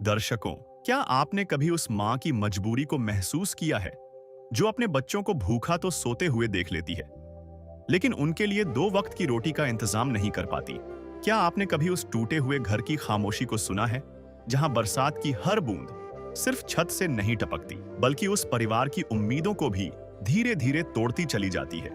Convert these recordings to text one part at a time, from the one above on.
दर्शकों, क्या आपने कभी उस माँ की मजबूरी को महसूस किया है जो अपने बच्चों को भूखा तो सोते हुए देख लेती है, लेकिन उनके लिए 2 वक्त की रोटी का इंतजाम नहीं कर पाती? क्या आपने कभी उस टूटे हुए घर की खामोशी को सुना है, जहां बरसात की हर बूंद सिर्फ छत से नहीं टपकती, बल्कि उस परिवार की उम्मीदों को भी धीरे धीरे तोड़ती चली जाती है?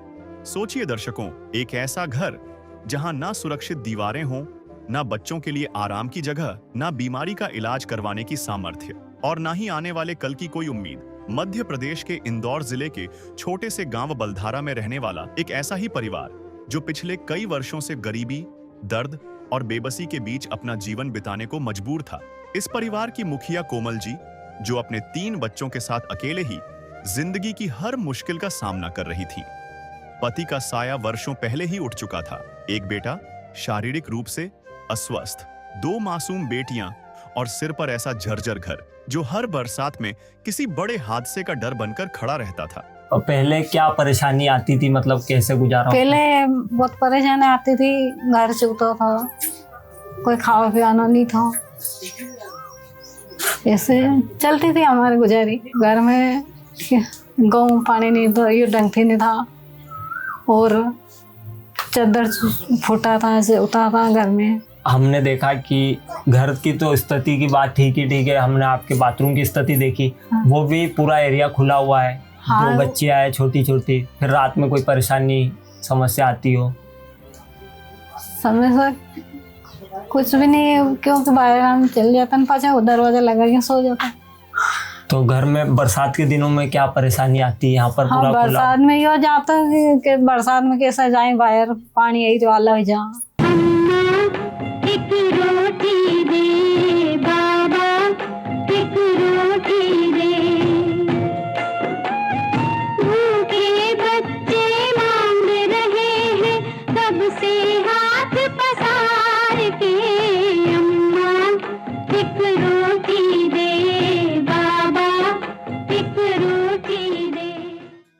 सोचिए दर्शकों, एक ऐसा घर जहां ना सुरक्षित दीवारें हों, ना बच्चों के लिए आराम की जगह, ना बीमारी का इलाज करवाने की सामर्थ्य, और ना ही आने वाले कल की कोई उम्मीद। मध्य प्रदेश के इंदौर जिले के छोटे से गांव बलधारा में रहने वाला एक ऐसा ही परिवार जो पिछले कई वर्षों से गरीबी, दर्द और बेबसी के बीच अपना जीवन बिताने को मजबूर था। इस परिवार की मुखिया कोमल जी, जो अपने 3 बच्चों के साथ अकेले ही जिंदगी की हर मुश्किल का सामना कर रही थी। पति का साया वर्षों पहले ही उठ चुका था, एक बेटा शारीरिक रूप से अस्वस्थ, 2 मासूम बेटियां और सिर पर ऐसा झरझर घर जो हर बरसात में किसी बड़े हादसे का डर बनकर खड़ा रहता था। और पहले क्या परेशानी आती थी, मतलब कैसे गुजारा? पहले बहुत परेशानी आती थी, घर चलता था, कोई खावा पियाना नहीं था, ऐसे चलती थी हमारी गुजारी। घर में गेहूं पानी नहीं था, ये ढंग से नहीं था, और चादर फूटा था, ऐसे उतारा था घर में। हमने देखा कि घर की तो स्थिति की बात ठीक है, हमने आपके बाथरूम की स्थिति देखी। हाँ। वो भी पूरा एरिया खुला हुआ है। हाँ। 2 बच्चे आए छोटी छोटी, फिर रात में कोई परेशानी समस्या आती हो? समस्या कुछ भी नहीं, क्योंकि बाहर हम चल जाते हैं, पाछा वो दरवाजा लगा के सो जाता। तो घर में बरसात के दिनों में क्या परेशानी आती है? यहाँ पर हाँ, पूरा खुला। बरसात में ये जाता है कि बरसात में कैसे जाए बाहर, पानी यही तो आला हो जा। एक रोटी दे बाबा, एक रोटी दे, भूखे बच्चे मांग रहे हैं कब से हाथ पसार के, अम्मा एक रोटी दे बाबा, एक रोटी दे।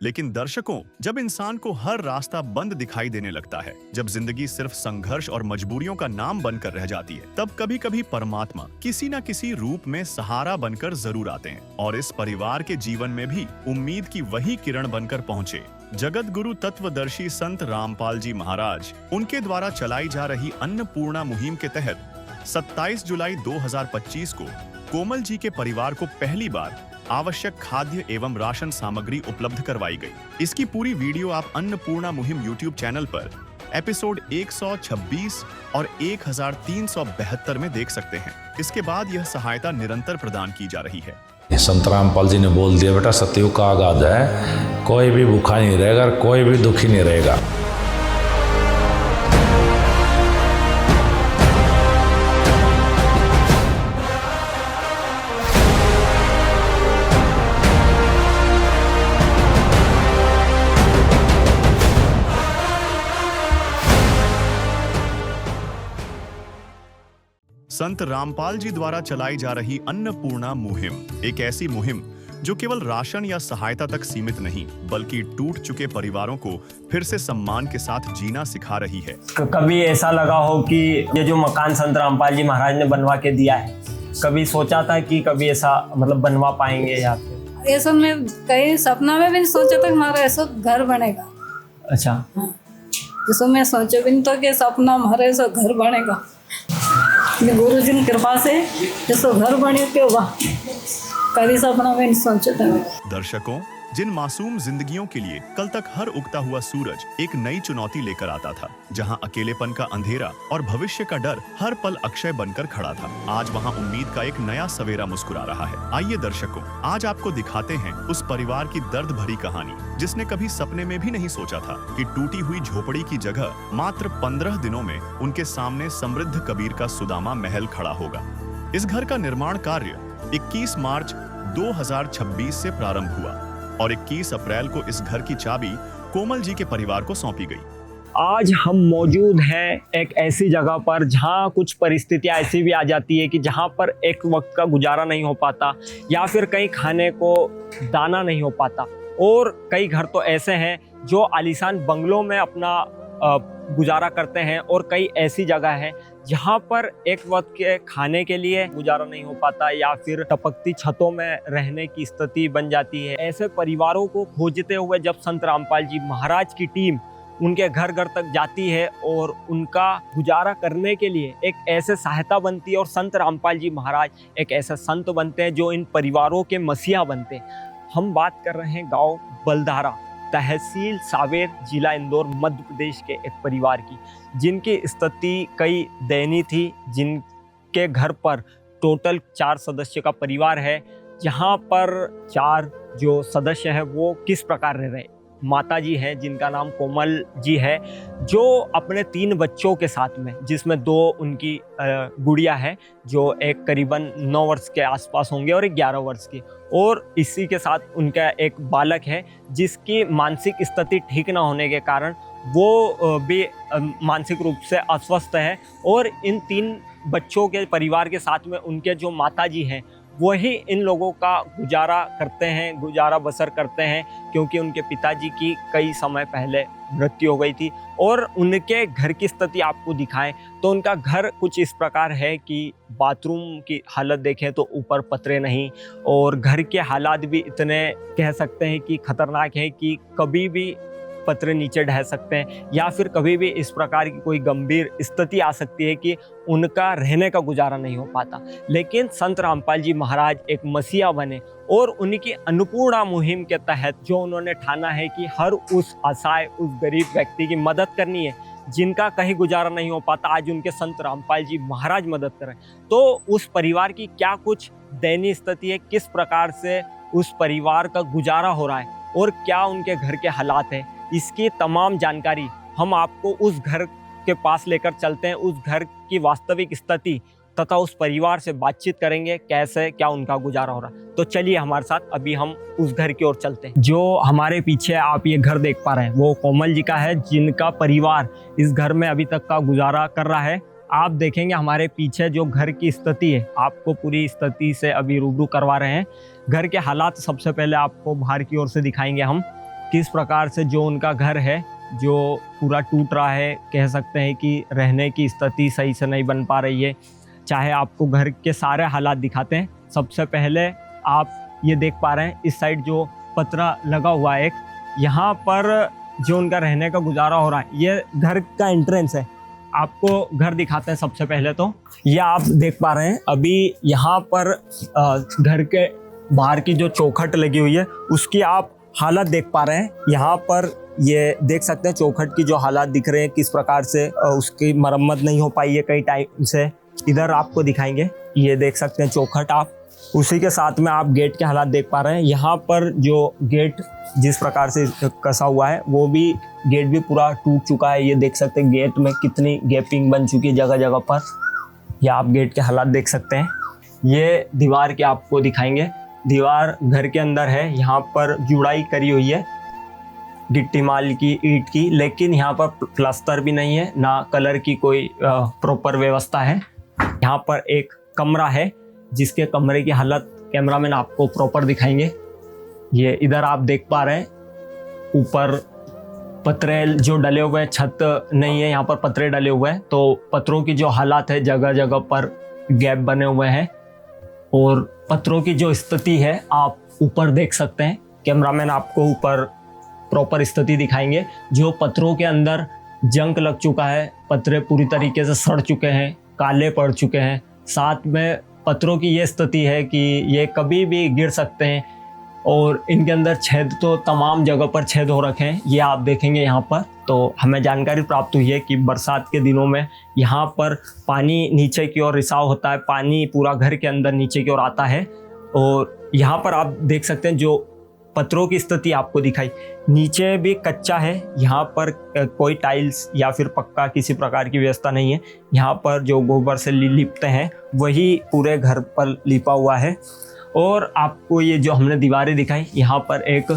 लेकिन दर्शकों, जब इंसान को हर रास्ता बंद दिखाई देने लगता है, जब जिंदगी सिर्फ संघर्ष और मजबूरियों का नाम बनकर रह जाती है, तब कभी कभी परमात्मा किसी न किसी रूप में सहारा बनकर जरूर आते हैं। और इस परिवार के जीवन में भी उम्मीद की वही किरण बनकर पहुंचे जगत गुरु तत्वदर्शी संत रामपाल जी महाराज। उनके द्वारा चलाई जा रही अन्नपूर्णा मुहिम के तहत 27 जुलाई 2025 को कोमल जी के परिवार को पहली बार आवश्यक खाद्य एवं राशन सामग्री उपलब्ध करवाई गई। इसकी पूरी वीडियो आप अन्नपूर्णा मुहिम यूट्यूब चैनल पर एपिसोड 126 और 1372 में देख सकते हैं। इसके बाद यह सहायता निरंतर प्रदान की जा रही है। संत रामपाल जी ने बोल दिया, बेटा सतयुग का आगाज है, कोई भी भूखा नहीं रहेगा, कोई भी दुखी नहीं रहेगा। संत रामपाल जी द्वारा चलाई जा रही अन्नपूर्णा मुहिम एक ऐसी मुहिम जो केवल राशन या सहायता तक सीमित नहीं, बल्कि टूट चुके परिवारों को फिर से सम्मान के साथ जीना सिखा रही है। कभी ऐसा लगा हो कि ये जो मकान संत रामपाल जी महाराज ने बनवा के दिया है, कभी सोचा था कि कभी ऐसा मतलब बनवा पाएंगे? या फिर ऐसा मैं कहीं सपना में भी नहीं सोचा था कि हमारा ऐसा घर बनेगा। अच्छा। जैसे मैं सोचा भी नहीं था कि सपना हमारा ऐसा घर बनेगा। गुरु जी की कृपा से जैसे घर बने के हुआ, कभी सपना में नहीं सोचा था। दर्शकों, जिन मासूम जिंदगियों के लिए कल तक हर उगता हुआ सूरज एक नई चुनौती लेकर आता था, जहां अकेलेपन का अंधेरा और भविष्य का डर हर पल अक्षय बनकर खड़ा था, आज वहां उम्मीद का एक नया सवेरा मुस्कुरा रहा है। आइए दर्शकों, आज आपको दिखाते हैं उस परिवार की दर्द भरी कहानी, जिसने कभी सपने में भी नहीं सोचा था कि टूटी हुई झोपड़ी की जगह मात्र 15 दिनों में उनके सामने समृद्ध कबीर का सुदामा महल खड़ा होगा। इस घर का निर्माण कार्य 21 मार्च 2026 से प्रारंभ हुआ और 21 अप्रैल को इस घर की चाबी कोमल जी के परिवार को सौंपी गई। आज हम मौजूद हैं एक ऐसी जगह पर जहां कुछ परिस्थितियां ऐसी भी आ जाती है कि जहां पर एक वक्त का गुजारा नहीं हो पाता, या फिर कहीं खाने को दाना नहीं हो पाता, और कई घर तो ऐसे हैं जो आलीशान बंगलों में अपना गुजारा करते हैं और कई ऐसी जगह है जहाँ पर एक वक्त के खाने के लिए गुजारा नहीं हो पाता या फिर टपकती छतों में रहने की स्थिति बन जाती है। ऐसे परिवारों को खोजते हुए जब संत रामपाल जी महाराज की टीम उनके घर घर तक जाती है और उनका गुजारा करने के लिए एक ऐसे सहायता बनती है और संत रामपाल जी महाराज एक ऐसे संत बनते हैं जो इन परिवारों के मसीहा बनते हैं। हम बात कर रहे हैं गांव बलधारा, तहसील सावेर, जिला इंदौर, मध्य प्रदेश के एक परिवार की, जिनकी स्थिति कई दयनीय थी, जिनके घर पर टोटल 4 सदस्य का परिवार है, जहां पर 4 जो सदस्य है वो किस प्रकार रह रहे। माता जी हैं जिनका नाम कोमल जी है, जो अपने 3 बच्चों के साथ में, जिसमें 2 उनकी गुड़िया है जो एक करीबन 9 वर्ष के आसपास होंगे और एक 11 वर्ष की, और इसी के साथ उनका एक बालक है जिसकी मानसिक स्थिति ठीक ना होने के कारण वो भी मानसिक रूप से अस्वस्थ है। और इन 3 बच्चों के परिवार के साथ में उनके जो माता जी हैं वही इन लोगों का गुजारा करते हैं, गुजारा बसर करते हैं, क्योंकि उनके पिताजी की कई समय पहले मृत्यु हो गई थी। और उनके घर की स्थिति आपको दिखाएं तो उनका घर कुछ इस प्रकार है कि बाथरूम की हालत देखें तो ऊपर पतरे नहीं, और घर के हालात भी इतने कह सकते हैं कि खतरनाक है कि कभी भी पतरे नीचे ढह सकते हैं या फिर कभी भी इस प्रकार की कोई गंभीर स्थिति आ सकती है कि उनका रहने का गुजारा नहीं हो पाता। लेकिन संत रामपाल जी महाराज एक मसीहा बने और उनकी अन्नपूर्णा मुहिम के तहत जो उन्होंने ठाना है कि हर उस असहाय, उस गरीब व्यक्ति की मदद करनी है जिनका कहीं गुजारा नहीं हो पाता, आज उनके संत रामपाल जी महाराज मदद करें। तो उस परिवार की क्या कुछ दयनीय स्थिति है, किस प्रकार से उस परिवार का गुजारा हो रहा है और क्या उनके घर के हालात है, इसकी तमाम जानकारी हम आपको उस घर के पास लेकर चलते हैं, उस घर की वास्तविक स्थिति तथा उस परिवार से बातचीत करेंगे, कैसे क्या उनका गुजारा हो रहा है। तो चलिए हमारे साथ अभी हम उस घर की ओर चलते हैं। जो हमारे पीछे आप ये घर देख पा रहे हैं वो कोमल जी का है, जिनका परिवार इस घर में अभी तक का गुजारा कर रहा है। आप देखेंगे हमारे पीछे जो घर की स्थिति है, आपको पूरी स्थिति से अभी रूबरू करवा रहे हैं। घर के हालात सबसे पहले आपको बाहर की ओर से दिखाएंगे हम, किस प्रकार से जो उनका घर है जो पूरा टूट रहा है, कह सकते हैं कि रहने की स्थिति सही से नहीं बन पा रही है। चाहे आपको घर के सारे हालात दिखाते हैं। सबसे पहले आप ये देख पा रहे हैं इस साइड जो पतरा लगा हुआ है एक, यहाँ पर जो उनका रहने का गुजारा हो रहा है, ये घर का एंट्रेंस है। आपको घर दिखाते हैं। सबसे पहले तो ये आप देख पा रहे हैं अभी यहाँ पर घर के बाहर की जो चौखट लगी हुई है उसकी आप हालत देख पा रहे हैं। यहाँ पर ये देख सकते हैं चौखट की जो हालात दिख रहे हैं, किस प्रकार से उसकी मरम्मत नहीं हो पाई है कई टाइम से। इधर आपको दिखाएंगे, ये देख सकते हैं चौखट आप, उसी के साथ में आप गेट के हालात देख पा रहे हैं। यहाँ पर जो गेट जिस प्रकार से कसा हुआ है वो भी गेट भी पूरा टूट चुका है। ये देख सकते हैं गेट में कितनी गैपिंग बन चुकी है जगह जगह पर। या आप गेट के हालात देख सकते हैं। ये दीवार के आपको दिखाएंगे, दीवार घर के अंदर है, यहाँ पर जुड़ाई करी हुई है गिट्टी माल की, ईंट की, लेकिन यहाँ पर प्लास्टर भी नहीं है, ना कलर की कोई प्रॉपर व्यवस्था है। यहाँ पर एक कमरा है जिसके कमरे की हालत कैमरामैन आपको प्रॉपर दिखाएंगे। ये इधर आप देख पा रहे हैं ऊपर पतरे जो डले हुए हैं, छत नहीं है, यहाँ पर पतरे डले हुए हैं। तो पत्रों की जो हालात है, जगह जगह पर गैप बने हुए हैं और पत्रों की जो स्थिति है आप ऊपर देख सकते हैं। कैमरामैन आपको ऊपर प्रॉपर स्थिति दिखाएंगे। जो पत्रों के अंदर जंग लग चुका है, पत्रे पूरी तरीके से सड़ चुके हैं, काले पड़ चुके हैं। साथ में पत्रों की ये स्थिति है कि ये कभी भी गिर सकते हैं और इनके अंदर छेद तो तमाम जगह पर छेद हो रखे हैं, ये आप देखेंगे यहाँ पर। तो हमें जानकारी प्राप्त हुई है कि बरसात के दिनों में यहाँ पर पानी नीचे की ओर रिसाव होता है, पानी पूरा घर के अंदर नीचे की ओर आता है। और यहाँ पर आप देख सकते हैं जो पत्रों की स्थिति आपको दिखाई, नीचे भी कच्चा है, यहाँ पर कोई टाइल्स या फिर पक्का किसी प्रकार की व्यवस्था नहीं है। यहाँ पर जो गोबर से लिपते हैं वही पूरे घर पर लिपा हुआ है। और आपको ये जो हमने दीवारें दिखाई, यहाँ पर एक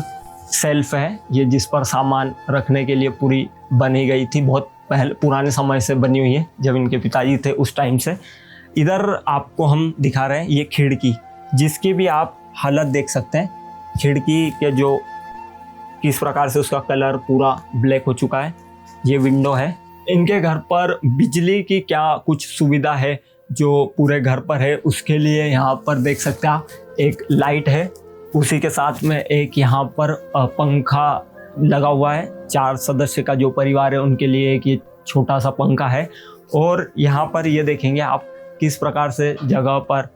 सेल्फ है, ये जिस पर सामान रखने के लिए पूरी बनी गई थी, बहुत पहले पुराने समय से बनी हुई है, जब इनके पिताजी थे उस टाइम से। इधर आपको हम दिखा रहे हैं ये खिड़की, जिसकी भी आप हालत देख सकते हैं। खिड़की के जो किस प्रकार से उसका कलर पूरा ब्लैक हो चुका है। ये विंडो है। इनके घर पर बिजली की क्या कुछ सुविधा है जो पूरे घर पर है, उसके लिए यहाँ पर देख सकते हैं आप एक लाइट है, उसी के साथ में एक यहाँ पर पंखा लगा हुआ है। 4 सदस्य का जो परिवार है उनके लिए एक ये छोटा सा पंखा है। और यहाँ पर ये देखेंगे आप किस प्रकार से जगह पर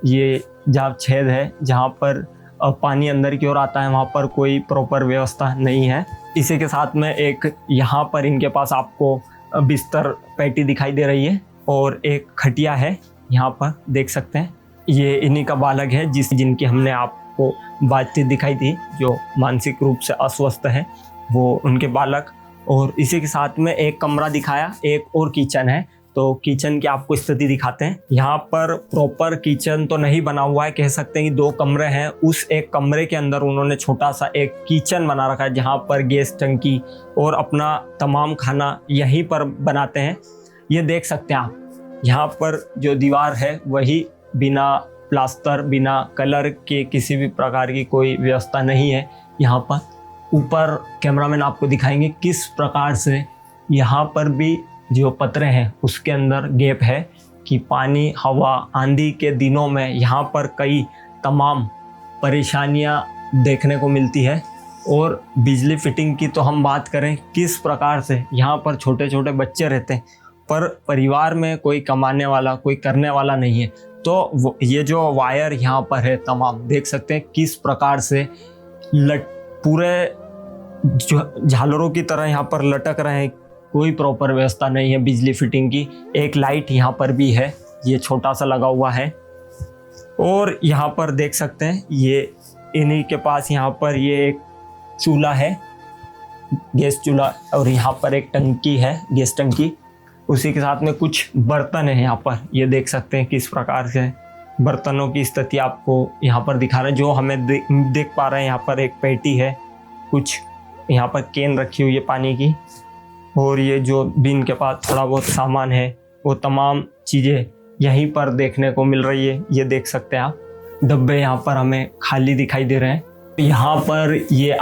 ये जहाँ छेद है, जहाँ पर पानी अंदर की ओर आता है, वहाँ पर कोई प्रॉपर व्यवस्था नहीं है। इसी के साथ में एक यहाँ पर इनके पास आपको बिस्तर पेटी दिखाई दे रही है और एक खटिया है, यहाँ पर देख सकते हैं। ये इन्हीं का बालक है जिनकी हमने आपको बातचीत दिखाई थी, जो मानसिक रूप से अस्वस्थ है, वो उनके बालक। और इसी के साथ में एक कमरा दिखाया, एक और किचन है। तो किचन की आपको स्थिति दिखाते हैं। यहाँ पर प्रॉपर किचन तो नहीं बना हुआ है, कह सकते हैं कि 2 कमरे हैं। उस एक कमरे के अंदर उन्होंने छोटा सा एक किचन बना रखा है, जहाँ पर गैस टंकी और अपना तमाम खाना यहीं पर बनाते हैं। ये देख सकते हैं आप, यहाँ पर जो दीवार है वही बिना प्लास्टर, बिना कलर के किसी भी प्रकार की कोई व्यवस्था नहीं है। यहाँ पर ऊपर कैमरामैन आपको दिखाएंगे किस प्रकार से यहाँ पर भी जो पतरे हैं उसके अंदर गैप है कि पानी, हवा, आंधी के दिनों में यहाँ पर कई तमाम परेशानियाँ देखने को मिलती है। और बिजली फिटिंग की तो हम बात करें, किस प्रकार से यहाँ पर छोटे छोटे बच्चे रहते हैं, पर परिवार में कोई कमाने वाला, कोई करने वाला नहीं है। तो ये जो वायर यहाँ पर है तमाम, देख सकते हैं किस प्रकार से पूरे झालरों की तरह यहाँ पर लटक रहे हैं। कोई प्रॉपर व्यवस्था नहीं है बिजली फिटिंग की। एक लाइट यहाँ पर भी है, ये छोटा सा लगा हुआ है। और यहाँ पर देख सकते हैं ये इन्हीं के पास यहाँ पर ये एक चूल्हा है, गैस चूल्हा, और यहाँ पर एक टंकी है, गैस टंकी। उसी के साथ में कुछ बर्तन है यहाँ पर, ये देख सकते हैं किस प्रकार से बर्तनों की स्थिति आपको यहाँ पर दिखा रहे हैं। जो हमें देख पा रहे हैं, यहाँ पर एक पेटी है, कुछ यहाँ पर कैन रखी हुई है पानी की, और ये जो भी इनके पास थोड़ा बहुत सामान है वो तमाम चीज़ें यहीं पर देखने को मिल रही है। ये देख सकते हैं आप, डब्बे यहाँ पर हमें खाली दिखाई दे रहे हैं। यहाँ पर ये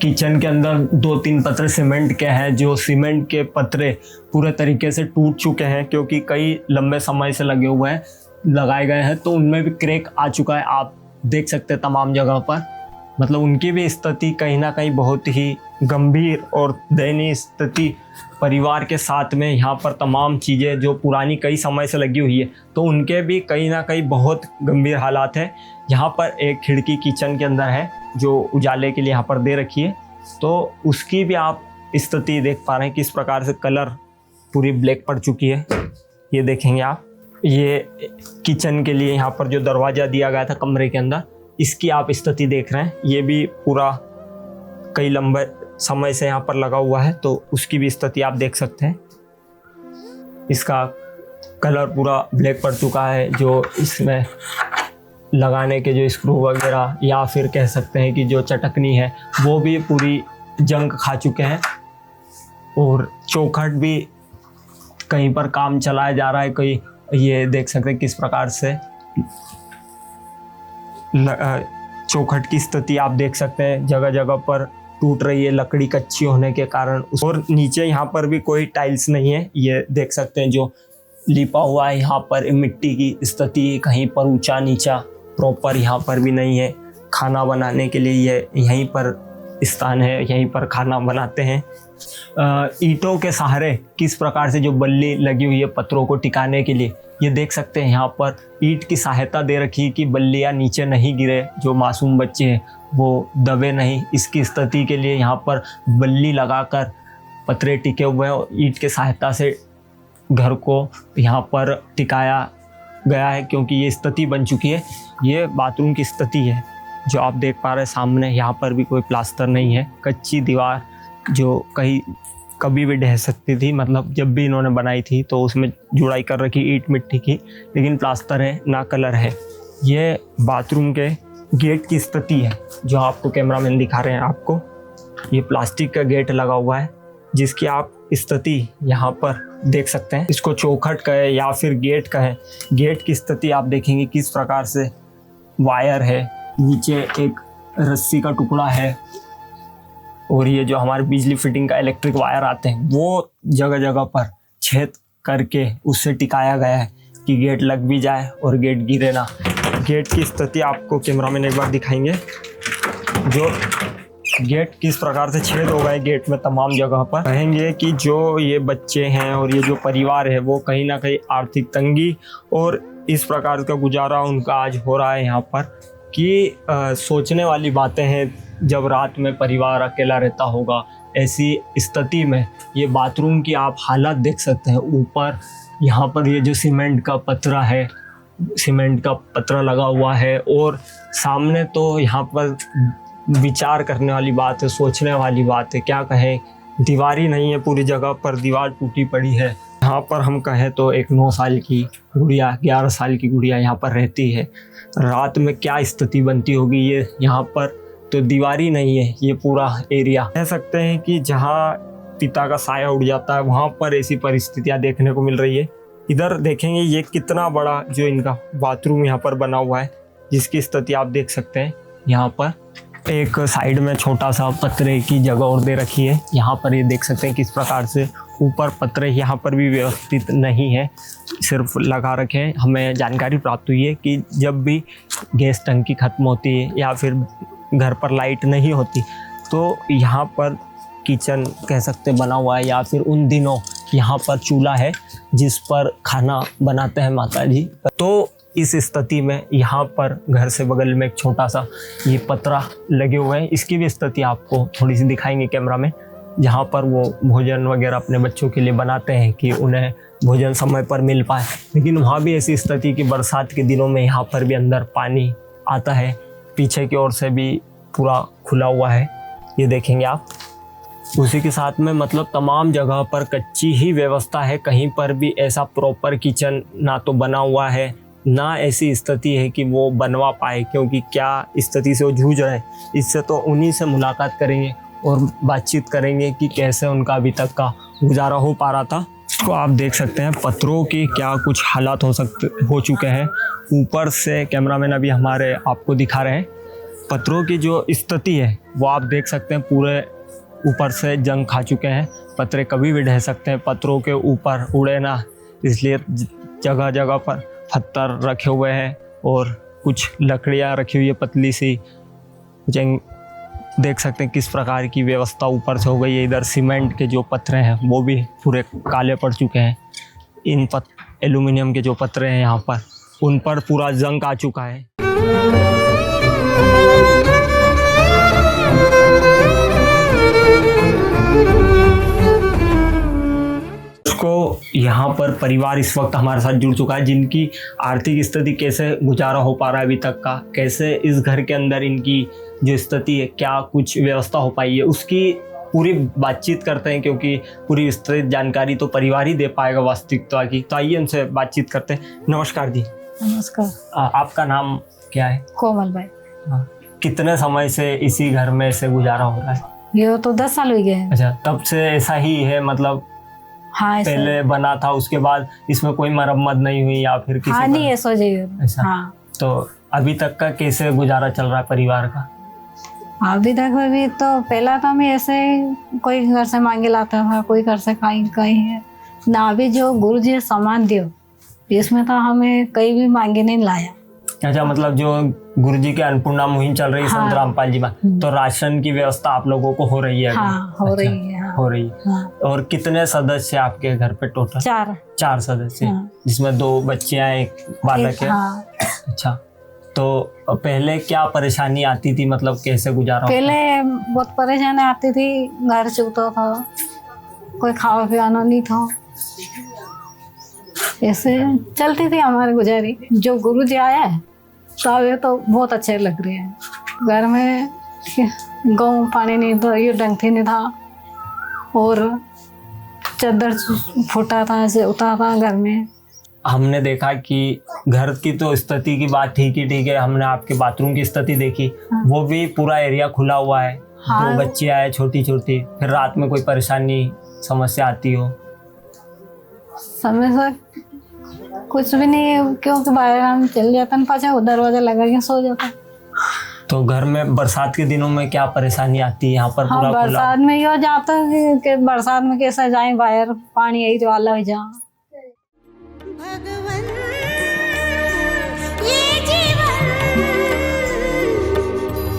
किचन के अंदर 2-3 पतरे सीमेंट के हैं, जो सीमेंट के पतरे पूरे तरीके से टूट चुके हैं क्योंकि कई लंबे समय से लगाए गए हैं, तो उनमें भी क्रैक आ चुका है। आप देख सकते हैं तमाम जगह पर, मतलब उनकी भी स्थिति कहीं ना कहीं बहुत ही गंभीर और दयनीय स्थिति परिवार के साथ में। यहाँ पर तमाम चीज़ें जो पुरानी कई समय से लगी हुई है, तो उनके भी कहीं ना कहीं बहुत गंभीर हालात है। यहाँ पर एक खिड़की किचन के अंदर है जो उजाले के लिए यहाँ पर दे रखी है, तो उसकी भी आप स्थिति देख पा रहे हैं किस प्रकार से कलर पूरी ब्लैक पड़ चुकी है। ये देखेंगे आप, ये किचन के लिए यहाँ पर जो दरवाज़ा दिया गया था कमरे के अंदर, इसकी आप स्थिति देख रहे हैं। ये भी पूरा कई लंबे समय से यहाँ पर लगा हुआ है, तो उसकी भी स्थिति आप देख सकते हैं। इसका कलर पूरा ब्लैक पड़ चुका है। जो इसमें लगाने के जो स्क्रू वगैरह या फिर कह सकते हैं कि जो चटकनी है वो भी पूरी जंग खा चुके हैं। और चौखट भी कहीं पर काम चलाया जा रहा है, कहीं ये देख सकते हैं किस प्रकार से चौखट की स्थिति आप देख सकते हैं, जगह जगह पर टूट रही है लकड़ी कच्ची होने के कारण। और नीचे यहाँ पर भी कोई टाइल्स नहीं है, ये देख सकते हैं जो लिपा हुआ है यहाँ पर मिट्टी की स्थिति, कहीं पर ऊंचा नीचा प्रॉपर यहाँ पर भी नहीं है। खाना बनाने के लिए ये यहीं पर स्थान है, यहीं पर खाना बनाते हैं। ईंटों के सहारे किस प्रकार से जो बल्ली लगी हुई है पत्थरों को टिकाने के लिए, ये देख सकते हैं यहाँ पर ईंट की सहायता दे रखी है कि बल्लियाँ नीचे नहीं गिरे, जो मासूम बच्चे हैं वो दबे नहीं। इसकी स्थिति के लिए यहाँ पर बल्ली लगाकर पतरे टिके हुए हैं और ईंट के सहायता से घर को यहाँ पर टिकाया गया है, क्योंकि ये स्थिति बन चुकी है। ये बाथरूम की स्थिति है जो आप देख पा रहे हैं सामने। यहाँ पर भी कोई प्लास्टर नहीं है, कच्ची दीवार जो कभी भी ढह सकती थी, मतलब जब भी इन्होंने बनाई थी तो उसमें जुड़ाई कर रखी ईंट मिट्टी की, लेकिन प्लास्टर है ना कलर है। ये बाथरूम के गेट की स्थिति है जो आपको कैमरामैन दिखा रहे हैं। आपको ये प्लास्टिक का गेट लगा हुआ है जिसकी आप स्थिति यहाँ पर देख सकते हैं। इसको चौखट कहे या फिर गेट कहे, गेट की स्थिति आप देखेंगे किस प्रकार से वायर है, नीचे एक रस्सी का टुकड़ा है और ये जो हमारे बिजली फिटिंग का इलेक्ट्रिक वायर आते हैं वो जगह जगह पर छेद करके उससे टिकाया गया है कि गेट लग भी जाए और गेट गिरे ना। गेट की स्थिति आपको कैमरामैन एक बार दिखाएंगे। जो गेट किस प्रकार से छेद हो गए गेट में तमाम जगह पर। कहेंगे कि जो ये बच्चे हैं और ये जो परिवार है वो कहीं ना कहीं आर्थिक तंगी और इस प्रकार का गुजारा उनका आज हो रहा है यहाँ पर कि सोचने वाली बातें हैं। जब रात में परिवार अकेला रहता होगा, ऐसी स्थिति में ये बाथरूम की आप हालत देख सकते हैं। ऊपर यहाँ पर ये जो सीमेंट का पतरा है, सीमेंट का पतरा लगा हुआ है और सामने तो यहाँ पर विचार करने वाली बात है, सोचने वाली बात है। क्या कहें, दीवार ही नहीं है, पूरी जगह पर दीवार टूटी पड़ी है। यहाँ पर हम कहें तो एक 9 साल की गुड़िया, 11 साल की गुड़िया यहाँ पर रहती है। रात में क्या स्थिति बनती होगी ये, यहाँ पर तो दीवार ही नहीं है, ये पूरा एरिया। कह सकते हैं कि जहाँ पिता का साया उड़ जाता है वहाँ पर ऐसी परिस्थितियाँ देखने को मिल रही है। इधर देखेंगे ये कितना बड़ा जो इनका बाथरूम यहाँ पर बना हुआ है, जिसकी स्थिति आप देख सकते हैं। यहाँ पर एक साइड में छोटा सा पतरे की जगह और दे रखी है। यहाँ पर ये देख सकते हैं किस प्रकार से ऊपर पतरे यहाँ पर भी व्यवस्थित नहीं है, सिर्फ लगा रखे हैं। हमें जानकारी प्राप्त हुई है कि जब भी गैस टंकी ख़त्म होती है या फिर घर पर लाइट नहीं होती तो यहाँ पर किचन कह सकते बना हुआ है, या फिर उन दिनों यहाँ पर चूल्हा है जिस पर खाना बनाते हैं माता जी। तो इस स्थिति में यहाँ पर घर से बगल में एक छोटा सा ये पतरा लगे हुए हैं, इसकी भी स्थिति आपको थोड़ी सी दिखाएंगे कैमरा में। जहाँ पर वो भोजन वगैरह अपने बच्चों के लिए बनाते हैं कि उन्हें भोजन समय पर मिल पाए, लेकिन वहाँ भी ऐसी स्थिति कि बरसात के दिनों में यहाँ पर भी अंदर पानी आता है। पीछे की ओर से भी पूरा खुला हुआ है, ये देखेंगे आप। उसी के साथ में मतलब तमाम जगह पर कच्ची ही व्यवस्था है, कहीं पर भी ऐसा प्रॉपर किचन ना तो बना हुआ है, ना ऐसी स्थिति है कि वो बनवा पाए। क्योंकि क्या स्थिति से वो जूझ रहे हैं, इससे तो उन्हीं से मुलाकात करेंगे और बातचीत करेंगे कि कैसे उनका अभी तक का गुजारा हो पा रहा था। तो आप देख सकते हैं पत्थरों की क्या कुछ हालात हो चुके हैं। ऊपर से कैमरामैन अभी हमारे आपको दिखा रहे हैं पत्थरों की जो स्थिति है वो आप देख सकते हैं। पूरे ऊपर से जंग खा चुके हैं, पत्थर कभी भी ढह सकते हैं, पत्थरों के ऊपर उड़े ना, इसलिए जगह जगह पर पत्थर रखे हुए हैं और कुछ लकड़ियाँ रखी हुई है पतली सी। देख सकते हैं किस प्रकार की व्यवस्था ऊपर से हो गई है। इधर सीमेंट के जो पत्थर हैं वो भी पूरे काले पड़ चुके हैं। इन एल्यूमिनियम के जो पत्थर हैं यहाँ पर, उन पर पूरा जंग आ चुका है। को यहाँ पर परिवार इस वक्त हमारे साथ जुड़ चुका है, जिनकी आर्थिक स्थिति कैसे गुजारा हो पा रहा है अभी तक का, कैसे इस घर के अंदर इनकी जो स्थिति है क्या कुछ व्यवस्था हो पाई है, उसकी पूरी बातचीत करते हैं। क्योंकि पूरी विस्तृत जानकारी तो परिवार ही दे पाएगा वास्तविकता की। तो आइए उनसे बातचीत करते हैं। नमस्कार जी। नमस्कार। आपका नाम क्या है? कोमल भाई। कितने समय से इसी घर में से गुजारा हो रहा है? ये तो 10 साल हो गए हैं। अच्छा, तब से ऐसा ही है मतलब? हाँ, पहले बना था उसके बाद इसमें कोई मरम्मत नहीं हुई या फिर किसी? हाँ, नहीं है सो जाइए। ऐसा? हाँ। तो अभी तक का कैसे गुजारा चल रहा है परिवार का? अभी तक भी तो पहला तो हमें ऐसे कोई घर से मांगे लाता था, कोई घर से कहीं है ना। अभी जो गुरु जी सामान दियो इसमें तो हमें कहीं भी मांगे नहीं लाया। अच्छा, मतलब जो गुरुजी की अन्नपूर्णा मुहिम चल रही है संत रामपाल जी में, तो राशन की व्यवस्था आप लोगों को हो रही है? हाँ, हो रही है। हाँ, हो रही है। हाँ। और कितने सदस्य आपके घर पे टोटल? 4 सदस्य। हाँ। जिसमें 2 बच्चियां, 1 बालक है। हाँ। अच्छा, तो पहले क्या परेशानी आती थी, मतलब कैसे गुजारा? पहले बहुत परेशानी आती थी, घर चूता था, कोई खावा पियाना नहीं था, ऐसे चलती थी हमारी गुजारी। जो गुरु जी आया है तो ये तो बहुत अच्छे लग रहे हैं। घर में गाँव पानी नहीं था, ये डंठी नहीं था और चादर फूटा था, ऐसे उतारा था घर में। हमने देखा कि घर की तो स्थिति की बात ठीक है, हमने आपके बाथरूम की स्थिति देखी। हाँ। वो भी पूरा एरिया खुला हुआ है। हाँ। 2 बच्चियां हैं छोटी छोटी, फिर रात में कोई परेशानी समस्या आती हो? समस्या कुछ भी नहीं है, क्योंकि बाहर हम चल जाते हैं, पाछा दरवाजा लगा के सो जाता। तो घर में बरसात के दिनों में क्या परेशानी आती है यहाँ पर? हाँ, पूरा खुला बरसात में ही हो जाता है कि बरसात में कैसे जाए बाहर, पानी यही तो वाला हो जा। भगवन ये जीवन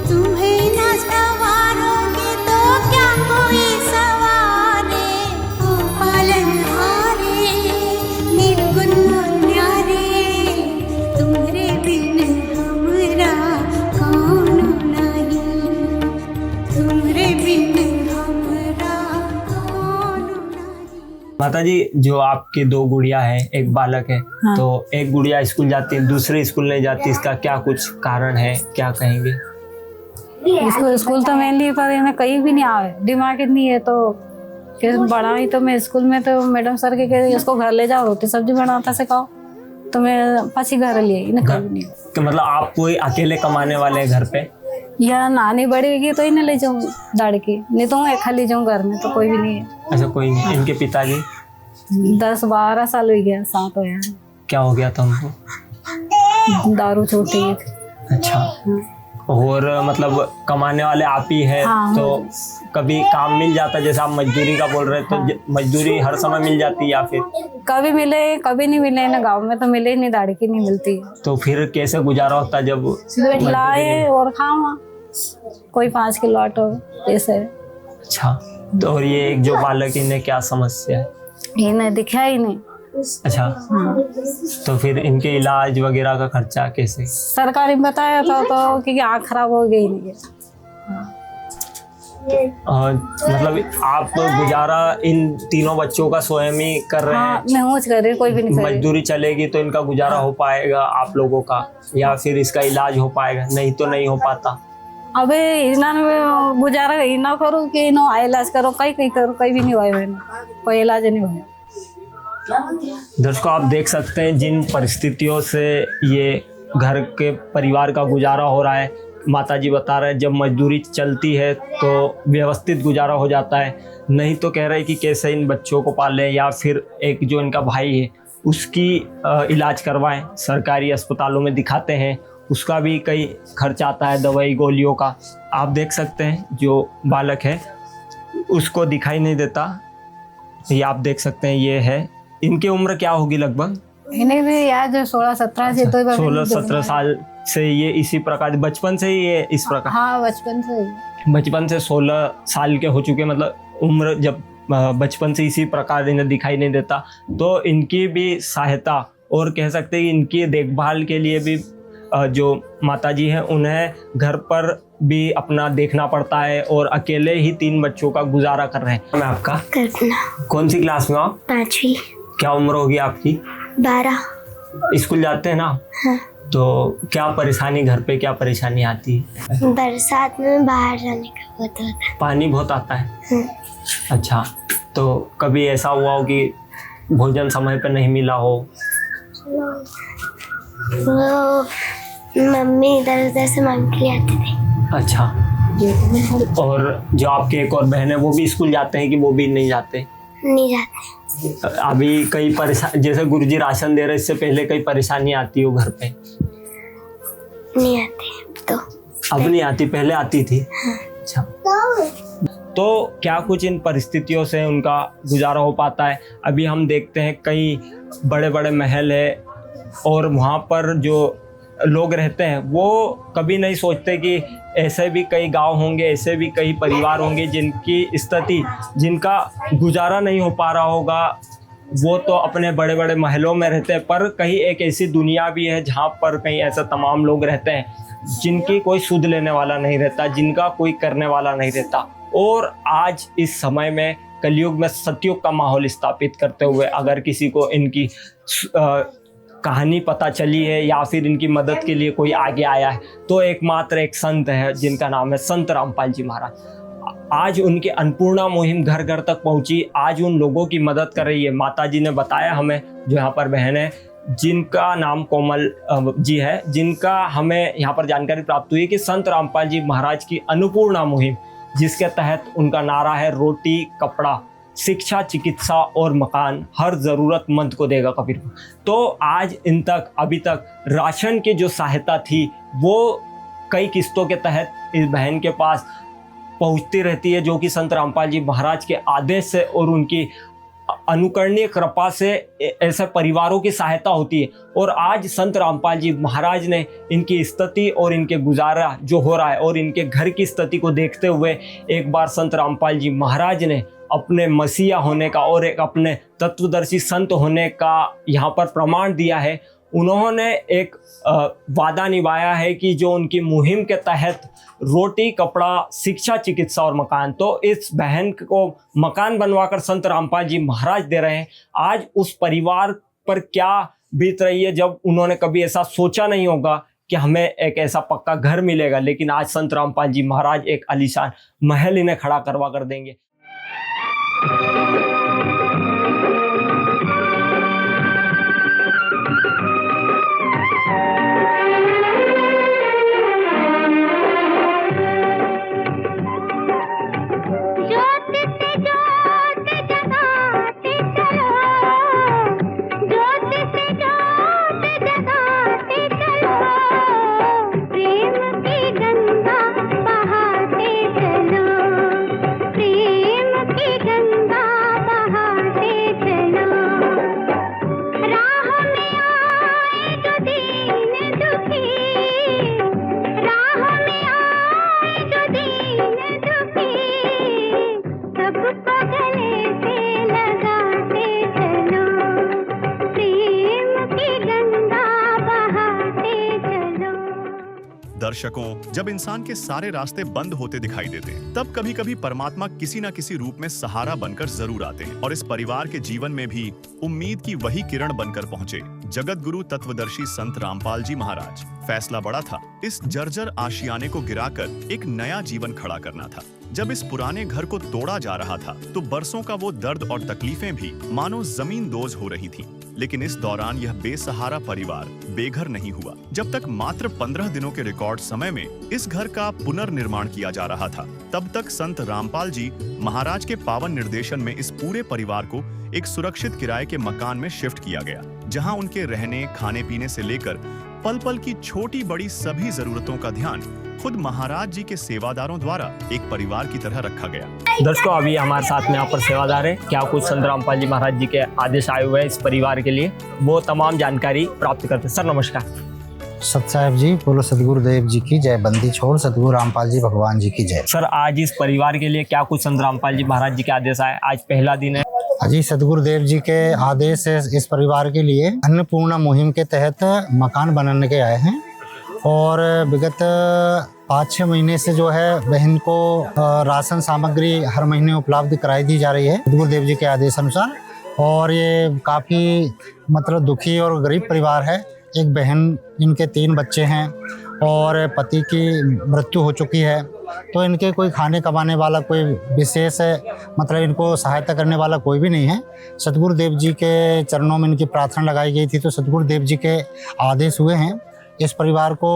तुम्हें न सवारोगे तो क्या कोई सवारे, ओ पालनहारे निर्गुण न्यारे, तुम्हारे बिन हमरा कौन नहीं, तुम्हारे बिन हमरा कौन नहीं। माता जी, जो आपके दो गुड़िया है, एक बालक है, हाँ। तो एक गुड़िया स्कूल जाती है, दूसरी स्कूल नहीं जाती, इसका क्या कुछ कारण है, क्या कहेंगे? इसको स्कूल तो मेनली पर इन्हें कहीं भी नहीं आवे, दिमाग इतनी है तो कि बड़ा ही तो मैं स्कूल में तो मैडम सर के कहे इसको घर ले जाओ, रोटी सब्जी बनाता सिखाओ, तो मैं पासी घर लिए इन्हें कहीं नहीं। कि मतलब आप कोई अकेले कमाने वाले हैं घर पे? या नानी बड़ी होगी तो इन्हें ले जाऊँ दाड़ की, नहीं तो मैं खाली जाऊँ घर में तो कोई भी नहीं है। अच्छा, कोई नहीं। इनके पिताजी 10-12 साल हो गया, 7 हो गया। क्या हो गया था उनको? दारू छोटी। अच्छा, और मतलब कमाने वाले आप ही है? हाँ, तो कभी काम मिल जाता, जैसे आप मजदूरी का बोल रहे, तो मजदूरी हर समय मिल जाती है या फिर कभी मिले कभी नहीं मिले ना, गांव में तो मिले ही नहीं, दाढ़ी की नहीं मिलती। तो फिर कैसे गुजारा होता जब लाए और खाओ, कोई 5 किलो आटो ऐसे। अच्छा, तो और ये एक जो बालक, इन्हें क्या समस्या है? इन्हें दिखा ही नहीं। अच्छा, तो फिर इनके इलाज वगैरह का खर्चा कैसे? सरकारी में बताया था तो कि आँख खराब हो गई नहीं। मतलब आप गुजारा इन तीनों बच्चों का स्वयं ही कर रहे हाँ, हैं? मैं हूँ कर रही, कोई भी नहीं कर रही। मजदूरी चलेगी तो इनका गुजारा हो पाएगा आप लोगों का, या फिर इसका इलाज हो पाएगा? नहीं तो नहीं हो पाता। अबे इन्होंने गुजारा ही ना करो कि इनो इलाज करो, कहीं करो, कहीं भी नहीं हुआ मैंने, कोई इलाज नहीं हुआ। दर्शकों, आप देख सकते हैं जिन परिस्थितियों से ये घर के परिवार का गुजारा हो रहा है। माता जी बता रहे हैं जब मजदूरी चलती है तो व्यवस्थित गुजारा हो जाता है, नहीं तो कह रहे हैं कि कैसे इन बच्चों को पालें, या फिर एक जो इनका भाई है उसकी इलाज करवाएं, सरकारी अस्पतालों में दिखाते हैं, उसका भी कई खर्च आता है, दवाई गोलियों का। आप देख सकते हैं जो बालक है उसको दिखाई नहीं देता, ये आप देख सकते हैं, ये है। इनकी उम्र क्या होगी लगभग? इन्हें भी यार जो 16-17 से, तो 16-17 साल से ये इसी प्रकार, बचपन से ही ये इस प्रकार? हाँ, बचपन से। बचपन से 16 साल के हो चुके, मतलब उम्र जब बचपन से इसी प्रकार इन्हें दिखाई नहीं देता, तो इनकी भी सहायता और कह सकते हैं इनकी देखभाल के लिए भी जो माताजी हैं उन्हें घर पर भी अपना देखना पड़ता है, और अकेले ही 3 बच्चों का गुजारा कर रहे हैं। मैं आपका कल्पना, कौन सी क्लास में आप? 5वीं। क्या उम्र होगी आपकी? 12। स्कूल जाते हैं ना? हाँ। तो क्या परेशानी, घर पे क्या परेशानी आती है? बरसात में बाहर जाने का होता है, पानी बहुत आता है। हाँ। अच्छा, तो कभी ऐसा हुआ हो कि भोजन समय पे नहीं मिला हो? वो मम्मी इधर उधर से मांग के आते थे। अच्छा, और जो आपके एक और बहन है वो भी स्कूल जाते हैं कि वो भी नहीं जाते? नहीं जाते। अभी कई परेशान, जैसे गुरुजी राशन दे रहे, इससे पहले कई परेशानी आती हो घर पे? नहीं आते तो। अब नहीं आती, पहले आती थी। अच्छा, तो क्या कुछ इन परिस्थितियों से उनका गुजारा हो पाता है? अभी हम देखते हैं कई बड़े बड़े महल है, और वहाँ पर जो लोग रहते हैं वो कभी नहीं सोचते कि ऐसे भी कई गांव होंगे, ऐसे भी कई परिवार होंगे जिनकी स्थिति, जिनका गुजारा नहीं हो पा रहा होगा। वो तो अपने बड़े बड़े महलों में रहते हैं, पर कहीं एक ऐसी दुनिया भी है जहाँ पर कहीं ऐसे तमाम लोग रहते हैं जिनकी कोई सुध लेने वाला नहीं रहता, जिनका कोई करने वाला नहीं रहता। और आज इस समय में कलयुग में सतयुग का माहौल स्थापित करते हुए अगर किसी को इनकी कहानी पता चली है या फिर इनकी मदद के लिए कोई आगे आया है, तो एकमात्र एक संत है जिनका नाम है संत रामपाल जी महाराज। आज उनकी अन्नपूर्णा मुहिम घर घर तक पहुंची, आज उन लोगों की मदद कर रही है। माता जी ने बताया हमें, जो यहाँ पर बहन है जिनका नाम कोमल जी है, जिनका हमें यहाँ पर जानकारी प्राप्त हुई कि संत रामपाल जी महाराज की अन्नपूर्णा मुहिम, जिसके तहत उनका नारा है रोटी कपड़ा शिक्षा चिकित्सा और मकान हर ज़रूरतमंद को देगा कबीर। तो आज इन तक अभी तक राशन की जो सहायता थी वो कई किस्तों के तहत इस बहन के पास पहुंचती रहती है, जो कि संत रामपाल जी महाराज के आदेश से और उनकी अनुकरणीय कृपा से ऐसे परिवारों की सहायता होती है। और आज संत रामपाल जी महाराज ने इनकी स्थिति और इनके गुजारा जो हो रहा है और इनके घर की स्थिति को देखते हुए एक बार संत रामपाल जी महाराज ने अपने मसीहा होने का और एक अपने तत्वदर्शी संत होने का यहाँ पर प्रमाण दिया है। उन्होंने एक वादा निभाया है कि जो उनकी मुहिम के तहत रोटी, कपड़ा, शिक्षा, चिकित्सा और मकान, तो इस बहन को मकान बनवाकर संत रामपाल जी महाराज दे रहे हैं। आज उस परिवार पर क्या बीत रही है, जब उन्होंने कभी ऐसा सोचा नहीं होगा कि हमें एक ऐसा पक्का घर मिलेगा, लेकिन आज संत रामपाल जी महाराज एक आलीशान महल इन्हें खड़ा करवा कर देंगे। दर्शकों, जब इंसान के सारे रास्ते बंद होते दिखाई देते हैं, तब कभी कभी परमात्मा किसी न किसी रूप में सहारा बनकर जरूर आते हैं। और इस परिवार के जीवन में भी उम्मीद की वही किरण बनकर पहुंचे जगत गुरु तत्वदर्शी संत रामपाल जी महाराज। फैसला बड़ा था, इस जर्जर आशियाने को गिराकर एक नया जीवन खड़ा करना था। जब इस पुराने घर को तोड़ा जा रहा था तो बरसों का वो दर्द और तकलीफें भी मानो जमीन दोज हो रही थीं। लेकिन इस दौरान यह बेसहारा परिवार बेघर नहीं हुआ, जब तक मात्र 15 दिनों के रिकॉर्ड समय में इस घर का पुनर्निर्माण किया जा रहा था। तब तक संत रामपाल जी महाराज के पावन निर्देशन में इस पूरे परिवार को एक सुरक्षित किराए के मकान में शिफ्ट किया गया, जहां उनके रहने, खाने पीने से लेकर पल पल की छोटी बड़ी सभी जरूरतों का ध्यान खुद महाराज जी के सेवादारों द्वारा एक परिवार की तरह रखा गया। दर्शकों, अभी हमारे साथ में यहाँ पर सेवादार है, क्या कुछ संत रामपाल जी महाराज जी के आदेश आए हुए हैं इस परिवार के लिए, वो तमाम जानकारी प्राप्त करते हैं। सर नमस्कार। सत साहेब जी, बोलो सतगुरुदेव जी की जय, बंदी छोड़ सतगुरु रामपाल जी भगवान जी की जय। सर, आज इस परिवार के लिए क्या कुछ संत रामपाल जी महाराज जी के आदेश आए? आज पहला दिन है। जी, सतगुरुदेव जी के आदेश से इस परिवार के लिए अन्नपूर्णा मुहिम के तहत मकान बनाने के आए हैं। और विगत 5-6 महीने से जो है बहन को राशन सामग्री हर महीने उपलब्ध कराई दी जा रही है सतगुरुदेव जी के आदेश अनुसार। और ये काफ़ी मतलब दुखी और गरीब परिवार है। एक बहन, इनके 3 बच्चे हैं और पति की मृत्यु हो चुकी है, तो इनके कोई खाने कमाने वाला, कोई विशेष मतलब इनको सहायता करने वाला कोई भी नहीं है। सतगुरुदेव जी के चरणों में इनकी प्रार्थना लगाई गई थी, तो सतगुरुदेव जी के आदेश हुए हैं इस परिवार को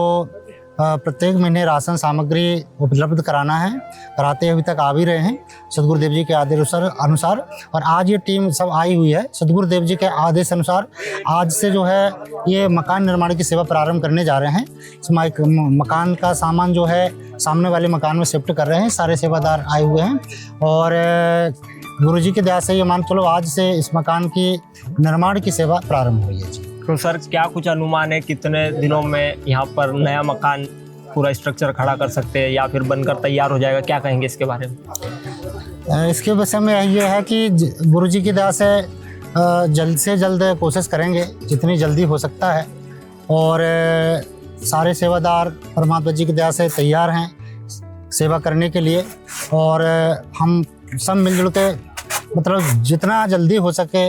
प्रत्येक महीने राशन सामग्री उपलब्ध कराना है। कराते अभी तक आ भी रहे हैं सतगुरुदेव जी के आदेश अनुसार। और आज ये टीम सब आई हुई है सतगुरुदेव जी के आदेश अनुसार। आज से जो है ये मकान निर्माण की सेवा प्रारंभ करने जा रहे हैं। मकान का सामान जो है सामने वाले मकान में शिफ्ट कर रहे हैं। सारे सेवादार आए हुए हैं और गुरु जी की दया से ये मान चलो आज से इस मकान की निर्माण की सेवा प्रारंभ हुई है। जी, तो सर क्या कुछ अनुमान है कितने दिनों में यहाँ पर नया मकान पूरा स्ट्रक्चर खड़ा कर सकते हैं या फिर बनकर तैयार हो जाएगा? क्या कहेंगे इसके बारे में? इसके विषय में ये है कि गुरु जी की दया से जल्द से जल्द कोशिश करेंगे जितनी जल्दी हो सकता है। और सारे सेवादार परमात्मा जी की दया से तैयार हैं सेवा करने के लिए। और हम सब मिलजुल के मतलब जितना जल्दी हो सके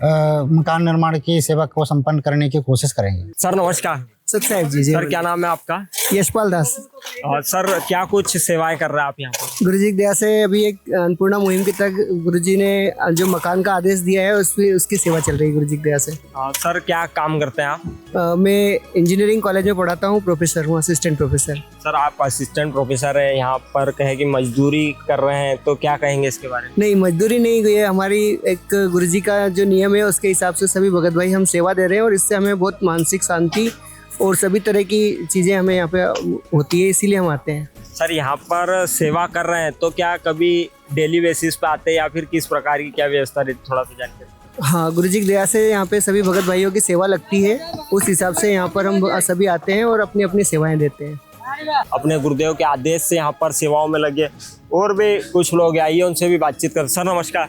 मकान निर्माण की सेवा को संपन्न करने की कोशिश करेंगे। सर नमस्कार। सत साहेब जी। सर क्या नाम है आपका? यशपाल दास। और सर क्या कुछ सेवाएं कर रहे हैं आप यहाँ पर? गुरु जी की दया से अभी एक अन्नपूर्णा मुहिम के तहत गुरु जी ने जो मकान का आदेश दिया है उसकी सेवा चल रही है गुरु जी की दया से। सर क्या काम करते हैं आप? मैं इंजीनियरिंग कॉलेज में पढ़ाता हूँ, प्रोफेसर हूँ, असिस्टेंट प्रोफेसर। सर आप असिस्टेंट प्रोफेसर है, यहाँ पर कहे कि मजदूरी कर रहे हैं, तो क्या कहेंगे इसके बारे में? नहीं, मजदूरी नहीं हुई है। हमारी एक गुरु जी का जो नियम है उसके हिसाब से सभी भगत भाई हम सेवा दे रहे हैं और इससे हमें बहुत मानसिक शांति और सभी तरह की चीज़ें हमें यहाँ पे होती है, इसीलिए हम आते हैं। सर यहाँ पर सेवा कर रहे हैं तो क्या कभी डेली बेसिस पे आते हैं या फिर किस प्रकार की क्या व्यवस्था रहती, थोड़ा सा जानकारी। हाँ, गुरुजी की दया से यहाँ पे सभी भगत भाइयों की सेवा लगती है, उस हिसाब से यहाँ पर हम सभी आते हैं और अपनी अपनी सेवाएं देते हैं। अपने गुरुदेव के आदेश से यहाँ पर सेवाओं में लगे और भी कुछ लोग आइए उनसे भी बातचीत कर। सर नमस्कार।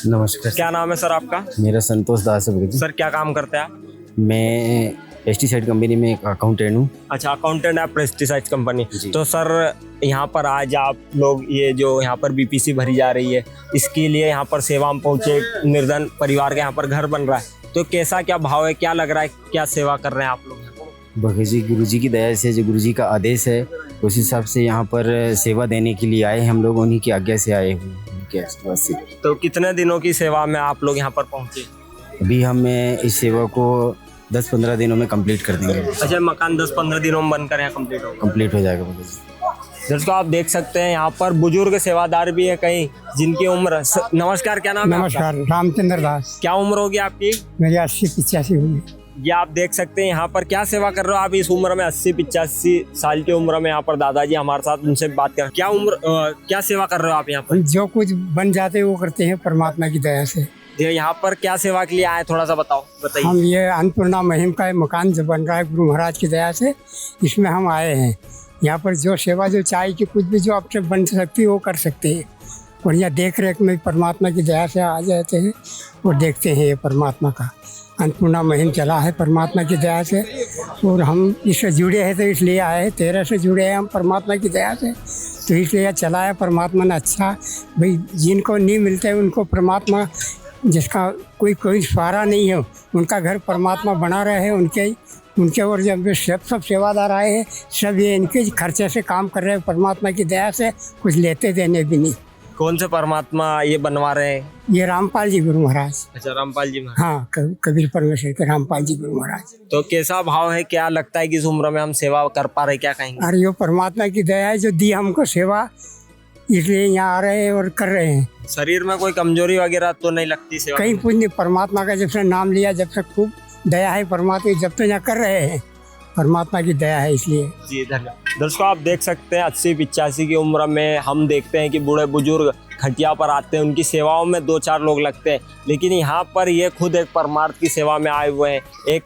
नमस्कार। क्या नाम है सर आपका? मेरा संतोष दास है भगत जी। सर क्या काम करते हैं आप? मैं पेस्टिसाइड कंपनी में एक अकाउंटेंट हूँ। अच्छा, अकाउंटेंट है पेस्टिसाइड कंपनी। जी। तो सर यहाँ पर आज आप लोग ये जो यहाँ पर बीपीसी भरी जा रही है इसके लिए यहाँ पर सेवा में पहुँचे, निर्धन परिवार के यहाँ पर घर बन रहा है, तो कैसा क्या भाव है, क्या लग रहा है, क्या सेवा कर रहे हैं आप लोग? भगत जी गुरु जी की दया से, जो गुरु जी का आदेश है उस हिसाब से यहाँ पर सेवा देने के लिए आए, हम लोग उन्हीं की आज्ञा से आए हुए हैं, उनके आशीर्वाद से। तो कितने दिनों की सेवा में आप लोग यहाँ पर पहुँचे? अभी हम इस सेवा को 10-15 दिनों में कंप्लीट कर देंगे। अच्छा, मकान 10-15 दिनों में बनकर यहाँ कंप्लीट हो जाएगा भगत जी। दोस्तों आप देख सकते हैं यहाँ पर बुजुर्ग सेवादार भी है कहीं जिनकी उम्र। नमस्कार, क्या नाम है? नमस्कार, रामचंद्र दास। क्या उम्र होगी आपकी? मेरी 80-85 हुई। ये आप देख सकते हैं यहाँ पर क्या सेवा कर रहे हो आप इस उम्र में, 80-85 साल की उम्र में। यहाँ पर दादाजी हमारे साथ, उनसे बात कर। क्या उम्र क्या सेवा कर रहे हो आप यहाँ पर? जो कुछ बन जाते हैं वो करते हैं परमात्मा की दया से। ये यहाँ पर क्या सेवा के लिए आए, थोड़ा सा बताइए। हम ये अन्नपूर्णा मुहिम का मकान जो बन रहा है गुरु महाराज की दया से, इसमें हम आए हैं। यहाँ पर जो सेवा जो चाहे कि कुछ भी जो आपसे बन सकती है वो कर सकते हैं, और यहाँ देख रेख में परमात्मा की दया से आ जाते हैं और देखते हैं। ये परमात्मा का अन्नपूर्णा मुहिम चला है परमात्मा की दया से, और हम इससे जुड़े हैं तो इसलिए आए हैं। 13 से जुड़े हैं हम परमात्मा की दया से, तो इसलिए चला है परमात्मा ने। अच्छा भाई, जिनको नहीं मिलते उनको परमात्मा, जिसका कोई सहारा नहीं है, उनका घर परमात्मा बना रहे हैं उनके और जब सब सेवादार आए हैं, सब ये इनके खर्चे से काम कर रहे हैं परमात्मा की दया से, कुछ लेते देने भी नहीं। कौन से परमात्मा ये बनवा रहे हैं? ये रामपाल जी गुरु महाराज। अच्छा, रामपाल जी महाराज। हाँ, कबीर परमेश्वर के रामपाल जी गुरु महाराज। तो कैसा भाव है, क्या लगता है कि इस उम्र में हम सेवा कर पा रहे, क्या कहेंगे? अरे ये परमात्मा की दया है जो दी हमको सेवा, इसलिए यहाँ आ रहे हैं और कर रहे हैं। शरीर में कोई कमजोरी वगैरह तो नहीं लगती सेवा? कहीं कुछ नहीं, परमात्मा का जब से नाम लिया, जब से खूब दया है परमात्मा, जब तो यहाँ कर रहे हैं, परमात्मा की दया है इसलिए। जी धन्यवाद। दोस्तों आप देख सकते हैं 80-85 की उम्र में हम देखते हैं कि बूढ़े बुजुर्ग खटिया पर आते हैं, उनकी सेवाओं में 2-4 लोग लगते हैं, लेकिन यहाँ पर ये खुद एक परमार्थ की सेवा में आए हुए हैं। एक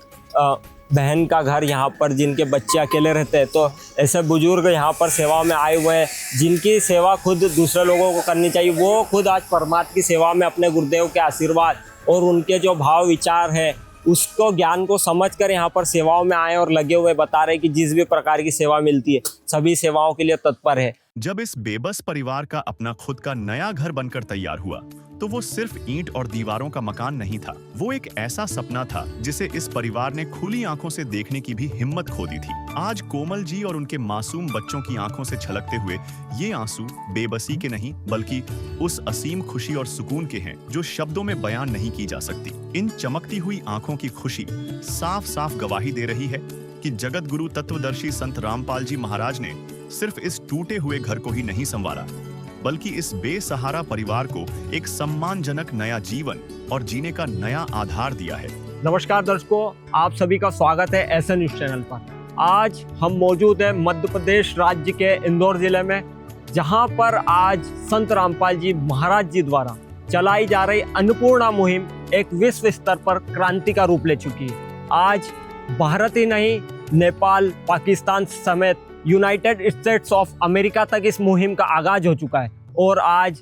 बहन का घर यहाँ पर, जिनके बच्चे अकेले रहते हैं, तो ऐसे बुजुर्ग यहाँ पर सेवा में आए हुए हैं, जिनकी सेवा खुद दूसरे लोगों को करनी चाहिए। वो खुद आज परमात्मा की सेवा में अपने गुरुदेव के आशीर्वाद और उनके जो भाव विचार है उसको ज्ञान को समझकर यहाँ पर सेवाओं में आए और लगे हुए, बता रहे कि जिस भी प्रकार की सेवा मिलती है सभी सेवाओं के लिए तत्पर है। जब इस बेबस परिवार का अपना खुद का नया घर बनकर तैयार हुआ तो वो सिर्फ ईंट और दीवारों का मकान नहीं था, वो एक ऐसा सपना था जिसे इस परिवार ने खुली आंखों से देखने की भी हिम्मत खो दी थी। आज कोमल जी और उनके मासूम बच्चों की आंखों से छलकते हुए ये आंसू बेबसी के नहीं बल्कि उस असीम खुशी और सुकून के हैं जो शब्दों में बयान नहीं की जा सकती। इन चमकती हुई आंखों की खुशी साफ साफ गवाही दे रही है कि जगत गुरु तत्वदर्शी संत रामपाल जी महाराज ने सिर्फ इस टूटे हुए घर को ही नहीं संवारा, बल्कि इस बेसहारा परिवार को एक सम्मानजनक नया जीवन और जीने का नया आधार दिया है। नमस्कार दर्शकों, आप सभी का स्वागत है एसएन न्यूज़ चैनल पर। आज हम मौजूद हैं मध्य प्रदेश राज्य के इंदौर जिले में, जहां पर आज संत रामपाल जी महाराज जी द्वारा चलाई जा रही अन्नपूर्णा मुहिम एक विश्व स्तर पर क्रांति का रूप ले चुकी है। आज भारत ही नहीं, नेपाल, पाकिस्तान समेत यूनाइटेड स्टेट्स ऑफ अमेरिका तक इस मुहिम का आगाज हो चुका है, और आज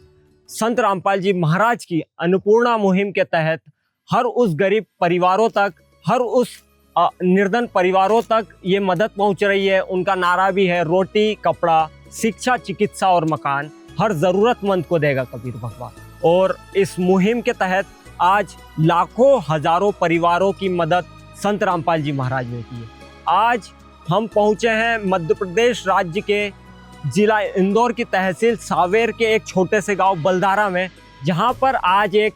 संत रामपाल जी महाराज की अन्नपूर्णा मुहिम के तहत हर उस गरीब परिवारों तक, हर उस निर्धन परिवारों तक ये मदद पहुंच रही है। उनका नारा भी है, रोटी, कपड़ा, शिक्षा, चिकित्सा और मकान हर जरूरतमंद को देगा कबीर भगवान। और इस मुहिम के तहत आज लाखों हजारों परिवारों की मदद संत रामपाल जी महाराज ने की है। आज हम पहुंचे हैं मध्य प्रदेश राज्य के जिला इंदौर की तहसील सावेर के एक छोटे से गांव बलधारा में, जहां पर आज एक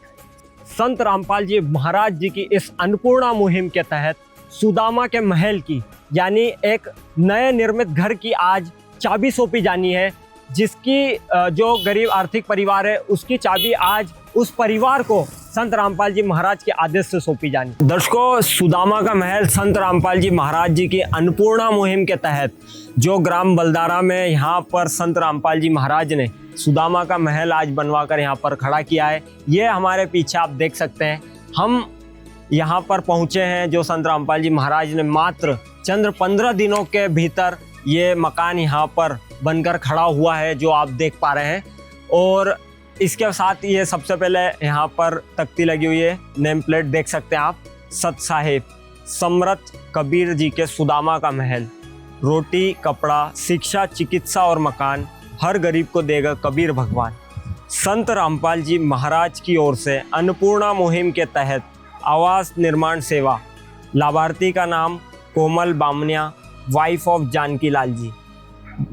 संत रामपाल जी महाराज जी की इस अन्नपूर्णा मुहिम के तहत सुदामा के महल की, यानी एक नए निर्मित घर की आज चाबी सौंपी जानी है, जिसकी जो गरीब आर्थिक परिवार है उसकी चाबी आज उस परिवार को संत रामपाल जी महाराज के आदेश से सौंपी जानी। दर्शकों, सुदामा का महल संत रामपाल जी महाराज जी की अन्नपूर्णा मुहिम के तहत जो ग्राम बलदारा में यहाँ पर संत रामपाल जी महाराज ने सुदामा का महल आज बनवाकर यहाँ पर खड़ा किया है, ये हमारे पीछे आप देख सकते हैं। हम यहाँ पर पहुँचे हैं जो संत रामपाल जी महाराज ने मात्र चंद्र 15 दिनों के भीतर ये मकान यहाँ पर बनकर खड़ा हुआ है जो आप देख पा रहे हैं। और इसके साथ ये सबसे पहले यहाँ पर तख्ती लगी हुई है, नेम प्लेट देख सकते हैं आप, सत साहिब सम्रत कबीर जी के सुदामा का महल, रोटी कपड़ा शिक्षा चिकित्सा और मकान हर गरीब को देगा कबीर भगवान। संत रामपाल जी महाराज की ओर से अन्नपूर्णा मुहिम के तहत आवास निर्माण सेवा, लाभार्थी का नाम कोमल बामनिया, वाइफ ऑफ जानकी लाल जी,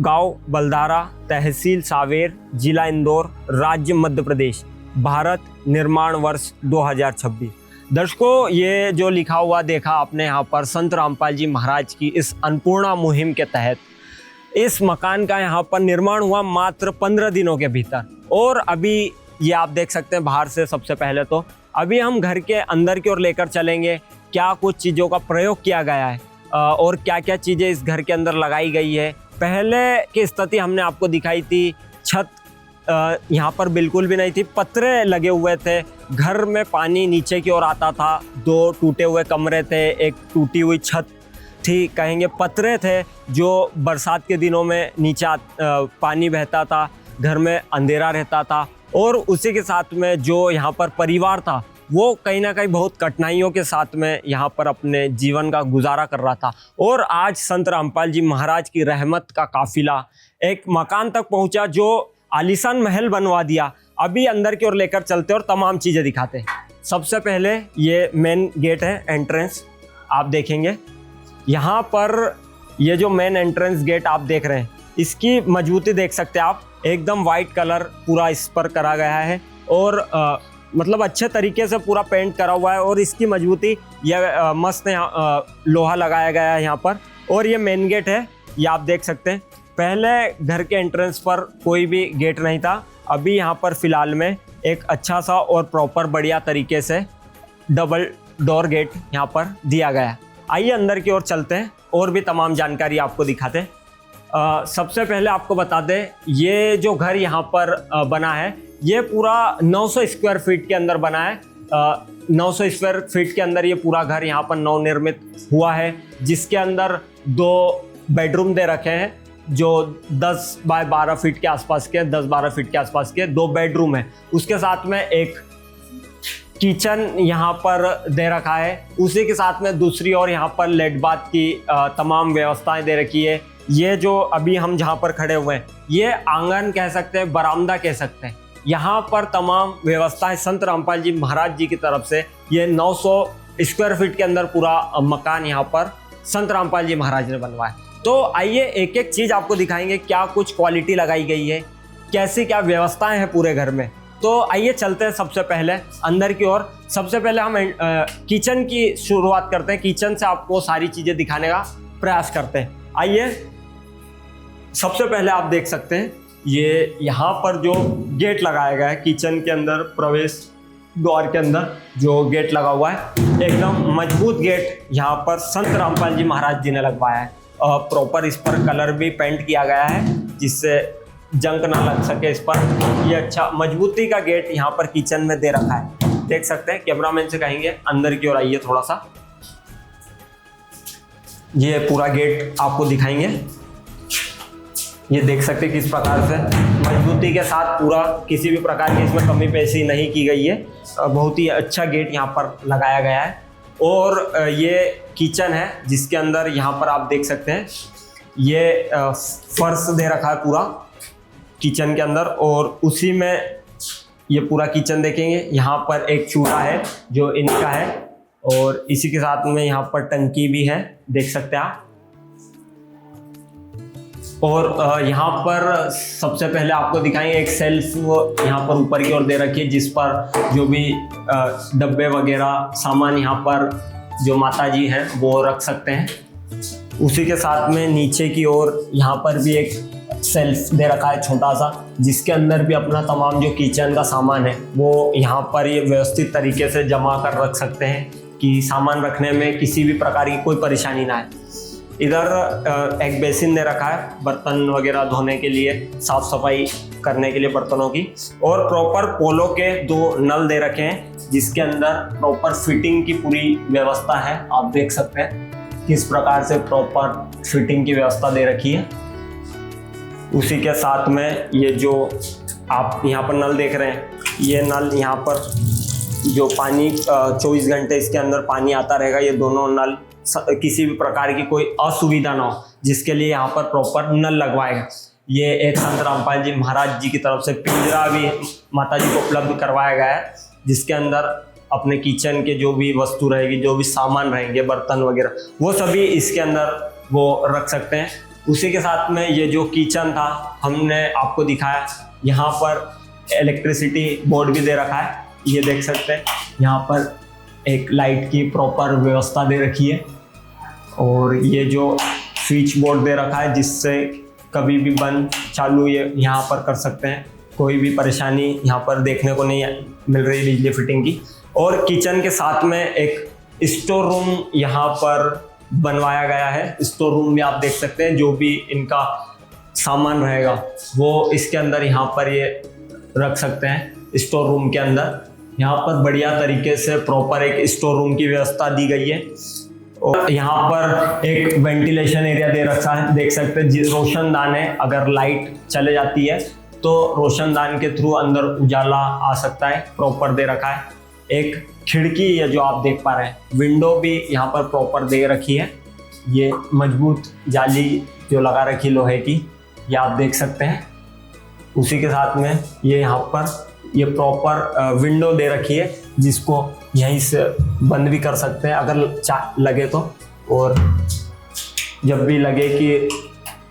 गांव बलदारा, तहसील सावेर, जिला इंदौर, राज्य मध्य प्रदेश, भारत, निर्माण वर्ष 2026। दर्शकों, ये जो लिखा हुआ देखा आपने यहाँ पर संत रामपाल जी महाराज की इस अन्नपूर्णा मुहिम के तहत इस मकान का यहाँ पर निर्माण हुआ मात्र 15 दिनों के भीतर। और अभी ये आप देख सकते हैं बाहर से। सबसे पहले तो अभी हम घर के अंदर की ओर लेकर चलेंगे, क्या कुछ चीज़ों का प्रयोग किया गया है और क्या क्या चीज़ें इस घर के अंदर लगाई गई है। पहले की स्थिति हमने आपको दिखाई थी, छत यहाँ पर बिल्कुल भी नहीं थी, पत्रे लगे हुए थे, घर में पानी नीचे की ओर आता था, 2 टूटे हुए कमरे थे, एक टूटी हुई छत थी, कहेंगे पत्रे थे जो बरसात के दिनों में नीचे पानी बहता था, घर में अंधेरा रहता था। और उसी के साथ में जो यहाँ पर परिवार था वो कहीं ना कहीं बहुत कठिनाइयों के साथ में यहाँ पर अपने जीवन का गुजारा कर रहा था। और आज संत रामपाल जी महाराज की रहमत का काफिला एक मकान तक पहुँचा जो आलीशान महल बनवा दिया। अभी अंदर की ओर लेकर चलते और तमाम चीज़ें दिखाते हैं। सबसे पहले ये मेन गेट है, एंट्रेंस आप देखेंगे यहाँ पर। ये जो मेन एंट्रेंस गेट आप देख रहे हैं, इसकी मजबूती देख सकते हैं आप, एकदम वाइट कलर पूरा इस पर करा गया है और मतलब अच्छे तरीके से पूरा पेंट करा हुआ है। और इसकी मजबूती यह मस्त यहाँ लोहा लगाया गया है यहाँ पर। और ये मेन गेट है, ये आप देख सकते हैं। पहले घर के एंट्रेंस पर कोई भी गेट नहीं था, अभी यहाँ पर फिलहाल में एक अच्छा सा और प्रॉपर बढ़िया तरीके से डबल डोर गेट यहाँ पर दिया गया। आइए अंदर की ओर चलते हैं और भी तमाम जानकारी आपको दिखाते हैं। सबसे पहले आपको बता दें, ये जो घर यहाँ पर बना है ये पूरा 900 स्क्वायर फीट के अंदर बना है। 900 स्क्वायर फीट के अंदर ये पूरा घर यहाँ पर नवनिर्मित हुआ है, जिसके अंदर 2 बेडरूम दे रखे हैं जो 10 बाय 12 फीट के आसपास के, 10-12 फीट के आसपास के 2 बेडरूम है। उसके साथ में एक किचन यहाँ पर दे रखा है, उसी के साथ में दूसरी ओर यहाँ पर लेट बाथ की तमाम व्यवस्थाएं दे रखी है। ये जो अभी हम जहाँ पर खड़े हुए हैं ये आंगन कह सकते हैं, बरामदा कह सकते हैं। यहाँ पर तमाम व्यवस्थाएं संत रामपाल जी महाराज जी की तरफ से ये 900 स्क्वायर फीट के अंदर पूरा मकान यहाँ पर संत रामपाल जी महाराज ने बनवाया। तो आइए एक एक चीज़ आपको दिखाएंगे, क्या कुछ क्वालिटी लगाई गई है, कैसी क्या व्यवस्थाएं हैं पूरे घर में। तो आइए चलते हैं सबसे पहले अंदर की ओर। सबसे पहले हम किचन की शुरुआत करते हैं, किचन से आपको सारी चीज़ें दिखाने का प्रयास करते हैं। आइए, सबसे पहले आप देख सकते हैं ये यहाँ पर जो गेट लगाया गया है किचन के अंदर, प्रवेश द्वार के अंदर जो गेट लगा हुआ है, एकदम मजबूत गेट यहाँ पर संत रामपाल जी महाराज जी ने लगवाया है। प्रॉपर इस पर कलर भी पेंट किया गया है जिससे जंग ना लग सके इस पर। ये अच्छा मजबूती का गेट यहाँ पर किचन में दे रखा है, देख सकते हैं। कैमरामैन से कहेंगे अंदर की ओर आइए थोड़ा सा, ये पूरा गेट आपको दिखाएंगे। ये देख सकते हैं किस प्रकार से मजबूती के साथ पूरा, किसी भी प्रकार की इसमें कमी पेशी नहीं की गई है। बहुत ही अच्छा गेट यहाँ पर लगाया गया है। और ये किचन है जिसके अंदर यहाँ पर आप देख सकते हैं ये फर्श दे रखा है पूरा किचन के अंदर। और उसी में ये पूरा किचन देखेंगे, यहाँ पर एक चूल्हा है जो इनका है और इसी के साथ में यहाँ पर टंकी भी है, देख सकते हैं आप। और यहाँ पर सबसे पहले आपको दिखाएंगे एक सेल्फ यहाँ पर ऊपर की ओर दे रखी है जिस पर जो भी डब्बे वगैरह सामान यहाँ पर जो माता जी हैं वो रख सकते हैं। उसी के साथ में नीचे की ओर यहाँ पर भी एक सेल्फ दे रखा है छोटा सा, जिसके अंदर भी अपना तमाम जो किचन का सामान है वो यहाँ पर ये व्यवस्थित तरीके से जमा कर रख सकते हैं कि सामान रखने में किसी भी प्रकार की कोई परेशानी ना आए। इधर एक बेसिन दे रखा है बर्तन वगैरह धोने के लिए, साफ सफाई करने के लिए बर्तनों की, और प्रॉपर पोलो के 2 नल दे रखे हैं जिसके अंदर प्रॉपर फिटिंग की पूरी व्यवस्था है। आप देख सकते हैं किस प्रकार से प्रॉपर फिटिंग की व्यवस्था दे रखी है। उसी के साथ में ये जो आप यहाँ पर नल देख रहे हैं, ये नल यहाँ पर जो पानी 24 घंटे इसके अंदर पानी आता रहेगा। ये दोनों नल किसी भी प्रकार की कोई असुविधा ना हो, जिसके लिए यहाँ पर प्रॉपर नल लगवाएगा। ये एक संत रामपाल जी महाराज जी की तरफ से पिंजरा भी माता जी को उपलब्ध करवाया गया है, जिसके अंदर अपने किचन के जो भी वस्तु रहेगी, जो भी सामान रहेंगे, बर्तन वगैरह, वो सभी इसके अंदर वो रख सकते हैं। उसी के साथ में ये जो किचन था हमने आपको दिखाया, यहाँ पर इलेक्ट्रिसिटी बोर्ड भी दे रखा है। ये देख सकते हैं यहाँ पर एक लाइट की प्रॉपर व्यवस्था दे रखी है, और ये जो स्विच बोर्ड दे रखा है जिससे कभी भी बंद चालू ये यहाँ पर कर सकते हैं। कोई भी परेशानी यहाँ पर देखने को नहीं मिल रही बिजली फिटिंग की। और किचन के साथ में एक स्टोर रूम यहाँ पर बनवाया गया है। स्टोर रूम में आप देख सकते हैं जो भी इनका सामान रहेगा वो इसके अंदर यहाँ पर ये रख सकते हैं। स्टोर रूम के अंदर यहाँ पर बढ़िया तरीके से प्रॉपर एक स्टोर रूम की व्यवस्था दी गई है, और यहाँ पर एक वेंटिलेशन एरिया दे रखा है। देख सकते हैं रोशनदान है, अगर लाइट चले जाती है तो रोशनदान के थ्रू अंदर उजाला आ सकता है, प्रॉपर दे रखा है। एक खिड़की है जो आप देख पा रहे हैं, विंडो भी यहाँ पर प्रॉपर दे रखी है। ये मजबूत जाली जो लगा रखी लोहे की, ये आप देख सकते हैं। उसी के साथ में ये यहाँ पर ये प्रॉपर विंडो दे रखी है जिसको यहीं से बंद भी कर सकते हैं अगर लगे तो, और जब भी लगे कि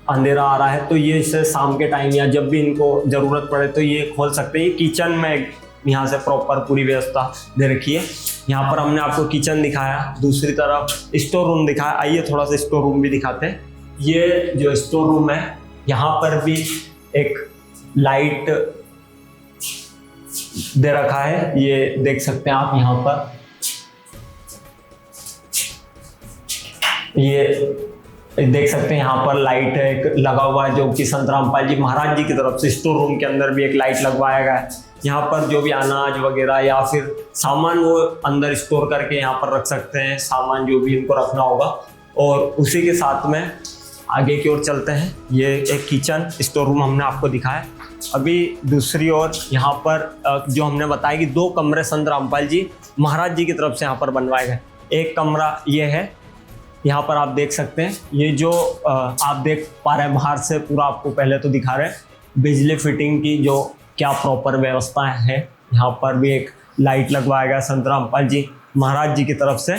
अंधेरा आ रहा है तो ये इसे शाम के टाइम या जब भी इनको ज़रूरत पड़े तो ये खोल सकते हैं। ये किचन में यहाँ से प्रॉपर पूरी व्यवस्था दे रखी है। यहाँ पर हमने आपको किचन दिखाया, दूसरी तरफ स्टोर रूम दिखाया। आइए थोड़ा सा स्टोर रूम भी दिखाते हैं। ये जो स्टोर रूम है यहाँ पर भी एक लाइट दे रखा है, ये देख सकते हैं आप। यहाँ पर ये देख सकते हैं यहाँ पर लाइट एक लगा हुआ है जो कि संत रामपाल जी महाराज जी की तरफ से स्टोर रूम के अंदर भी एक लाइट लगवाया गया है। यहाँ पर जो भी अनाज वगैरह या फिर सामान वो अंदर स्टोर करके यहाँ पर रख सकते हैं, सामान जो भी इनको रखना होगा। और उसी के साथ में आगे की ओर चलते हैं। ये एक किचन स्टोर रूम हमने आपको दिखाया। अभी दूसरी ओर यहाँ पर जो हमने बताया कि 2 कमरे संत रामपाल जी महाराज जी की तरफ से यहाँ पर बनवाए गए। एक कमरा ये है, यहाँ पर आप देख सकते हैं। ये जो आप देख पा रहे हैं बाहर से पूरा आपको पहले तो दिखा रहे हैं बिजली फिटिंग की जो क्या प्रॉपर व्यवस्था है। यहाँ पर भी एक लाइट लगवाया गया संत रामपाल जी महाराज जी की तरफ से।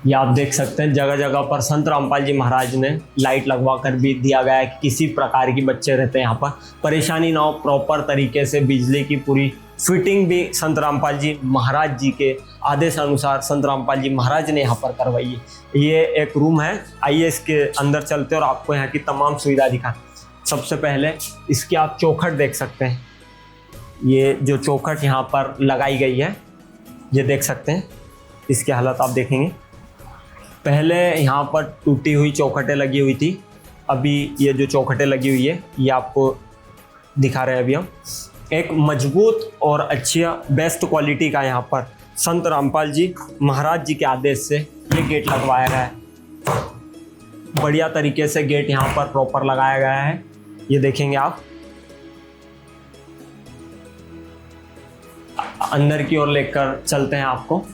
ये आप देख सकते हैं जगह जगह पर संत रामपाल जी महाराज ने लाइट लगवा कर भी दिया गया है कि किसी प्रकार की बच्चे रहते हैं यहाँ पर परेशानी ना हो। प्रॉपर तरीके से बिजली की पूरी फिटिंग भी संत रामपाल जी महाराज जी के आदेश अनुसार संत रामपाल जी महाराज ने यहाँ पर करवाई है। ये एक रूम है, आइए इसके अंदर चलते हैं और आपको यहाँ की तमाम सुविधा दिखा। सबसे पहले इसकी आप चौखट देख सकते हैं। ये जो चौखट यहाँ पर लगाई गई है ये देख सकते हैं, इसकी हालत आप देखेंगे। पहले यहाँ पर टूटी हुई चौखटें लगी हुई थी, अभी ये जो चौखटें लगी हुई है ये आपको दिखा रहे हैं अभी हम। एक मजबूत और अच्छा बेस्ट क्वालिटी का यहाँ पर संत रामपाल जी महाराज जी के आदेश से ये गेट लगवाया गया है। बढ़िया तरीके से गेट यहाँ पर प्रॉपर लगाया गया है, ये देखेंगे आप। अंदर की ओर लेकर चलते हैं आपको।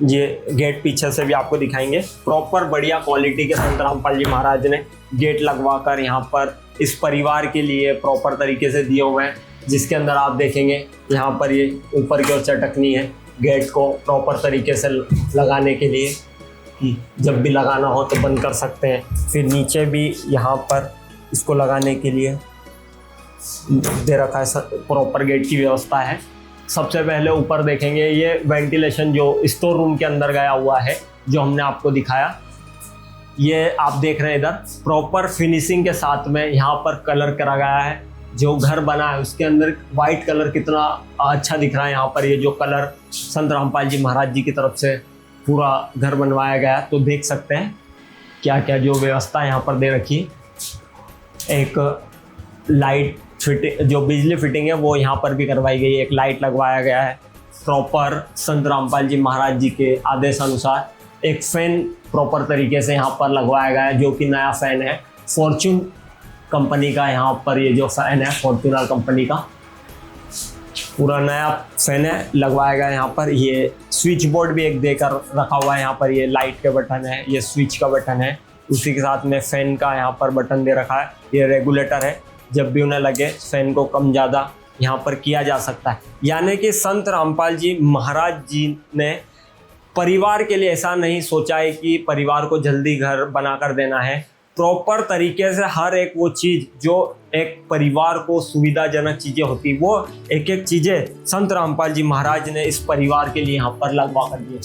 ये गेट पीछे से भी आपको दिखाएंगे। प्रॉपर बढ़िया क्वालिटी के संत रामपाल जी महाराज ने गेट लगवा कर यहाँ पर इस परिवार के लिए प्रॉपर तरीके से दिए हुए हैं, जिसके अंदर आप देखेंगे यहाँ पर ये ऊपर की ओर चटकनी है गेट को प्रॉपर तरीके से लगाने के लिए कि जब भी लगाना हो तो बंद कर सकते हैं। फिर नीचे भी यहाँ पर इसको लगाने के लिए दे रखा है, प्रॉपर गेट की व्यवस्था है। सबसे पहले ऊपर देखेंगे ये वेंटिलेशन जो स्टोर रूम के अंदर गया हुआ है जो हमने आपको दिखाया। ये आप देख रहे हैं इधर प्रॉपर फिनिशिंग के साथ में यहाँ पर कलर करा गया है। जो घर बना है उसके अंदर वाइट कलर कितना अच्छा दिख रहा है। यहाँ पर ये जो कलर संत रामपाल जी महाराज जी की तरफ से पूरा घर बनवाया गया, तो देख सकते हैं क्या क्या जो व्यवस्था यहाँ पर दे रखी है। एक लाइट फिटिंग, जो बिजली फिटिंग है वो यहाँ पर भी करवाई गई है। एक लाइट लगवाया गया है प्रॉपर संत रामपाल जी महाराज जी के आदेश अनुसार। एक फैन प्रॉपर तरीके से यहाँ पर लगवाया गया है, जो कि नया फैन है फॉर्च्यून कंपनी का। यहाँ पर ये जो फैन है फॉर्च्यूनर कंपनी का पूरा नया फैन है, लगवाया गया है यहाँ पर। ये स्विच बोर्ड भी एक देकर रखा हुआ है। यहाँ पर ये लाइट के बटन है, ये स्विच का बटन है, उसी के साथ में फैन का यहाँ पर बटन दे रखा है। ये रेगुलेटर है, जब भी उन्हें लगे फैन को कम ज़्यादा यहाँ पर किया जा सकता है। यानी कि संत रामपाल जी महाराज जी ने परिवार के लिए ऐसा नहीं सोचा है कि परिवार को जल्दी घर बनाकर देना है। प्रॉपर तरीके से हर एक वो चीज़ जो एक परिवार को सुविधाजनक चीज़ें होती, वो एक एक चीज़ें संत रामपाल जी महाराज ने इस परिवार के लिए यहाँ पर लगवा कर दिए।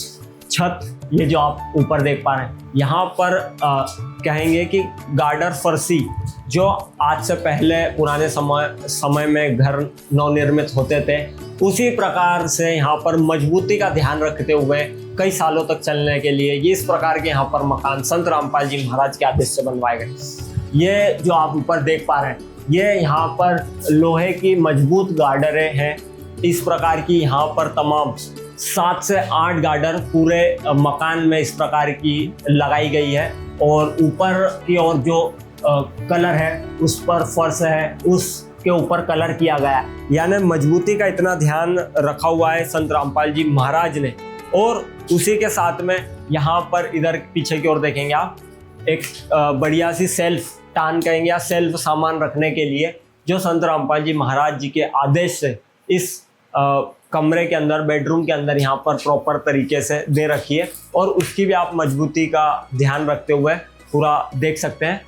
छत, ये जो आप ऊपर देख पा रहे हैं, यहाँ पर कहेंगे कि गार्डर फर्शी, जो आज से पहले पुराने समय में घर नवनिर्मित होते थे, उसी प्रकार से यहाँ पर मजबूती का ध्यान रखते हुए कई सालों तक चलने के लिए ये इस प्रकार के यहाँ पर मकान संत रामपाल जी महाराज के आदेश से बनवाए गए। ये जो आप ऊपर देख पा रहे हैं, ये यहाँ पर लोहे की मजबूत गार्डरें हैं। इस प्रकार की यहाँ पर तमाम 7 से 8 गार्डर पूरे मकान में इस प्रकार की लगाई गई है। और ऊपर की ओर जो कलर है, उस पर फर्श है, उसके ऊपर कलर किया गया है। यानी मजबूती का इतना ध्यान रखा हुआ है संत रामपाल जी महाराज ने। और उसी के साथ में यहाँ पर इधर पीछे की ओर देखेंगे आप, एक बढ़िया सी सेल्फ टान कहेंगे या सेल्फ सामान रखने के लिए, जो संत रामपाल जी महाराज जी के आदेश से इस कमरे के अंदर, बेडरूम के अंदर यहाँ पर प्रॉपर तरीके से दे रखी है। और उसकी भी आप मजबूती का ध्यान रखते हुए पूरा देख सकते हैं।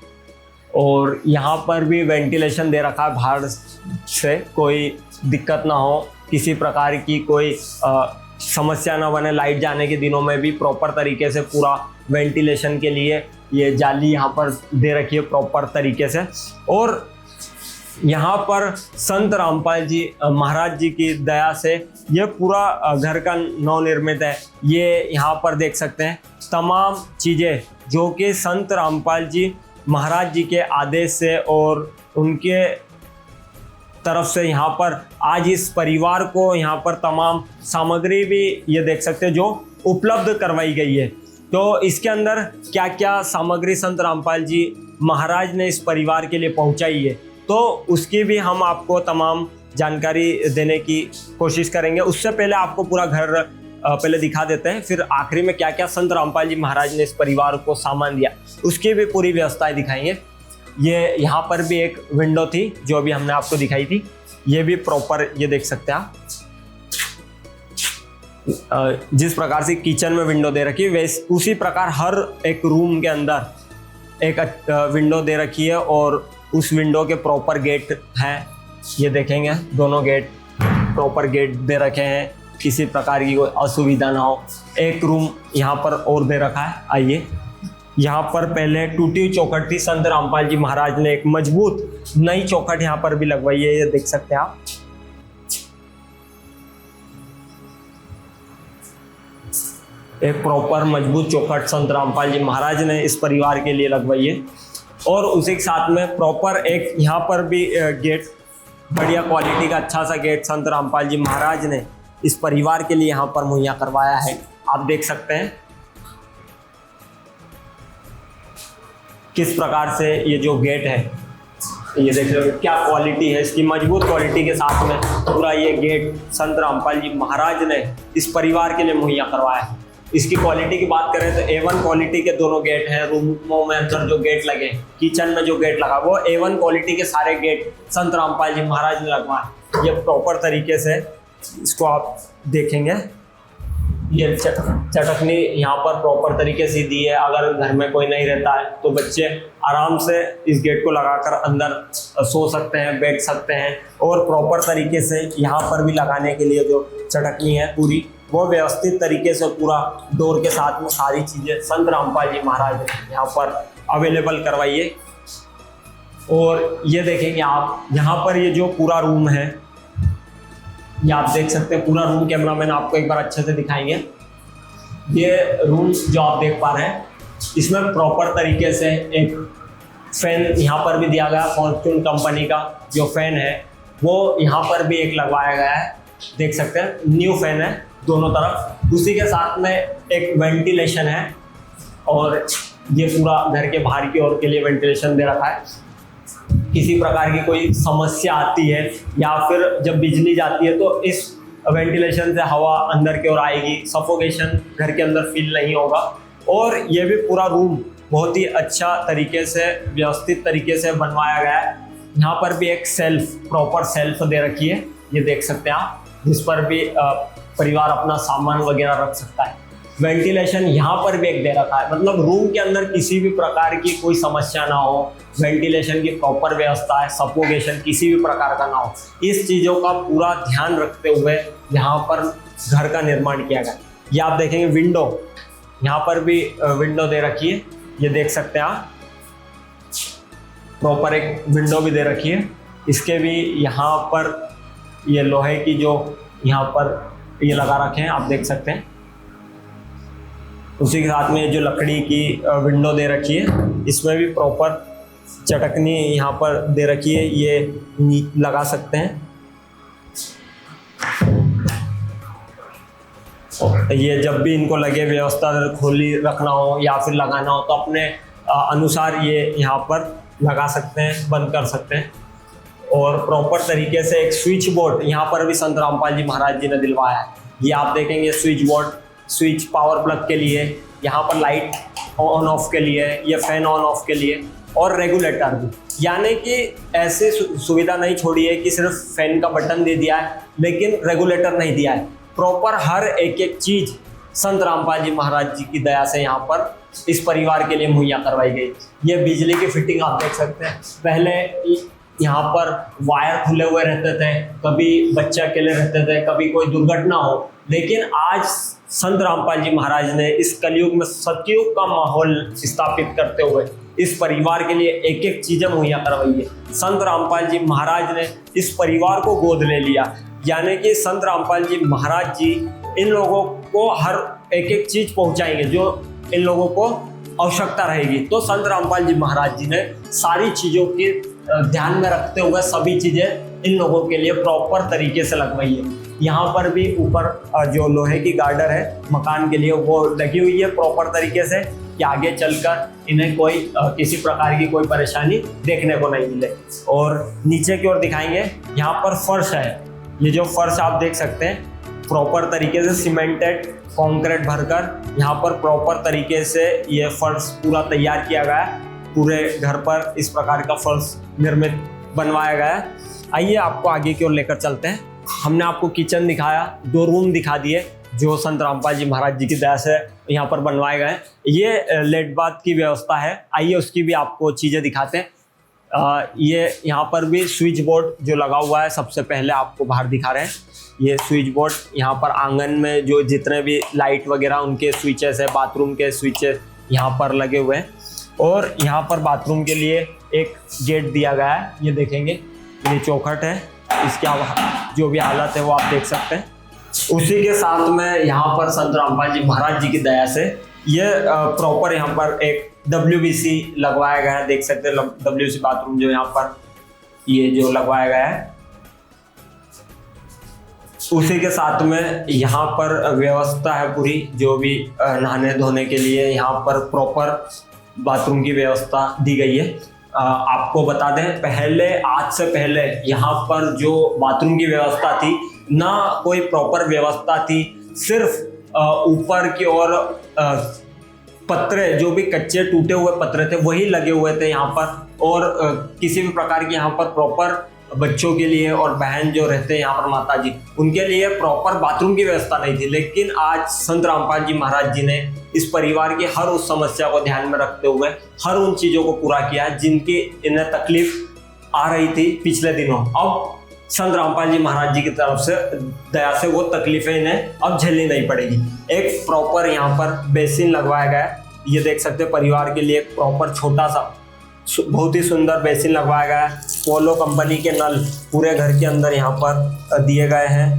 और यहाँ पर भी वेंटिलेशन दे रखा है, बाहर से कोई दिक्कत ना हो, किसी प्रकार की कोई समस्या ना बने। लाइट जाने के दिनों में भी प्रॉपर तरीके से पूरा वेंटिलेशन के लिए ये जाली यहाँ पर दे रखी है प्रॉपर तरीके से। और यहाँ पर संत रामपाल जी महाराज जी की दया से ये पूरा घर का नवनिर्मित है। ये यहाँ पर देख सकते हैं तमाम चीज़ें जो कि संत रामपाल जी महाराज जी के आदेश से और उनके तरफ से यहाँ पर आज इस परिवार को यहाँ पर तमाम सामग्री भी ये देख सकते हैं जो उपलब्ध करवाई गई है। तो इसके अंदर क्या क्या सामग्री संत रामपाल जी महाराज ने इस परिवार के लिए पहुँचाई है, तो उसकी भी हम आपको तमाम जानकारी देने की कोशिश करेंगे। उससे पहले आपको पूरा घर पहले दिखा देते हैं, फिर आखिरी में क्या क्या संत रामपाल जी महाराज ने इस परिवार को सामान दिया उसकी भी पूरी व्यवस्थाएं दिखाएंगे। ये यहाँ पर भी एक विंडो थी जो अभी हमने आपको दिखाई थी, ये भी प्रॉपर ये देख सकते हैं आप। जिस प्रकार से किचन में विंडो दे रखी है, वैसे उसी प्रकार हर एक रूम के अंदर एक विंडो दे रखी है। और उस विंडो के प्रॉपर गेट हैं, ये देखेंगे दोनों गेट प्रॉपर गेट दे रखे हैं, किसी प्रकार की कोई असुविधा ना हो। एक रूम यहाँ पर और दे रखा है। आइए, यहाँ पर पहले टूटी हुई चौखट थी, संत रामपाल जी महाराज ने एक मजबूत नई चौखट यहाँ पर भी लगवाई है, ये देख सकते हैं आप। एक प्रॉपर मजबूत चौखट संत रामपाल जी महाराज ने इस परिवार के लिए लगवाई है। और उसी के साथ में प्रॉपर एक यहाँ पर भी गेट, बढ़िया क्वालिटी का अच्छा सा गेट संत रामपाल जी महाराज ने इस परिवार के लिए यहाँ पर मुहैया करवाया है। आप देख सकते हैं किस प्रकार से ये जो गेट है, ये देख रहे हो क्या क्वालिटी है इसकी, मजबूत क्वालिटी के साथ में पूरा ये गेट संत रामपाल जी महाराज ने इस परिवार के लिए मुहैया करवाया है। इसकी क्वालिटी की बात करें तो A1 क्वालिटी के दोनों गेट हैं। रूमों में अंदर जो गेट लगे, किचन में जो गेट लगा, वो A1 क्वालिटी के सारे गेट संत रामपाल जी महाराज ने लगवाए। ये प्रॉपर तरीके से इसको आप देखेंगे, ये चटकनी यहाँ पर प्रॉपर तरीके से दी है। अगर घर में कोई नहीं रहता है तो बच्चे आराम से इस गेट को लगाकर अंदर सो सकते हैं, बैठ सकते हैं। और प्रॉपर तरीके से यहाँ पर भी लगाने के लिए जो चटकनी है पूरी, वो व्यवस्थित तरीके से पूरा डोर के साथ में सारी चीज़ें संत रामपाल जी महाराज ने यहाँ पर अवेलेबल करवाई है। और ये देखेंगे आप यहाँ पर ये जो पूरा रूम है, ये आप देख सकते हैं पूरा रूम। कैमरामैन आपको एक बार अच्छे से दिखाएंगे। ये रूम जो आप देख पा रहे हैं, इसमें प्रॉपर तरीके से एक फैन यहाँ पर भी दिया गया। फॉर्च्यून कंपनी का जो फैन है वो यहाँ पर भी एक लगवाया गया है, देख सकते हैं न्यू फैन है दोनों तरफ। उसी के साथ में एक वेंटिलेशन है और ये पूरा घर के बाहर की ओर के लिए वेंटिलेशन दे रखा है। किसी प्रकार की कोई समस्या आती है या फिर जब बिजली जाती है तो इस वेंटिलेशन से हवा अंदर की ओर आएगी, सफोकेशन घर के अंदर फील नहीं होगा। और ये भी पूरा रूम बहुत ही अच्छा तरीके से व्यवस्थित तरीके से बनवाया गया है। यहाँ पर भी एक सेल्फ, प्रॉपर सेल्फ दे रखी है, ये देख सकते हैं आप, जिस पर भी परिवार अपना सामान वगैरह रख सकता है। वेंटिलेशन यहाँ पर भी एक दे रखा है, मतलब रूम के अंदर किसी भी प्रकार की कोई समस्या ना हो, वेंटिलेशन की प्रॉपर व्यवस्था है, सफोकेशन किसी भी प्रकार का ना हो। इस चीज़ों का पूरा ध्यान रखते हुए यहाँ पर घर का निर्माण किया गया। ये आप देखेंगे विंडो, यहाँ पर भी विंडो दे रखी है, ये देख सकते हैं आप, प्रॉपर एक विंडो भी दे रखी है। इसके भी यहाँ पर ये लोहे की जो यहाँ पर ये लगा रखे हैं, आप देख सकते हैं। उसी के साथ में जो लकड़ी की विंडो दे रखी है, इसमें भी प्रॉपर चटकनी यहाँ पर दे रखी है, ये लगा सकते हैं। ये जब भी इनको लगे व्यवस्था खोली रखना हो या फिर लगाना हो तो अपने अनुसार ये यहाँ पर लगा सकते हैं, बंद कर सकते हैं। और प्रॉपर तरीके से एक स्विच बोर्ड यहाँ पर भी संत रामपाल जी महाराज जी ने दिलवाया है। ये आप देखेंगे switch board, switch power plug के लिए, यहाँ पर लाइट ऑन ऑफ के लिए, ये फैन ऑन ऑफ के लिए, और रेगुलेटर भी। यानी कि ऐसी सुविधा नहीं छोड़ी है कि सिर्फ फैन का बटन दे दिया है लेकिन रेगुलेटर नहीं दिया है। प्रॉपर हर एक एक चीज़ संत रामपाल जी महाराज जी की दया से यहाँ पर इस परिवार के लिए मुहैया करवाई गई। ये बिजली की फिटिंग आप देख सकते हैं। पहले यहाँ पर वायर खुले हुए रहते थे, कभी बच्चे अकेले रहते थे, कभी कोई दुर्घटना हो, लेकिन आज संत रामपाल जी महाराज ने इस कलयुग में सतयुग का माहौल स्थापित करते हुए इस परिवार के लिए एक एक चीज़ें मुहैया करवाई है। संत रामपाल जी महाराज ने इस परिवार को गोद ले लिया, यानी कि संत रामपाल जी महाराज जी इन लोगों को हर एक एक चीज़ पहुंचाएंगे जो इन लोगों को आवश्यकता रहेगी। तो संत रामपाल जी महाराज जी ने सारी चीज़ों के ध्यान में रखते हुए सभी चीज़ें इन लोगों के लिए प्रॉपर तरीके से लगवाई है। यहाँ पर भी ऊपर जो लोहे की गार्डर है मकान के लिए वो लगी हुई है प्रॉपर तरीके से कि आगे चलकर इन्हें कोई किसी प्रकार की कोई परेशानी देखने को नहीं मिले। और नीचे की ओर दिखाएंगे, यहाँ पर फर्श है। ये जो फर्श आप देख सकते हैं प्रॉपर तरीके से सीमेंटेड कंक्रीट भरकर यहाँ पर प्रॉपर तरीके से ये फर्श पूरा तैयार किया गया है। पूरे घर पर इस प्रकार का फर्श निर्मित बनवाया गया है। आइए आपको आगे की ओर लेकर चलते हैं। हमने आपको किचन दिखाया, 2 रूम दिखा दिए जो संत रामपाल जी महाराज जी की दया से यहाँ पर बनवाए गए। ये लेट बाथ की व्यवस्था है, आइए उसकी भी आपको चीज़ें दिखाते हैं। ये यहाँ पर भी स्विच बोर्ड जो लगा हुआ है, सबसे पहले आपको बाहर दिखा रहे हैं। ये स्विच बोर्ड यहाँ पर आंगन में जो जितने भी लाइट वगैरह उनके स्विचेस है, बाथरूम के स्विचेस यहाँ पर लगे हुए हैं। और यहाँ पर बाथरूम के लिए एक गेट दिया गया है, ये देखेंगे, ये चौखट है, इसकी जो भी हालत है वो आप देख सकते हैं। उसी के साथ में यहाँ पर संत रामपाल जी महाराज जी की दया से ये प्रॉपर यहाँ पर एक WBC लगवाया गया है, देख सकते हैं WBC बाथरूम जो यहाँ पर ये जो लगवाया गया है। उसी के साथ में यहाँ पर व्यवस्था है पूरी, जो भी नहाने धोने के लिए यहाँ पर प्रॉपर बाथरूम की व्यवस्था दी गई है। आपको बता दें, पहले, आज से पहले यहाँ पर जो बाथरूम की व्यवस्था थी ना कोई प्रॉपर व्यवस्था थी, सिर्फ ऊपर की ओर पत्रे, जो भी कच्चे टूटे हुए पत्रे थे वही लगे हुए थे यहाँ पर। और किसी भी प्रकार की यहाँ पर प्रॉपर बच्चों के लिए और बहन जो रहते हैं यहाँ पर माता जी, उनके लिए प्रॉपर बाथरूम की व्यवस्था नहीं थी। लेकिन आज संत रामपाल जी महाराज जी ने इस परिवार की हर उस समस्या को ध्यान में रखते हुए हर उन चीज़ों को पूरा किया जिनकी इन्हें तकलीफ आ रही थी पिछले दिनों। अब संत रामपाल जी महाराज जी की तरफ से दया से वो तकलीफें इन्हें अब झेलनी नहीं पड़ेगी। एक प्रॉपर यहाँ पर बेसिन लगवाया गया है, ये देख सकते हैं परिवार के लिए एक प्रॉपर छोटा सा बहुत ही सुंदर बेसिन लगवाया गया है। पोलो कंपनी के नल पूरे घर के अंदर यहाँ पर दिए गए हैं,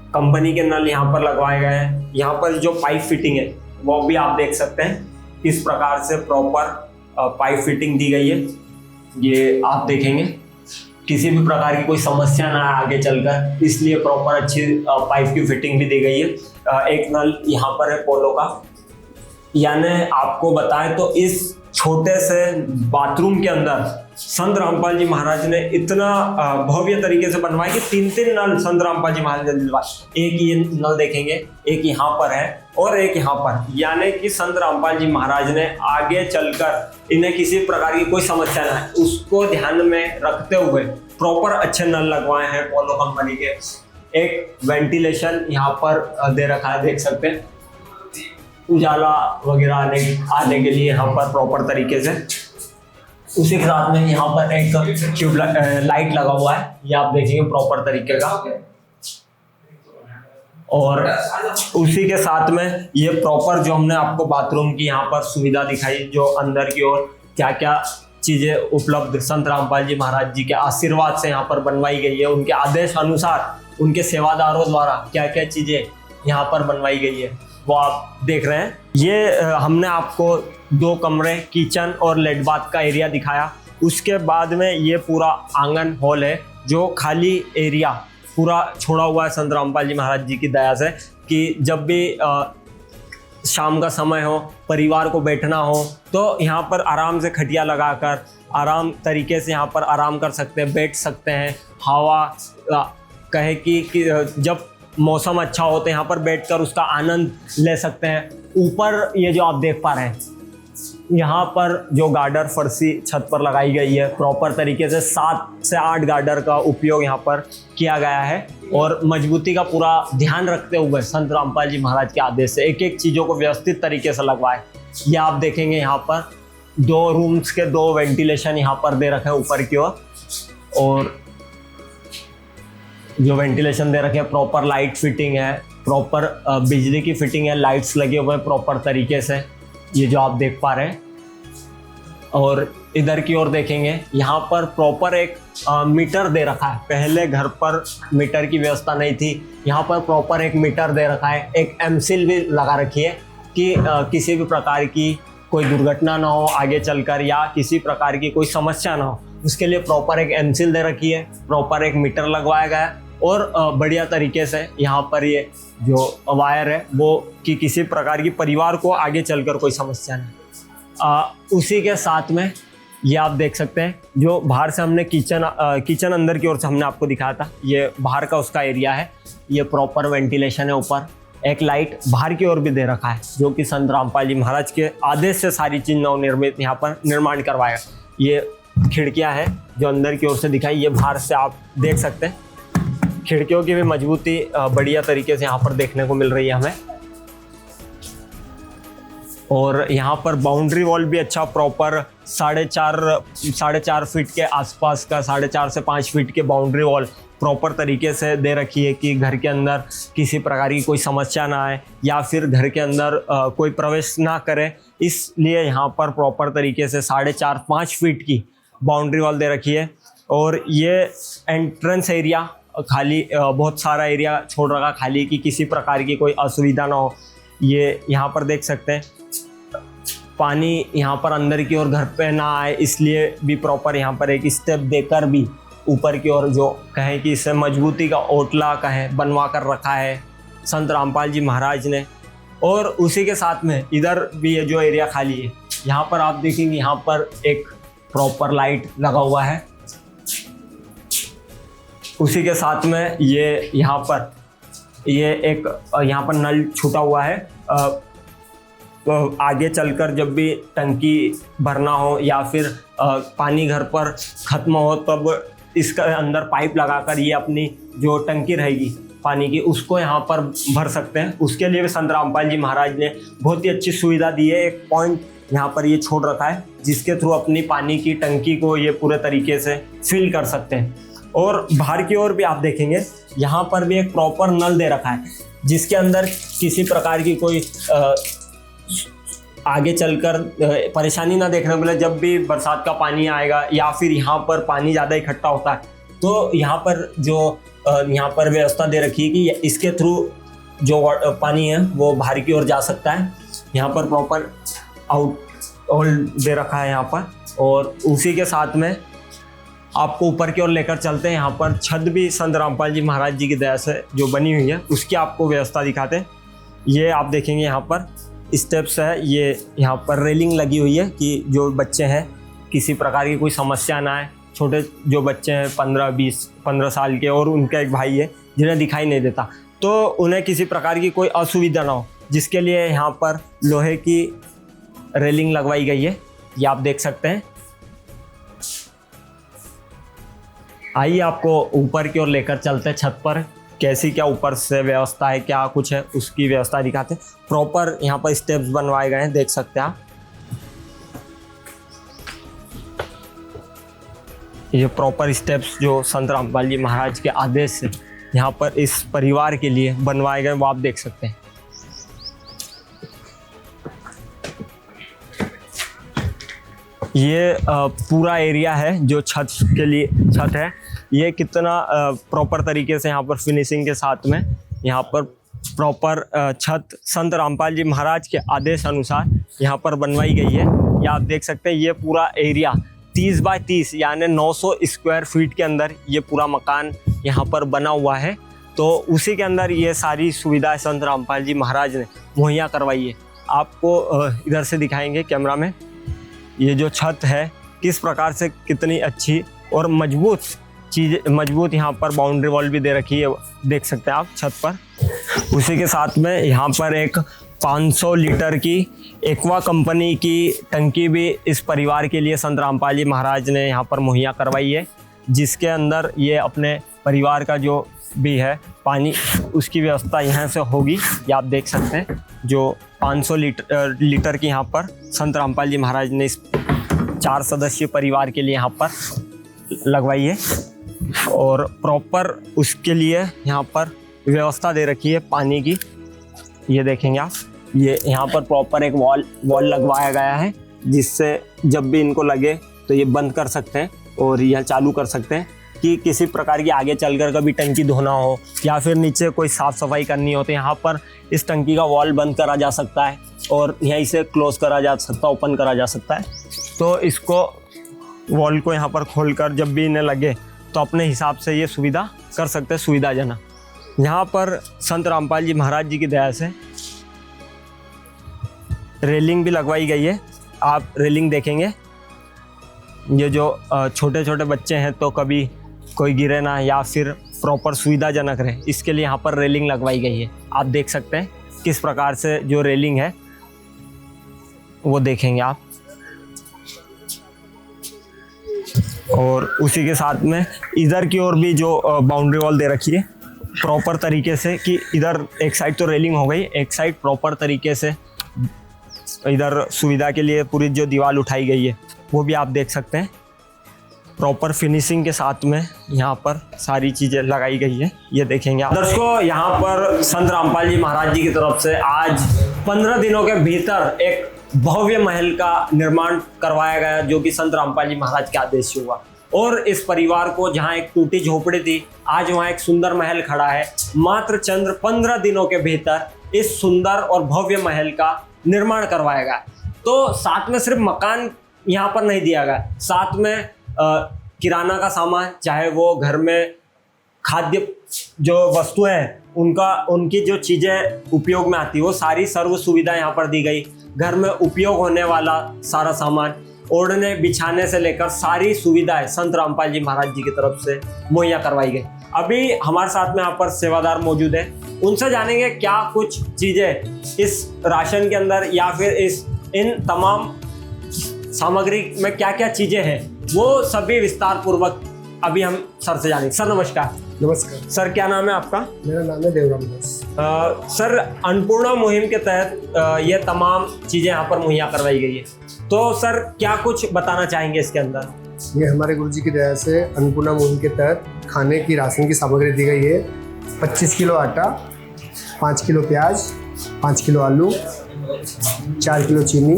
कंपनी के नल यहाँ पर लगवाए गए हैं। यहाँ पर जो पाइप फिटिंग है वो भी आप देख सकते हैं, किस प्रकार से प्रॉपर पाइप फिटिंग दी गई है, ये आप देखेंगे किसी भी प्रकार की कोई समस्या ना आए आगे चलकर, इसलिए प्रॉपर अच्छी पाइप की फिटिंग भी दी गई है। एक नल यहाँ पर है पोलो का। यानी आपको बताएं तो इस छोटे से बाथरूम के अंदर संत रामपाल जी महाराज ने इतना भव्य तरीके से बनवाया कि 3-3 नल संत रामपाल जी महाराज ने दिलवाए। एक ये नल देखेंगे, एक यहाँ पर है और एक यहाँ पर, यानी कि संत रामपाल जी महाराज ने आगे चलकर इन्हें किसी प्रकार की कोई समस्या ना है उसको ध्यान में रखते हुए प्रॉपर अच्छे नल लगवाए हैं पोलो कंपनी के। एक वेंटिलेशन यहाँ पर दे रखा है, देख सकते हैं, उजाला वगैरह आने के लिए यहाँ पर प्रॉपर तरीके से। उसी के साथ में यहाँ पर एक लाइट लगा हुआ है, ये आप देखेंगे प्रॉपर तरीके का। और उसी के साथ में ये प्रॉपर जो हमने आपको बाथरूम की यहाँ पर सुविधा दिखाई, जो अंदर की ओर क्या क्या चीज़ें उपलब्ध संत रामपाल जी महाराज जी के आशीर्वाद से यहाँ पर बनवाई गई है, उनके आदेश अनुसार उनके सेवादारों द्वारा क्या क्या चीज़ें यहाँ पर बनवाई गई है वो आप देख रहे हैं। ये हमने आपको 2 कमरे, किचन और लेट बाथ का एरिया दिखाया। उसके बाद में ये पूरा आंगन हॉल है जो खाली एरिया पूरा छोड़ा हुआ है संत रामपाल जी महाराज जी की दया से, कि जब भी शाम का समय हो, परिवार को बैठना हो तो यहाँ पर आराम से खटिया लगाकर आराम तरीके से यहाँ पर आराम कर सकते हैं, बैठ सकते हैं। हवा कहे कि जब मौसम अच्छा हो तो यहाँ पर बैठकर उसका आनंद ले सकते हैं। ऊपर ये जो आप देख पा रहे हैं, यहाँ पर जो गार्डर फर्शी छत पर लगाई गई है, प्रॉपर तरीके से 7 से 8 गार्डर का उपयोग यहाँ पर किया गया है और मजबूती का पूरा ध्यान रखते हुए संत रामपाल जी महाराज के आदेश से एक एक चीज़ों को व्यवस्थित तरीके से लगवाए। ये आप देखेंगे यहाँ पर 2 रूम्स के 2 वेंटिलेशन यहाँ पर दे रखे हैं ऊपर की ओर, और जो वेंटिलेशन दे रखे हैं प्रॉपर लाइट फिटिंग है, प्रॉपर बिजली की फिटिंग है, लाइट्स लगे हुए हैं प्रॉपर तरीके से, ये जो आप देख पा रहे हैं। और इधर की ओर देखेंगे यहाँ पर प्रॉपर एक मीटर दे रखा है। पहले घर पर मीटर की व्यवस्था नहीं थी, यहाँ पर प्रॉपर एक मीटर दे रखा है। एक एमसील भी लगा रखी है कि किसी भी प्रकार की कोई दुर्घटना ना हो आगे चलकर, या किसी प्रकार की कोई समस्या ना हो, उसके लिए प्रॉपर एक एमसील दे रखी है, प्रॉपर एक मीटर लगवाया गया है। और बढ़िया तरीके से यहाँ पर ये जो वायर है वो कि किसी प्रकार की परिवार को आगे चलकर कोई समस्या नहीं। उसी के साथ में ये आप देख सकते हैं जो बाहर से हमने किचन अंदर की ओर से हमने आपको दिखाया था, ये बाहर का उसका एरिया है। ये प्रॉपर वेंटिलेशन है, ऊपर एक लाइट बाहर की ओर भी दे रखा है जो कि संत रामपाल जी महाराज के आदेश से सारी चीज़ नवनिर्मित यहाँ पर निर्माण करवाएगा। ये खिड़कियाँ हैं जो अंदर की ओर से दिखाई, ये बाहर से आप देख सकते हैं। खिड़कियों की भी मजबूती बढ़िया तरीके से यहाँ पर देखने को मिल रही है हमें। और यहाँ पर बाउंड्री वॉल भी अच्छा प्रॉपर 4.5 फीट के आसपास का 4.5 से 5 फीट के बाउंड्री वॉल प्रॉपर तरीके से दे रखी है कि घर के अंदर किसी प्रकार की कोई समस्या ना आए या फिर घर के अंदर कोई प्रवेश ना करे, इसलिए यहाँ पर प्रॉपर तरीके से 4.5-5 फीट की बाउंड्री वॉल दे रखी है। और ये एंट्रेंस एरिया खाली, बहुत सारा एरिया छोड़ रखा खाली कि किसी प्रकार की कोई असुविधा ना हो। ये यहाँ पर देख सकते हैं पानी यहाँ पर अंदर की ओर घर पे ना आए, इसलिए भी प्रॉपर यहाँ पर एक स्टेप देकर भी ऊपर की ओर जो कहें कि इसे मजबूती का ओटला कहें बनवा कर रखा है संत रामपाल जी महाराज ने। और उसी के साथ में इधर भी ये जो एरिया खाली है, यहाँ पर आप देखेंगे यहाँ पर एक प्रॉपर लाइट लगा हुआ है। उसी के साथ में ये यहाँ पर एक यहाँ पर नल छूटा हुआ है। आगे चलकर जब भी टंकी भरना हो या फिर पानी घर पर ख़त्म हो तब इसका अंदर पाइप लगाकर ये अपनी जो टंकी रहेगी पानी की उसको यहाँ पर भर सकते हैं। उसके लिए भी संत रामपाल जी महाराज ने बहुत ही अच्छी सुविधा दी है। एक पॉइंट यहाँ पर ये छोड़ रखा है जिसके थ्रू अपनी पानी की टंकी को ये पूरे तरीके से फिल कर सकते हैं। और बाहर की ओर भी आप देखेंगे यहाँ पर भी एक प्रॉपर नल दे रखा है, जिसके अंदर किसी प्रकार की कोई आगे चलकर परेशानी ना देखने को मिले। जब भी बरसात का पानी आएगा या फिर यहाँ पर पानी ज़्यादा इकट्ठा होता है तो यहाँ पर जो यहाँ पर व्यवस्था दे रखी है कि इसके थ्रू जो पानी है वो बाहर की ओर जा सकता है। यहाँ पर प्रॉपर आउट होल दे रखा है यहाँ पर, और उसी के साथ में आपको ऊपर की ओर लेकर चलते हैं। यहाँ पर छत भी संत रामपाल जी महाराज जी की दया से जो बनी हुई है उसकी आपको व्यवस्था दिखाते हैं। ये आप देखेंगे यहाँ पर स्टेप्स है, ये यहाँ पर रेलिंग लगी हुई है कि जो बच्चे हैं किसी प्रकार की कोई समस्या ना आए। छोटे जो बच्चे हैं 15 साल के और उनका एक भाई है जिन्हें दिखाई नहीं देता, तो उन्हें किसी प्रकार की कोई असुविधा ना हो, जिसके लिए यहाँ पर लोहे की रेलिंग लगवाई गई है। ये आप देख सकते हैं। आइए आपको ऊपर की ओर लेकर चलते हैं, छत पर कैसी क्या ऊपर से व्यवस्था है, क्या कुछ है उसकी व्यवस्था दिखाते हैं। प्रॉपर यहाँ पर स्टेप्स बनवाए गए हैं, देख सकते हैं आप। ये प्रॉपर स्टेप्स जो संत रामपाल जी महाराज के आदेश से यहाँ पर इस परिवार के लिए बनवाए गए वो आप देख सकते हैं। ये पूरा एरिया है जो छत के लिए छत है, ये कितना प्रॉपर तरीके से यहाँ पर फिनिशिंग के साथ में यहाँ पर प्रॉपर छत संत रामपाल जी महाराज के आदेश अनुसार यहाँ पर बनवाई गई है। ये आप देख सकते हैं। ये पूरा एरिया 30 बाय 30 यानी 900 स्क्वायर फीट के अंदर ये पूरा मकान यहाँ पर बना हुआ है। तो उसी के अंदर ये सारी सुविधाएं संत रामपाल जी महाराज ने मुहैया करवाई है। आपको इधर से दिखाएंगे कैमरा में, ये जो छत है किस प्रकार से कितनी अच्छी और मजबूत मजबूत यहाँ पर बाउंड्री वॉल भी दे रखी है, देख सकते हैं आप छत पर। उसी के साथ में यहाँ पर एक 500 लीटर की एक्वा कंपनी की टंकी भी इस परिवार के लिए संत रामपाल जी महाराज ने यहाँ पर मुहैया करवाई है, जिसके अंदर ये अपने परिवार का जो भी है पानी उसकी व्यवस्था यहाँ से होगी। ये आप देख सकते हैं जो 500 लीटर की यहाँ पर संत रामपाल जी महाराज ने इस 4 सदस्यीय परिवार के लिए यहाँ पर लगवाई है, और प्रॉपर उसके लिए यहाँ पर व्यवस्था दे रखी है पानी की। ये देखेंगे आप, ये यहाँ पर प्रॉपर एक वॉल लगवाया गया है, जिससे जब भी इनको लगे तो ये बंद कर सकते हैं और यह चालू कर सकते हैं कि किसी प्रकार की आगे चलकर कभी टंकी धोना हो या फिर नीचे कोई साफ़ सफाई करनी हो तो यहाँ पर इस टंकी का वॉल बंद करा जा सकता है और यहीं से क्लोज़ करा जा सकता है, ओपन करा जा सकता है। तो इसको वॉल को यहाँ पर खोलकर जब भी इन्हें लगे तो अपने हिसाब से ये सुविधा कर सकते हैं, सुविधाजनक। यहाँ पर संत रामपाल जी महाराज जी की दया से रेलिंग भी लगवाई गई है। आप रेलिंग देखेंगे, ये जो छोटे छोटे बच्चे हैं तो कभी कोई गिरे ना या फिर प्रॉपर सुविधाजनक रहे, इसके लिए यहाँ पर रेलिंग लगवाई गई है। आप देख सकते हैं किस प्रकार से जो रेलिंग है वो देखेंगे आप। और उसी के साथ में इधर की ओर भी जो बाउंड्री वॉल दे रखी है प्रॉपर तरीके से कि इधर एक साइड तो रेलिंग हो गई, एक साइड प्रॉपर तरीके से इधर सुविधा के लिए पूरी जो दीवार उठाई गई है वो भी आप देख सकते हैं। प्रॉपर फिनिशिंग के साथ में यहाँ पर सारी चीज़ें लगाई गई है, ये देखेंगे आप। दर्शकों, यहाँ पर संत रामपाल जी महाराज जी की तरफ से आज 15 दिनों के भीतर एक भव्य महल का निर्माण करवाया गया, जो कि संत रामपाल जी महाराज के आदेश से हुआ। और इस परिवार को जहाँ एक टूटी झोपड़ी थी, आज वहाँ एक सुंदर महल खड़ा है। मात्र चंद्र 15 दिनों के भीतर इस सुंदर और भव्य महल का निर्माण करवाया गया। तो साथ में सिर्फ मकान यहाँ पर नहीं दिया गया, साथ में किराना का सामान, चाहे वो घर में खाद्य जो वस्तुएं हैं उनकी जो चीज़ें उपयोग में आती है वो सारी सर्व सुविधा यहाँ पर दी गई। घर में उपयोग होने वाला सारा सामान, ओढ़ने बिछाने से लेकर सारी सुविधाएं संत रामपाल जी महाराज जी की तरफ से मुहैया करवाई गई। अभी हमारे साथ में यहाँ पर सेवादार मौजूद है, उनसे जानेंगे क्या कुछ चीज़ें इस राशन के अंदर या फिर इन तमाम सामग्री में क्या क्या चीज़ें हैं, वो सभी विस्तार पूर्वक अभी हम सर से जानेंगे। सर नमस्कार। नमस्कार सर, क्या नाम है आपका? मेरा नाम है देवराम दास। सर, अन्नपूर्णा मुहिम के तहत ये तमाम चीज़ें यहाँ पर मुहैया करवाई गई है, तो सर क्या कुछ बताना चाहेंगे इसके अंदर? ये हमारे गुरुजी की दया से अन्नपूर्णा मुहिम के तहत खाने की राशन की सामग्री दी गई है। 25 किलो आटा, 5 किलो प्याज, 5 किलो आलू, 4 किलो चीनी,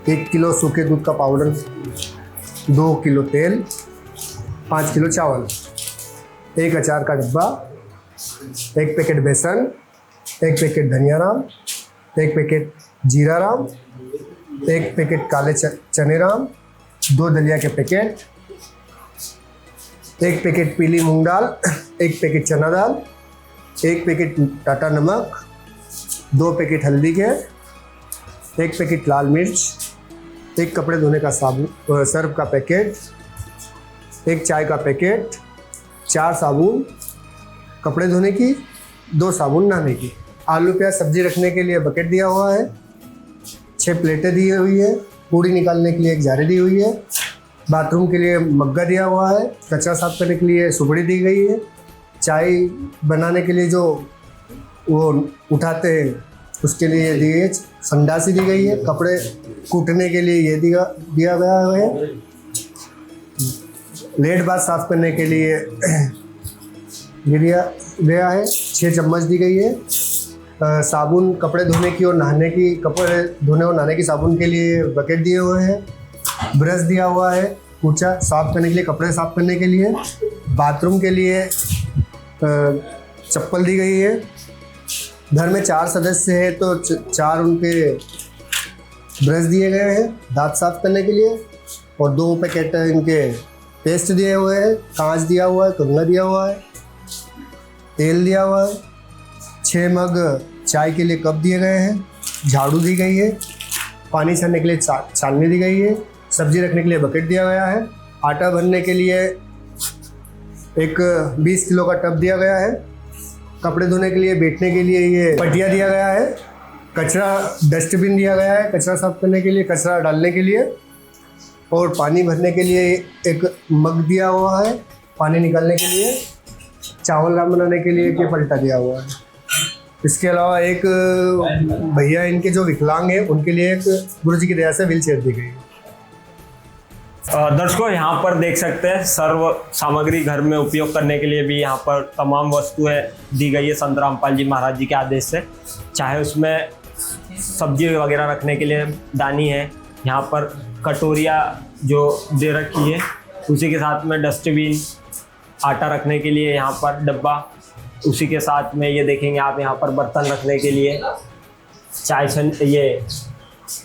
1 किलो सूखे दूध का पाउडर, 2 किलो तेल, 5 किलो चावल, 1 अचार का डब्बा, 1 पैकेट बेसन, 1 पैकेट धनिया राम, 1 पैकेट जीरा राम, 1 पैकेट काले चने राम, 2 दलिया के पैकेट, 1 पैकेट पीली मूंग दाल, 1 पैकेट चना दाल, 1 पैकेट टाटा नमक, 2 पैकेट हल्दी के, 1 पैकेट लाल मिर्च, 1 कपड़े धोने का साबुन सर्फ का पैकेट, 1 चाय का पैकेट, 4 साबुन कपड़े धोने की, 2 साबुन नहाने की। आलू प्याज सब्जी रखने के लिए बकेट दिया हुआ है। 6 प्लेटें दी हुई है। पूड़ी निकालने के लिए 1 जारी दी हुई है। बाथरूम के लिए मग्गा दिया हुआ है। कचरा साफ करने के लिए सुपड़ी दी गई है। चाय बनाने के लिए जो वो उठाते हैं उसके लिए दी गई है। संडासी दी गई है। कपड़े कूटने के लिए ये दिया गया है। लेट बाथ साफ करने के लिए ये दिया गया है। 6 चम्मच दी गई है। साबुन कपड़े धोने की और नहाने की, कपड़े धोने और नहाने की साबुन के लिए बकेट दिए हुए हैं। ब्रश दिया हुआ है। कूचा साफ करने के लिए, कपड़े साफ करने के लिए। बाथरूम के लिए चप्पल दी गई है। घर में 4 सदस्य हैं तो 4 उनके ब्रश दिए गए हैं दांत साफ करने के लिए, और 2 पैकेट इनके पेस्ट दिए हुए हैं। कांच दिया हुआ है, कंघा दिया हुआ है, तेल दिया हुआ है। 6 मग चाय के लिए कप दिए गए हैं। झाड़ू दी गई है। पानी छानने के लिए छाननी दी गई है। सब्जी रखने के लिए बकेट दिया गया है। आटा भरने के लिए एक 20 किलो का टब दिया गया है। कपड़े धोने के लिए बैठने के लिए ये पटिया दिया गया है। कचरा डस्टबिन दिया गया है कचरा साफ करने के लिए, कचरा डालने के लिए। और पानी भरने के लिए एक मग दिया हुआ है पानी निकालने के लिए। चावल राम बनाने के लिए एक पलटा दिया हुआ है। इसके अलावा एक भैया इनके जो विकलांग हैं उनके लिए एक गुरुजी की दया से व्हील चेयर दी गई है। दर्शकों, यहाँ पर देख सकते हैं सर्व सामग्री घर में उपयोग करने के लिए भी यहाँ पर तमाम वस्तुएं दी गई है संत रामपाल जी महाराज जी के आदेश से। चाहे उसमें सब्जी वगैरह रखने के लिए दानी है, यहाँ पर कटोरियाँ जो दे रखी है, उसी के साथ में डस्टबिन, आटा रखने के लिए यहाँ पर डब्बा, उसी के साथ में ये देखेंगे आप यहाँ पर बर्तन रखने के लिए, ये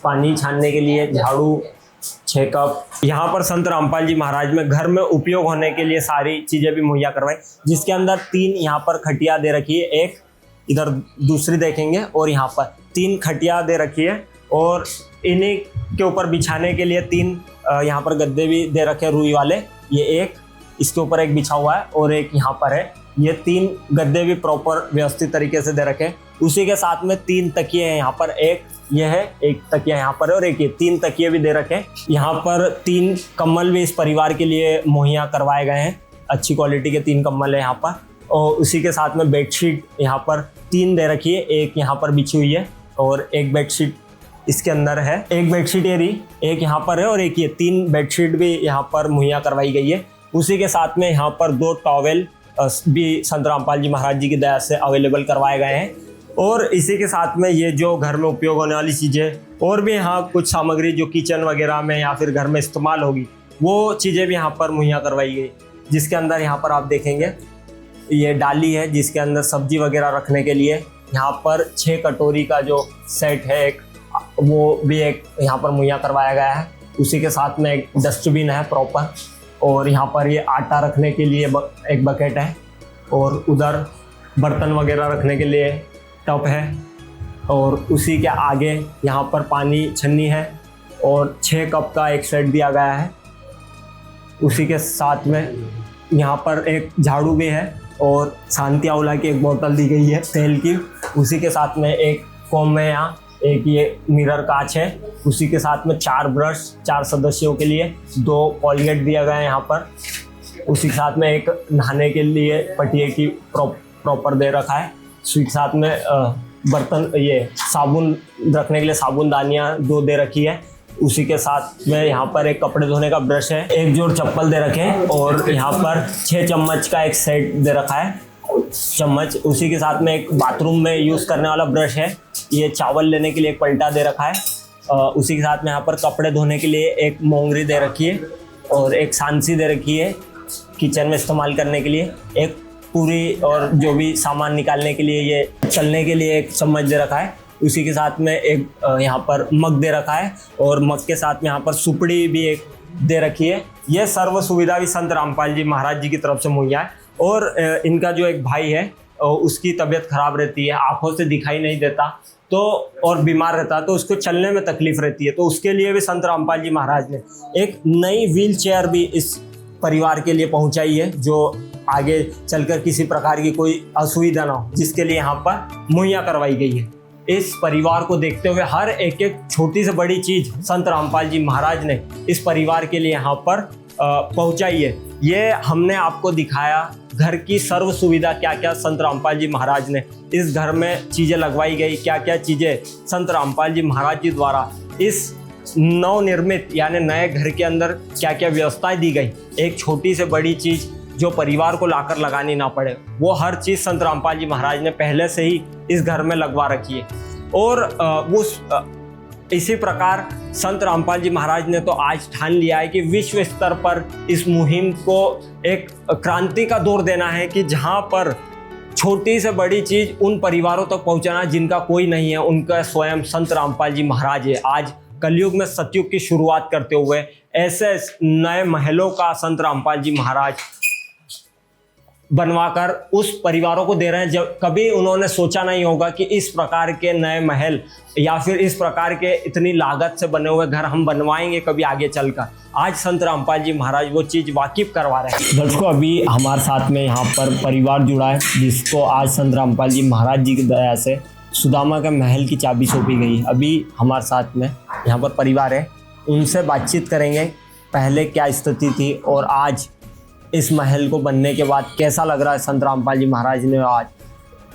पानी छानने के लिए झाड़ू, 6 कप। यहाँ पर संत रामपाल जी महाराज में घर में उपयोग होने के लिए सारी चीज़ें भी मुहैया करवाई, जिसके अंदर 3 यहाँ पर खटिया दे रखी है, एक इधर दूसरी देखेंगे, और यहाँ पर 3 खटिया दे रखी है। और इन्हीं के ऊपर बिछाने के लिए 3 यहाँ पर गद्दे भी दे रखे हैं रुई वाले। ये एक इसके ऊपर एक बिछा हुआ है और एक यहाँ पर है। ये 3 गद्दे भी प्रॉपर व्यवस्थित तरीके से दे रखे हैं। उसी के साथ में 3 तकिए हैं यहाँ पर, एक ये है, एक तकिया यहाँ पर है, और एक ये 3 तकिए भी दे रखे हैं। यहाँ पर 3 कंबल भी इस परिवार के लिए मुहैया करवाए गए हैं। अच्छी क्वालिटी के 3 कंबल है यहाँ पर। और उसी के साथ में बेडशीट यहाँ पर 3 दे रखी है, एक यहाँ पर बिछी हुई है और एक बेडशीट इसके अंदर है। एक बेडशीट ये रही, एक यहाँ पर है, और एक ये 3 बेडशीट भी यहाँ पर मुहैया करवाई गई है। उसी के साथ में यहाँ पर 2 टॉवेल भी संत रामपाल जी महाराज जी की दया से अवेलेबल करवाए गए हैं। और इसी के साथ में ये जो घर में उपयोग होने वाली चीज़ें और भी यहाँ कुछ सामग्री जो किचन वगैरह में या फिर घर में इस्तेमाल होगी, वो चीज़ें भी यहाँ पर मुहैया करवाई गई। जिसके अंदर यहाँ पर आप देखेंगे ये डाली है जिसके अंदर सब्जी वगैरह रखने के लिए। यहाँ पर 6 कटोरी का जो सेट है एक, वो भी एक यहाँ पर मुहैया करवाया गया है। उसी के साथ में एक डस्टबिन है प्रॉपर, और यहाँ पर ये आटा रखने के लिए एक बकेट है, और उधर बर्तन वगैरह रखने के लिए टब है, और उसी के आगे यहाँ पर पानी छन्नी है, और 6 कप का एक सेट दिया गया है। उसी के साथ में यहाँ पर एक झाड़ू भी है, और शांति आंवला की एक बोतल दी गई है तेल की। उसी के साथ में एक फोम है, यहाँ एक ये मिरर कांच है। उसी के साथ में 4 ब्रश 4 सदस्यों के लिए, 2 कॉलगेट दिया गया है यहाँ पर। उसी के साथ में एक नहाने के लिए पटिए की प्रॉपर दे रखा है। उसी के साथ में बर्तन, ये साबुन रखने के लिए साबुन दानियाँ 2 दे रखी है। उसी के साथ में यहाँ पर एक कपड़े धोने का ब्रश है, एक जोड़ चप्पल दे रखे हैं और यहाँ पर 6 चम्मच का एक सेट दे रखा है चम्मच। उसी के साथ में एक बाथरूम में यूज़ करने वाला ब्रश है, ये चावल लेने के लिए एक पलटा दे रखा है। उसी के साथ में यहाँ पर कपड़े धोने के लिए एक मोंगरी दे रखी है और एक सांसी दे रखी है किचन में इस्तेमाल करने के लिए। एक पूरी और जो भी सामान निकालने के लिए ये चलने के लिए एक चम्मच दे रखा है। उसी के साथ में एक यहाँ पर मग दे रखा है और मग के साथ में यहाँ पर सुपड़ी भी एक दे रखी है। ये सर्व सुविधा भी संत रामपाल जी महाराज जी की तरफ से मुहैया है। और इनका जो एक भाई है उसकी तबीयत खराब रहती है, आंखों से दिखाई नहीं देता तो और बीमार रहता है तो उसको चलने में तकलीफ रहती है, तो उसके लिए भी संत रामपाल जी महाराज ने एक नई व्हील चेयर भी इस परिवार के लिए पहुंचाई है, जो आगे चलकर किसी प्रकार की कोई असुविधा ना हो, जिसके लिए यहाँ पर मुहैया करवाई गई है। इस परिवार को देखते हुए हर एक छोटी से बड़ी चीज संत रामपाल जी महाराज ने इस परिवार के लिए यहाँ पर पहुंचाई है। ये हमने आपको दिखाया घर की सर्व सुविधा, क्या क्या संत रामपाल जी महाराज ने इस घर में चीज़ें लगवाई गई, क्या क्या चीज़ें संत रामपाल जी महाराज जी द्वारा इस नवनिर्मित यानी नए घर के अंदर क्या क्या व्यवस्थाएं दी गई। एक छोटी से बड़ी चीज़ जो परिवार को लाकर लगानी ना पड़े, वो हर चीज़ संत रामपाल जी महाराज ने पहले से ही इस घर में लगवा रखी है। और इसी प्रकार संत रामपाल जी महाराज ने तो आज ठान लिया है कि विश्व स्तर पर इस मुहिम को एक क्रांति का दौर देना है कि जहां पर छोटी से बड़ी चीज़ उन परिवारों तक पहुंचाना जिनका कोई नहीं है, उनका स्वयं संत रामपाल जी महाराज है। आज कलयुग में सतयुग की शुरुआत करते हुए ऐसे नए महलों का संत रामपाल जी महाराज बनवाकर उस परिवारों को दे रहे हैं जब कभी उन्होंने सोचा नहीं होगा कि इस प्रकार के नए महल या फिर इस प्रकार के इतनी लागत से बने हुए घर हम बनवाएंगे कभी आगे चलकर। आज संत रामपाल जी महाराज वो चीज़ वाकिफ करवा रहे हैं। दर्शकों, अभी हमारे साथ में यहाँ पर परिवार जुड़ा है जिसको आज संत रामपाल जी महाराज जी की दया से सुदामा के महल की चाबी सौंपी गई। अभी हमारे साथ में यहाँ पर परिवार है, उनसे बातचीत करेंगे पहले क्या स्थिति थी और आज इस महल को बनने के बाद कैसा लग रहा है। संत रामपाल जी महाराज ने आज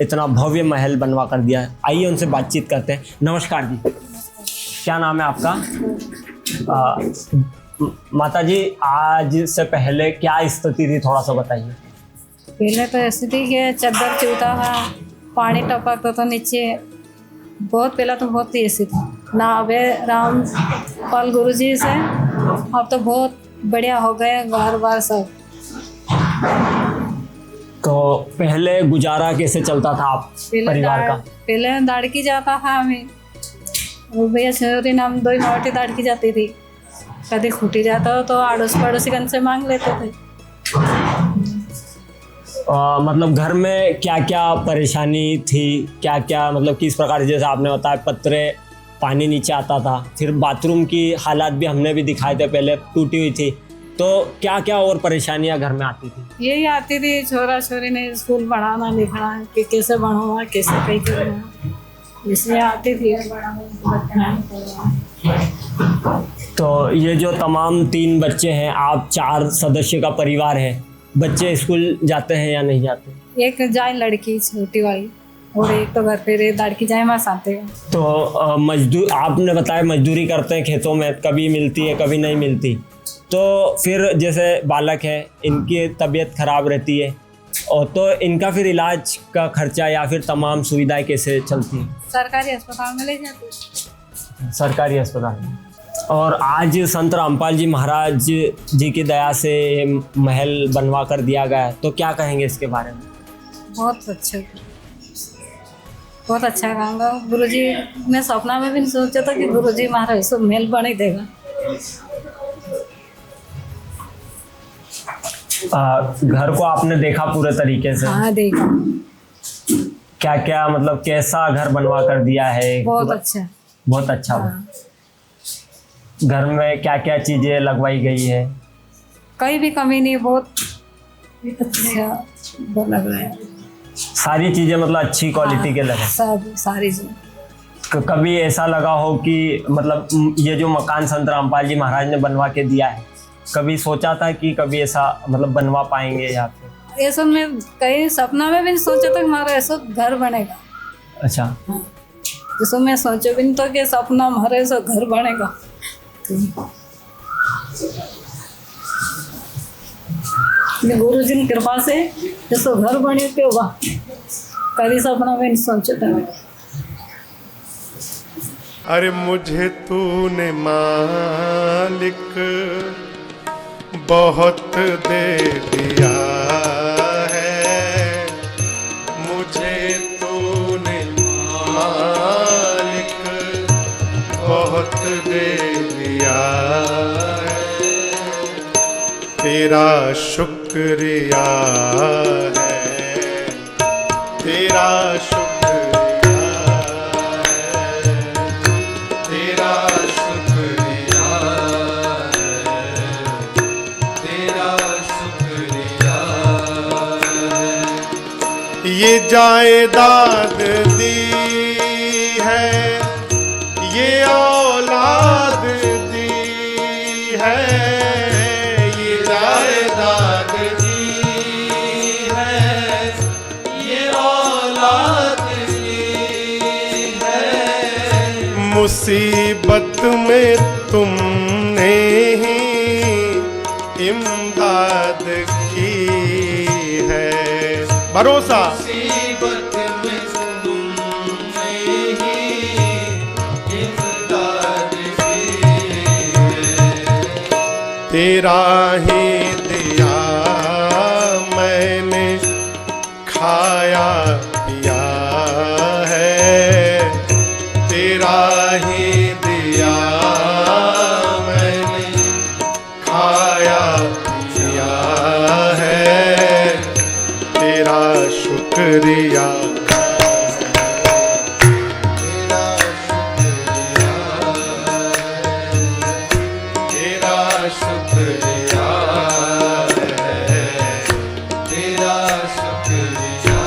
इतना भव्य महल बनवा कर दिया है। आइए उनसे बातचीत करते हैं। नमस्कार जी, क्या नाम है आपका? माता जी, आज से पहले क्या स्थिति थी, थोड़ा सा बताइए। पहले तो ऐसी थी कि चादर चूता था, पानी टपकता था नीचे, बहुत पहला तो बहुत ही ऐसी थी ना। अब रामपाल गुरु जी से अब तो बहुत बढ़िया हो गए घर बार सब। तो पहले गुजारा कैसे चलता था आप परिवार का? पहले दाड़की जाता था हमें, वो भैया छोरी नाम 2 नौटी दाड़की जाती थी, कभी खूटी जाता हो तो आड़ोस पड़ोसी कन से मांग लेते थे। मतलब घर में क्या क्या परेशानी थी, क्या क्या मतलब किस प्रकार, जैसे आपने बताया पत्रे पानी नीचे आता था, फिर बाथरूम की हालात भी हमने भी दिखाए थे पहले टूटी हुई थी, तो क्या क्या और परेशानियां घर में आती थी? यही आती थी, छोरा छोरी ने स्कूल पढ़ाना लिखाना कि कैसे बढ़ाऊंगा, कैसे कहीं करूँगा, इसलिए आती थी। तो ये जो तमाम 3 बच्चे हैं, आप 4 सदस्य का परिवार है, बच्चे स्कूल जाते हैं या नहीं जाते? एक जाए लड़की छोटी वाली और एक तो घर पे रहे लड़की जाए माँ आते हैं। तो मजदूर, आपने बताया मजदूरी करते हैं खेतों में, कभी मिलती है कभी नहीं मिलती, तो फिर जैसे बालक है इनकी तबीयत खराब रहती है और तो इनका फिर इलाज का खर्चा या फिर तमाम सुविधाएं कैसे चलती हैं? सरकारी अस्पताल में ले जाते हैं। सरकारी अस्पताल में। और आज संत रामपाल जी महाराज जी की दया से महल बनवा कर दिया गया है, तो क्या कहेंगे इसके बारे में? बहुत अच्छा कहूँगा। गुरुजी ने सपना में भी नहीं सोचा था कि गुरुजी महाराज सब महल बना ही देगा। घर को आपने देखा पूरे तरीके से? हाँ देखा। क्या क्या मतलब कैसा घर बनवा कर दिया है? बहुत अच्छा। बहुत अच्छा। हाँ। घर में क्या क्या चीजें लगवाई गई है? कहीं भी कमी नहीं, बहुत अच्छा लग रहा है। सारी चीजें मतलब अच्छी क्वालिटी के लगे? सब सारी चीज। कभी ऐसा लगा हो कि मतलब ये जो मकान संत रामपाल जी महाराज ने बनवा के दिया है, कभी सोचा था कि कभी ऐसा मतलब बनवा पाएंगे या फिर? ये सब में कहीं सपना में भी नहीं सोचा था कि हमारा ऐसा घर बनेगा। अच्छा। जैसे मैं सोचा भी नहीं था कि सपना हमारा ऐसा घर बनेगा। सकती हूँ। गुरु जी की कृपा से जैसे घर बने पे हुआ कभी सपना में नहीं सोचा था। अरे मुझे तूने मालिक बहुत दे दिया है, मुझे तूने मालिक बहुत दे दिया है, तेरा शुक्रिया है, तेरा शुक्रिया है, तेरा शुक्रिया है, तेरा शुक्रिया है। ये जायदाद दी है, ये औलाद दी है, ये जायदाद दी है, ये औलाद दी है। मुसीबत में तुमने ही इमदाद की है, भरोसा मुसीबत में तुमने ही इमदाद की है, तेरा ही दिया मैंने खाया पिया है, तेरा ही दिया मैंने खाया पिया है, तेरा शुक्रिया तेरा शुक्रिया तेरा शुक्रिया है, तेरा शुक्रिया।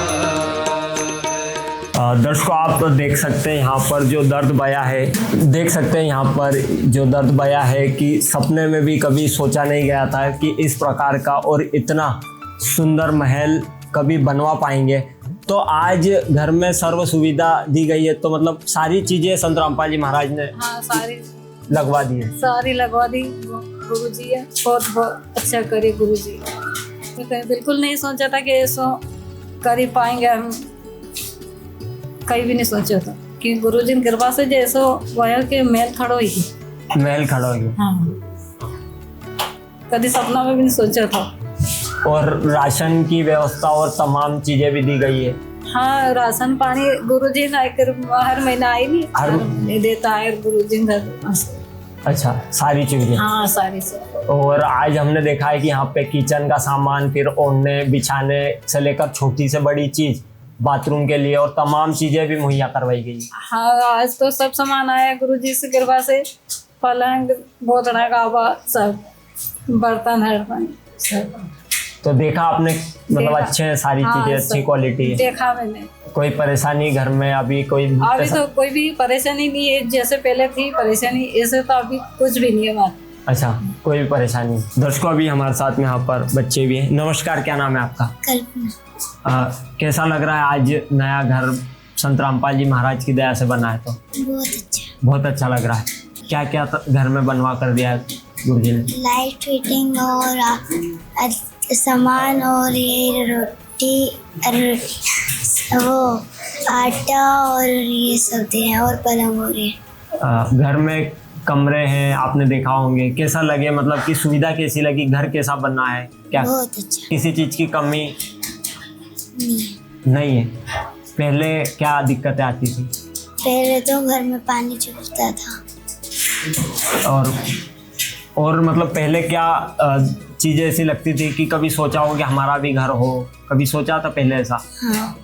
दर्शकों आप तो देख सकते हैं यहाँ पर जो दर्द बया है, देख सकते हैं यहाँ पर जो दर्द बया है कि सपने में भी कभी सोचा नहीं गया था कि इस प्रकार का और इतना सुंदर महल कभी बनवा पाएंगे। तो आज घर में सर्व सुविधा दी गई है, तो मतलब सारी चीज़ें संत रामपाल जी महाराज ने हाँ सारी लगवा दी है। सारी लगवा दी गुरु जी है, बहुत बहुत अच्छा करे गुरु जी। मैं कहीं बिल्कुल नहीं सोचा था कि ऐसा कर ही पाएंगे हम, कहीं भी नहीं सोचा था कि गुरु जी की कृपा से जैसो वह के महल खड़ो ही महल खड़ा हो गया। हाँ कभी सपना में भी नहीं सोचा था। और राशन की व्यवस्था और तमाम चीजें भी दी गई है। हाँ राशन पानी गुरु जी हर महीना आई नहीं, हर महीने देता है गुरु जी घर। अच्छा सारी चीजें। हाँ सारी चीजें। और आज हमने देखा है कि यहाँ पे किचन का सामान, फिर ओढ़ने बिछाने से लेकर छोटी से बड़ी चीज बाथरूम के लिए और तमाम चीजें भी मुहैया करवाई गई। हाँ आज तो सब सामान आया गुरु जी से कृपा से, पलंग बोतड़ा काबा सब बर्तन हड़पन सब। तो देखा आपने मतलब देखा। अच्छे हैं सारी हाँ, चीजें, अच्छी सब क्वालिटी है। देखा मैंने। कोई परेशानी घर में अभी कोई अभी तो कोई भी परेशानी नहीं है, जैसे पहले थी परेशानी ऐसे तो अभी कुछ भी नहीं है बात। अच्छा कोई भी परेशानी। दर्शकों अभी हमारे साथ में यहाँ पर बच्चे भी हैं। नमस्कार, क्या नाम है आपका? कल्पना। कैसा लग रहा है आज नया घर संत रामपाल जी महाराज की दया से बना है? तो बहुत अच्छा। बहुत अच्छा लग रहा है। क्या क्या घर में बनवा कर दिया है गुरु जी ने? लाइट फिटिंग और सामान और ये रोटी वो आटा और ये सब दिए और पलंग हो रही है। घर में कमरे हैं, आपने देखा होंगे, कैसा लगे? मतलब कि सुविधा कैसी लगी? घर कैसा बनना है? क्या बहुत अच्छा। किसी चीज की कमी नहीं है? पहले क्या दिक्कतें आती थी? पहले तो घर में पानी चुभता था। और मतलब पहले क्या चीजें ऐसी लगती थी कि कभी सोचा हो कि हमारा भी घर हो? कभी सोचा था पहले ऐसा? हाँ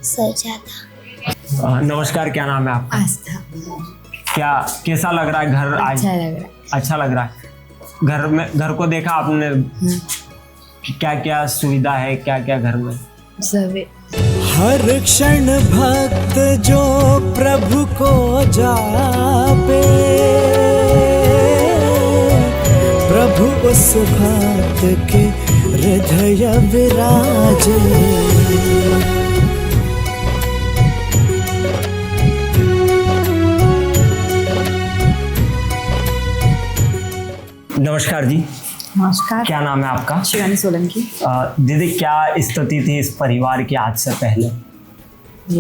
सोचा था। नमस्कार, क्या नाम है आपका? आस्था। क्या कैसा लग रहा है घर आज? अच्छा लग रहा है। अच्छा लग रहा है। घर में घर को देखा आपने? क्या क्या सुविधा है, क्या क्या घर में? सब हर क्षण भक्त जो प्रभु को जापे, प्रभु उस भक्त के हृदय विराजे। नमस्कार जी, नमस्कार। क्या नाम है आपका? शिवानी सोलंकी। दीदी, क्या स्थिति थी इस परिवार की आज से पहले?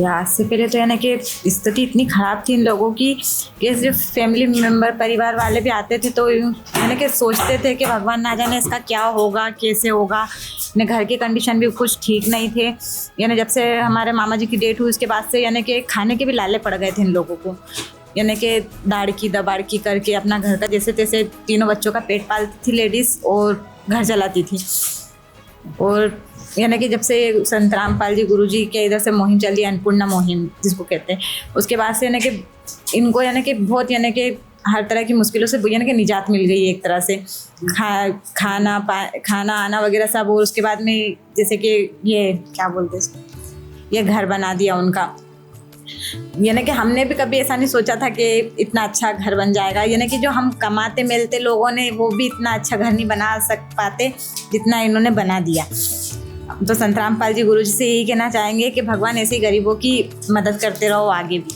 आज से पहले तो यानी कि स्थिति इतनी ख़राब थी इन लोगों की कि जो फैमिली मेम्बर परिवार वाले भी आते थे तो यानी कि सोचते थे कि भगवान ना जाने इसका क्या होगा, कैसे होगा। यानी घर की कंडीशन भी कुछ ठीक नहीं थे। यानी जब से हमारे मामा जी की डेट हुई उसके बाद से यानी कि खाने के भी लाले पड़ गए थे इन लोगों को। यानी कि दाड़की दबाड़की करके अपना घर का जैसे तैसे तीनों बच्चों का पेट पालती थी लेडीज़ और घर चलाती थी। और यानी कि जब से संत रामपाल जी गुरुजी के इधर से मुहिम चली, अन्नपूर्णा मुहिम जिसको कहते हैं, उसके बाद से यानी कि इनको यानी कि बहुत यानी कि हर तरह की मुश्किलों से यानी कि निजात मिल गई एक तरह से। खाना आना वगैरह सब। और उसके बाद में जैसे कि ये क्या बोलते हैं, ये घर बना दिया उनका। यानी कि हमने भी कभी ऐसा नहीं सोचा था कि इतना अच्छा घर बन जाएगा। यानी कि जो हम कमाते मिलते लोगों ने वो भी इतना अच्छा घर नहीं बना पाते जितना इन्होंने बना दिया। तो संत रामपाल जी गुरुजी से यही कहना चाहेंगे कि भगवान ऐसे ही गरीबों की मदद करते रहो आगे भी।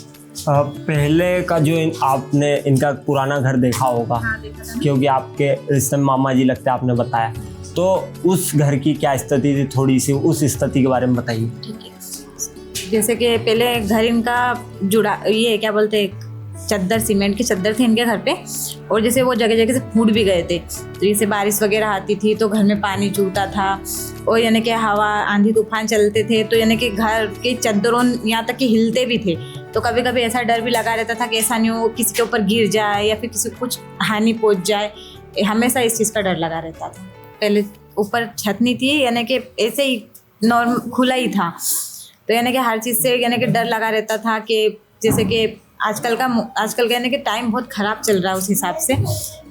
पहले का जो आपने इनका पुराना घर देखा होगा। हाँ, देखा था। क्योंकि आपके रिश्ते में मामा जी लगते हैं, आपने बताया, तो उस घर की क्या स्थिति थी, थोड़ी सी उस स्थिति के बारे में बताइए। ठीक है। जैसे कि पहले घर इनका जुड़ा, ये क्या बोलते हैं, चद्दर, सीमेंट की चद्दर थी इनके घर पे। और जैसे वो जगह जगह से फूट भी गए थे, तो जैसे बारिश वगैरह आती थी तो घर में पानी चूता था। और यानी कि हवा आंधी तूफान चलते थे तो यानी कि घर के चद्दरों यहाँ तक कि हिलते भी थे। तो कभी कभी ऐसा डर भी लगा रहता था कि ऐसा नहीं हो किसी के ऊपर गिर जाए या फिर किसी को कुछ हानि पहुँच जाए। हमेशा इस चीज़ का डर लगा रहता था। पहले ऊपर छत नहीं थी, यानी कि ऐसे ही नॉर्मल खुला ही था। तो यानी कि हर चीज़ से यानी कि डर लगा रहता था कि जैसे कि आजकल का यानी कि टाइम बहुत ख़राब चल रहा है उस हिसाब से।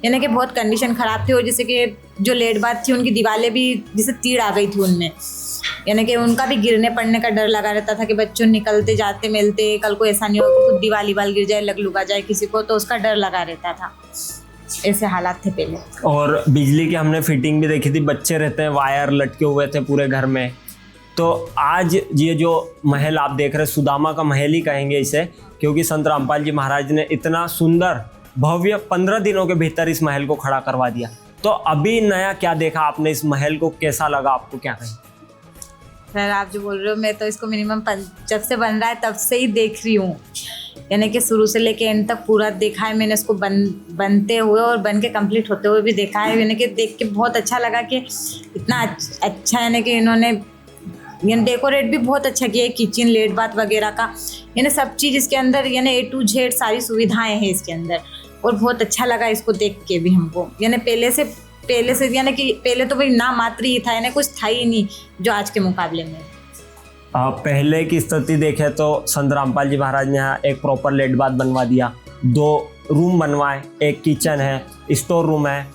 यानी कि बहुत कंडीशन ख़राब थी। और जैसे कि जो लेट बात थी उनकी दीवारें भी जैसे तीड़ आ गई थी उनमें। यानी कि उनका भी गिरने पड़ने का डर लगा रहता था कि बच्चों निकलते जाते मिलते कल को ऐसा नहीं हो कि कुछ दीवार गिर जाए, लग लुगा जाए किसी को, तो उसका डर लगा रहता था। ऐसे हालात थे पहले। और बिजली की हमने फिटिंग भी देखी थी, बच्चे रहते हैं, वायर लटके हुए थे पूरे घर में। तो आज ये जो महल आप देख रहे हैं, सुदामा का महल ही कहेंगे इसे, क्योंकि संत रामपाल जी महाराज ने इतना सुंदर भव्य 15 दिनों के भीतर इस महल को खड़ा करवा दिया। तो अभी नया क्या देखा आपने इस महल को, कैसा लगा आपको, क्या कहें? सर आप जो बोल रहे हो, मैं तो इसको मिनिमम जब से बन रहा है तब से ही देख रही हूँ। यानी कि शुरू से लेके एंड तक पूरा देखा है मैंने इसको, बनते हुए और बन के कंप्लीट होते हुए भी देखा है। यानी कि देख के बहुत अच्छा लगा कि इतना अच्छा यानी कि इन्होंने यानी डेकोरेट भी बहुत अच्छा किया है, किचन लेट बात वगैरह का, यानी सब चीज़ इसके अंदर, यानी A to Z सारी सुविधाएं हैं इसके अंदर। और बहुत अच्छा लगा इसको देख के भी हमको। यानी पहले से यानी कि पहले तो भाई ना मात्र ही था, यानी कुछ था ही नहीं जो आज के मुकाबले में। पहले की स्थिति देखें तो संत रामपाल जी महाराज ने यहाँ एक प्रॉपर लेट बाथ बनवा दिया, 2 रूम बनवाए, एक किचन है, स्टोर रूम है,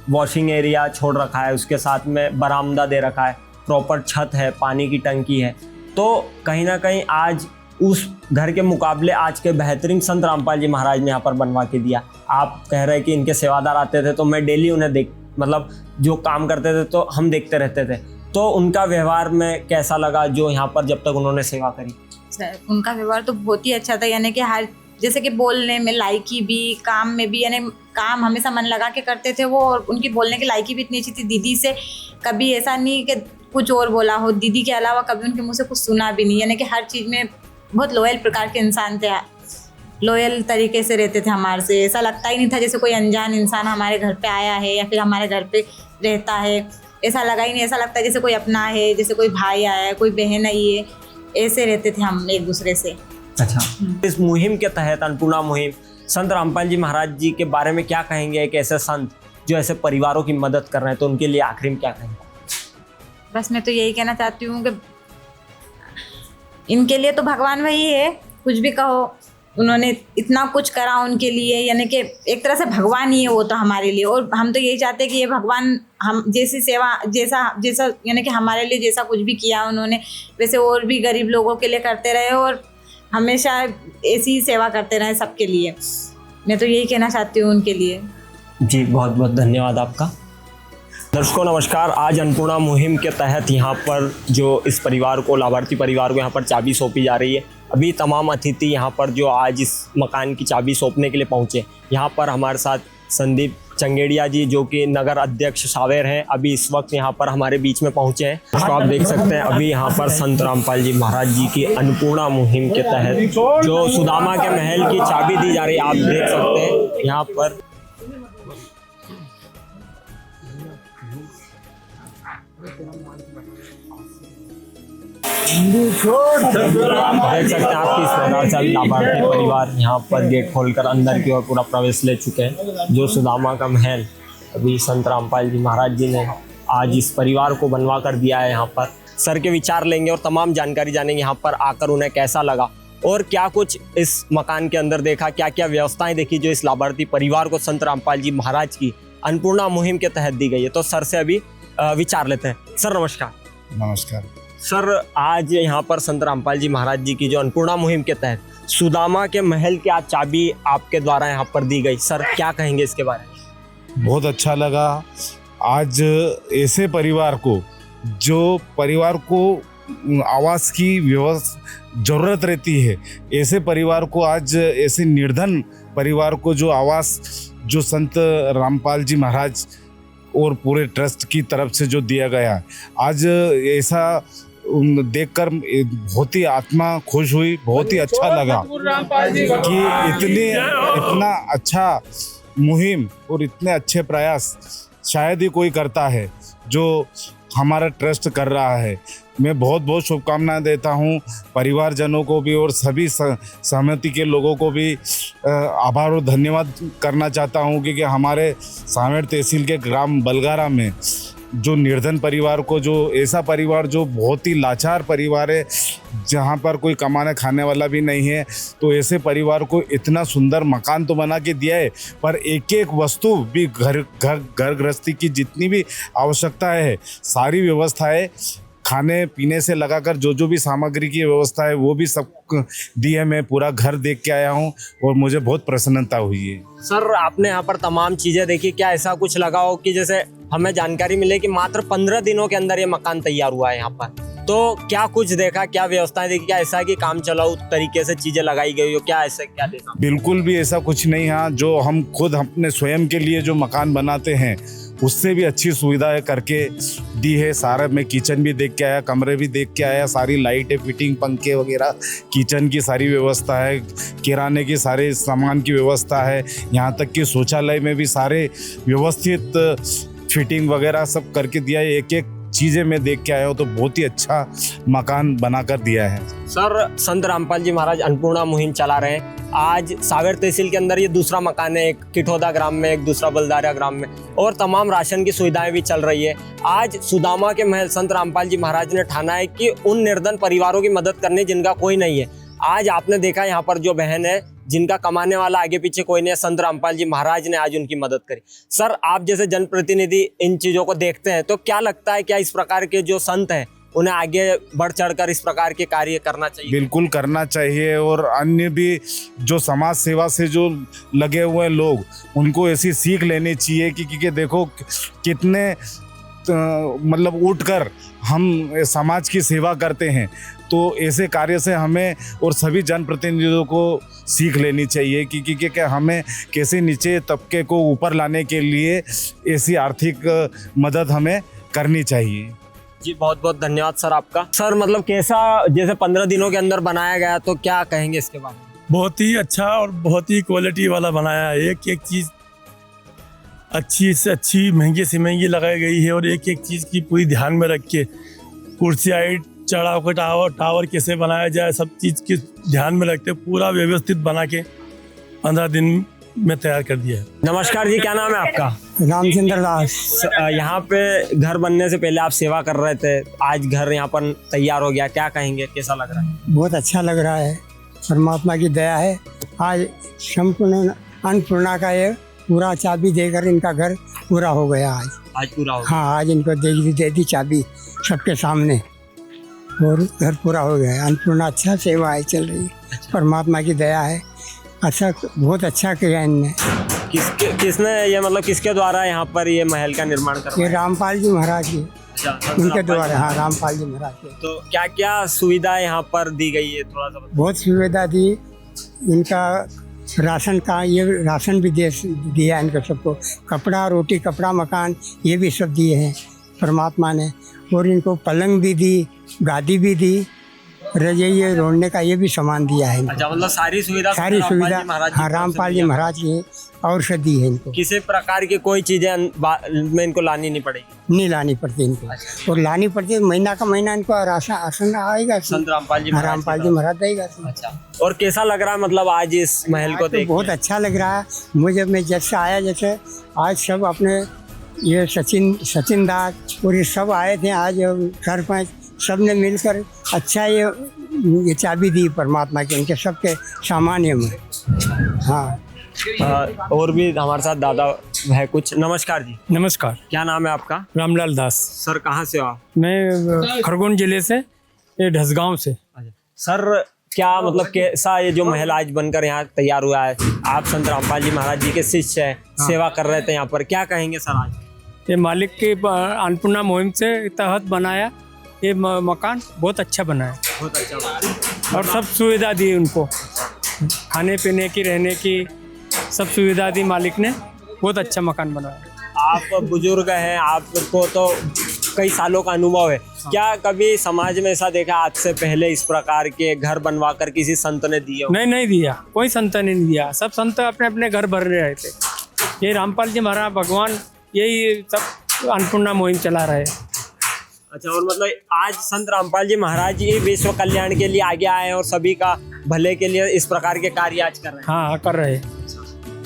वॉशिंग एरिया छोड़ रखा है, उसके साथ में बरामदा दे रखा है, प्रॉपर छत है, पानी की टंकी है। तो कहीं ना कहीं आज उस घर के मुकाबले आज के बेहतरीन संत रामपाल जी महाराज ने यहाँ पर बनवा के दिया। आप कह रहे हैं कि इनके सेवादार आते थे तो मैं डेली उन्हें मतलब जो काम करते थे तो हम देखते रहते थे। तो उनका व्यवहार में कैसा लगा जो यहाँ पर जब तक उन्होंने सेवा करी? सर उनका व्यवहार तो बहुत ही अच्छा था। यानी कि हर जैसे कि बोलने में लायकी भी, काम में भी, यानी काम हमेशा मन लगा के करते थे वो। और उनकी बोलने की लायकी भी इतनी अच्छी थी। दीदी से कभी ऐसा नहीं कि कुछ और बोला हो, दीदी के अलावा कभी उनके मुँह से कुछ सुना भी नहीं। यानी कि हर चीज़ में बहुत लॉयल प्रकार के इंसान थे, लॉयल तरीके से रहते थे हमारे से। ऐसा लगता ही नहीं था जैसे कोई अनजान इंसान हमारे घर पे आया है या फिर हमारे घर पे रहता है, ऐसा लगा ही नहीं। ऐसा लगता है जैसे कोई अपना है, जैसे कोई भाई आया है, कोई बहन आई है, ऐसे रहते थे हम एक दूसरे से। अच्छा, इस मुहिम के तहत, अन्नपूर्णा मुहिम, संत रामपाल जी महाराज जी के बारे में क्या कहेंगे? एक ऐसे संत जो ऐसे परिवारों की मदद कर रहे हैं, तो उनके लिए आखिरी में क्या कहेंगे? बस मैं तो यही कहना चाहती हूँ कि इनके लिए तो भगवान वही है, कुछ भी कहो, उन्होंने इतना कुछ करा उनके लिए। यानी कि एक तरह से भगवान ही है वो तो हमारे लिए। और हम तो यही चाहते हैं कि ये भगवान हम जैसी सेवा, जैसा यानी कि हमारे लिए जैसा कुछ भी किया उन्होंने, वैसे और भी गरीब लोगों के लिए करते रहे और हमेशा ऐसी ही सेवा करते रहे सबके लिए। मैं तो यही कहना चाहती हूँ उनके लिए। जी बहुत बहुत धन्यवाद आपका। दर्शकों नमस्कार। आज अन्नपूर्णा मुहिम के तहत यहाँ पर जो इस परिवार को, लाभार्थी परिवार को यहाँ पर चाबी सौंपी जा रही है। अभी तमाम अतिथि यहाँ पर जो आज इस मकान की चाबी सौंपने के लिए पहुँचे, यहाँ पर हमारे साथ संदीप चंगेड़िया जी, जो कि नगर अध्यक्ष सावेर हैं, अभी इस वक्त यहाँ पर हमारे बीच में पहुंचे हैं। तो आप देख सकते हैं अभी यहाँ पर संत रामपाल जी महाराज जी की अन्नपूर्णा मुहिम के तहत जो सुदामा के महल की चाबी दी जा रही है, आप देख सकते हैं यहाँ पर। देख सकते हैं आप किस प्रकार से अभी लाभार्थी परिवार यहाँ पर गेट खोलकर अंदर की ओर पूरा प्रवेश ले चुके हैं। जो सुदामा का महल अभी संत रामपाल जी महाराज जी ने आज इस परिवार को बनवा कर दिया है। यहाँ पर सर के विचार लेंगे और तमाम जानकारी जानेंगे यहाँ पर आकर उन्हें कैसा लगा और क्या कुछ इस मकान के अंदर देखा, क्या क्या व्यवस्थाएं देखी जो इस लाभार्थी परिवार को संत रामपाल जी महाराज की अन्नपूर्णा मुहिम के तहत दी गई है। तो सर से अभी विचार लेते हैं। सर नमस्कार। नमस्कार सर, आज यहाँ पर संत रामपाल जी महाराज जी की जो अन्नपूर्णा मुहिम के तहत सुदामा के महल की आज चाबी आपके द्वारा यहाँ पर दी गई, सर क्या कहेंगे इसके बारे में? बहुत अच्छा लगा। आज ऐसे परिवार को, जो परिवार को आवास की व्यवस्था ज़रूरत रहती है, ऐसे परिवार को आज, ऐसे निर्धन परिवार को जो आवास जो संत रामपाल जी महाराज और पूरे ट्रस्ट की तरफ से जो दिया गया, आज ऐसा देखकर बहुत ही आत्मा खुश हुई, बहुत ही अच्छा लगा कि इतना अच्छा मुहिम और इतने अच्छे प्रयास शायद ही कोई करता है जो हमारा ट्रस्ट कर रहा है। मैं बहुत बहुत शुभकामनाएं देता हूं परिवारजनों को भी और सभी सहमति के लोगों को भी आभार और धन्यवाद करना चाहता हूं, क्योंकि हमारे सावेर तहसील के ग्राम बलगारा में जो निर्धन परिवार को, जो ऐसा परिवार जो बहुत ही लाचार परिवार है, जहाँ पर कोई कमाने खाने वाला भी नहीं है, तो ऐसे परिवार को इतना सुंदर मकान तो बना के दिया है, पर एक एक वस्तु भी घर गृहस्थी की जितनी भी आवश्यकता है, सारी व्यवस्थाएं खाने पीने से लगाकर जो भी सामग्री की व्यवस्था है वो भी सब दी है। मैं पूरा घर देख के आया हूँ और मुझे बहुत प्रसन्नता हुई है। सर, आपने यहाँ पर तमाम चीज़ें देखी, क्या ऐसा कुछ लगा हो कि जैसे हमें जानकारी मिले कि मात्र 15 दिनों के अंदर ये मकान तैयार हुआ है यहाँ पर, तो क्या कुछ देखा, क्या व्यवस्थाएं देखी, क्या ऐसा कि काम चलाऊ तरीके से चीज़ें लगाई गई हो, क्या ऐसा क्या देखा? बिल्कुल भी ऐसा कुछ नहीं है। जो हम खुद अपने स्वयं के लिए जो मकान बनाते हैं उससे भी अच्छी सुविधाएं करके दी है। सारा मैं किचन भी देख के आया, कमरे भी देख के आया, सारी लाइटें फिटिंग, पंखे वगैरह, किचन की सारी व्यवस्था है, किराने की सारे सामान की व्यवस्था है, यहाँ तक कि शौचालय में भी सारे व्यवस्थित फिटिंग वगैरह सब करके दिया है। एक एक चीज़ें मैं देख के आया हूँ, तो बहुत ही अच्छा मकान बनाकर दिया है। सर, संत रामपाल जी महाराज अन्नपूर्णा मुहिम चला रहे हैं। आज सावेर तहसील के अंदर ये दूसरा मकान है, एक किठोदा ग्राम में, एक दूसरा बलदारिया ग्राम में, और तमाम राशन की सुविधाएं भी चल रही है। आज सुदामा के महल संत रामपाल जी महाराज ने ठाना है कि उन निर्धन परिवारों की मदद करने जिनका कोई नहीं है। आज आपने देखा यहाँ पर जो बहन है जिनका कमाने वाला आगे पीछे कोई नहीं है, संत रामपाल जी महाराज ने आज उनकी मदद करी। सर, आप जैसे जनप्रतिनिधि इन चीज़ों को देखते हैं, तो क्या लगता है, क्या इस प्रकार के जो संत हैं उन्हें आगे बढ़ चढ़कर इस प्रकार के कार्य करना चाहिए? बिल्कुल करना चाहिए, और अन्य भी जो समाज सेवा से जो लगे हुए लोग, उनको ऐसी सीख लेनी चाहिए कि देखो कितने मतलब उठकर हम समाज की सेवा करते हैं, तो ऐसे कार्य से हमें और सभी जनप्रतिनिधियों को सीख लेनी चाहिए कि हमें कैसे नीचे तबके को ऊपर लाने के लिए ऐसी आर्थिक मदद हमें करनी चाहिए। जी, बहुत बहुत धन्यवाद सर आपका। सर, मतलब कैसा, जैसे 15 दिनों के अंदर बनाया गया, तो क्या कहेंगे इसके बारे में? बहुत ही अच्छा और बहुत ही क्वालिटी वाला बनाया है। एक एक चीज़ अच्छी से अच्छी, महंगी से महंगी लगाई गई है, और एक एक चीज़ की पूरी ध्यान में रख के कुर्सी हाइट, चढ़ाव का टावर कैसे बनाया जाए, सब चीज़ के ध्यान में रखते पूरा व्यवस्थित बना के 15 दिन में तैयार कर दिया है। नमस्कार जी, क्या नाम है आपका? रामचंद्र दास। यहाँ पे घर बनने से पहले आप सेवा कर रहे थे, आज घर यहाँ पर तैयार हो गया, क्या कहेंगे, कैसा लग रहा है? बहुत अच्छा लग रहा है, परमात्मा की दया है। आज संपूर्ण अन्नपूर्णा का ये पूरा चाबी देकर इनका घर पूरा हो गया। आज पूरा हो गया। हाँ, आज इनको दे दी चाबी सबके सामने, और घर पूरा हो गया। अन्नपूर्णा अच्छा सेवा है, चल रही है, परमात्मा की दया है। अच्छा, बहुत अच्छा किया इनने। किसने ये, मतलब किसके द्वारा यहाँ पर ये महल का निर्माण करा? ये रामपाल जी महाराज जी, उनके द्वारा। हाँ, रामपाल जी महाराज के। तो क्या क्या सुविधाएं यहाँ पर दी गई है, थोड़ा सा? बहुत सुविधा दी। इनका राशन का ये राशन भी दिया है इनको सबको, कपड़ा रोटी कपड़ा मकान ये भी सब दिए हैं परमात्मा ने। और इनको पलंग भी दी, गादी भी दी, रजाई रोड़ने का ये भी सामान दिया है इनको। अच्छा, मतलब सारी सुविधा हाँ रामपाल जी महाराज की औषधि है इनको। किसी प्रकार की कोई चीजें में इनको लानी नहीं पड़ेगी? नहीं लानी पड़ती इनको। और लानी पड़ती है महीना का महीना इनको राशन आएगा संत रामपाल जी महाराज देगा। अच्छा, और कैसा लग रहा है मतलब आज इस महल को देख? बहुत अच्छा लग रहा है मुझे। मैं जैसे आया, जैसे आज सब अपने ये सचिन दास और ये सब आए थे आज, सरपंच सब ने मिलकर अच्छा ये चाबी दी परमात्मा के, इनके सबके सामान्य में। हाँ, और भी हमारे साथ दादा है कुछ। नमस्कार जी। नमस्कार। क्या नाम है आपका? रामलाल दास। सर कहाँ से हो आप? मैं खरगोन जिले से, ढसगांव से। सर क्या मतलब कैसा ये जो महल आज बनकर यहाँ तैयार हुआ है? आप संत रामपाल जी महाराज जी के शिष्य हैं, सेवा कर रहे थे यहाँ पर, क्या कहेंगे सर आज? ये मालिक के अन्नपूर्णा मुहिम से तहत बनाया ये मकान, बहुत अच्छा बना है। बहुत अच्छा बना और सब सुविधा दी उनको, खाने पीने की, रहने की सब सुविधा दी मालिक ने। बहुत अच्छा मकान बनाया। आप बुजुर्ग हैं, आपको तो कई सालों का अनुभव है। क्या कभी समाज में ऐसा देखा आज से पहले इस प्रकार के घर बनवा कर किसी संत ने दिए? नहीं दिया, कोई संत ने नहीं दिया। सब संत अपने अपने घर भर रहे थे। ये रामपाल जी महाराज भगवान यही सब अन्नपूर्णा मुहिम चला रहे। अच्छा, और मतलब आज संत रामपाल जी महाराज जी विश्व कल्याण के लिए आगे आए और सभी का भले के लिए इस प्रकार के कार्य आज कर रहे हैं। हाँ, कर रहे हैं।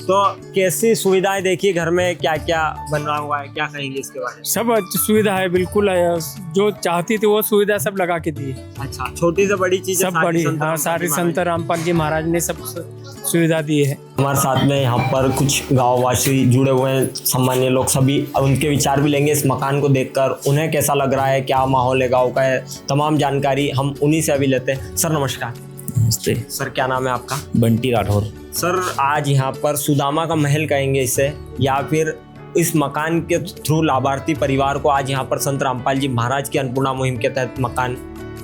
तो कैसी सुविधाएं देखिए घर में, क्या क्या बना हुआ है, क्या कहेंगे इसके बारे में? सब अच्छी सुविधा है, बिल्कुल है। जो चाहती थी वो सुविधा सब लगा के दी। अच्छा, छोटी से बड़ी चीजें सब बड़ी। हाँ, सारी संत रामपाल जी महाराज ने सब सुविधा दी है। हमारे साथ में यहाँ पर कुछ गाँववासी जुड़े हुए हैं, सामान्य लोग, सभी उनके विचार भी लेंगे इस मकान को देखकर। उन्हें कैसा लग रहा है, क्या माहौल है गाँव का है, तमाम जानकारी हम उन्हीं से अभी लेते हैं। सर नमस्कार। नमस्ते सर, क्या नाम है आपका? बंटी राठौर। सर आज यहाँ पर सुदामा का महल कहेंगे इसे, या फिर इस मकान के थ्रू लाभार्थी परिवार को आज यहाँ पर संत रामपाल जी महाराज की अन्नपूर्णा मुहिम के तहत मकान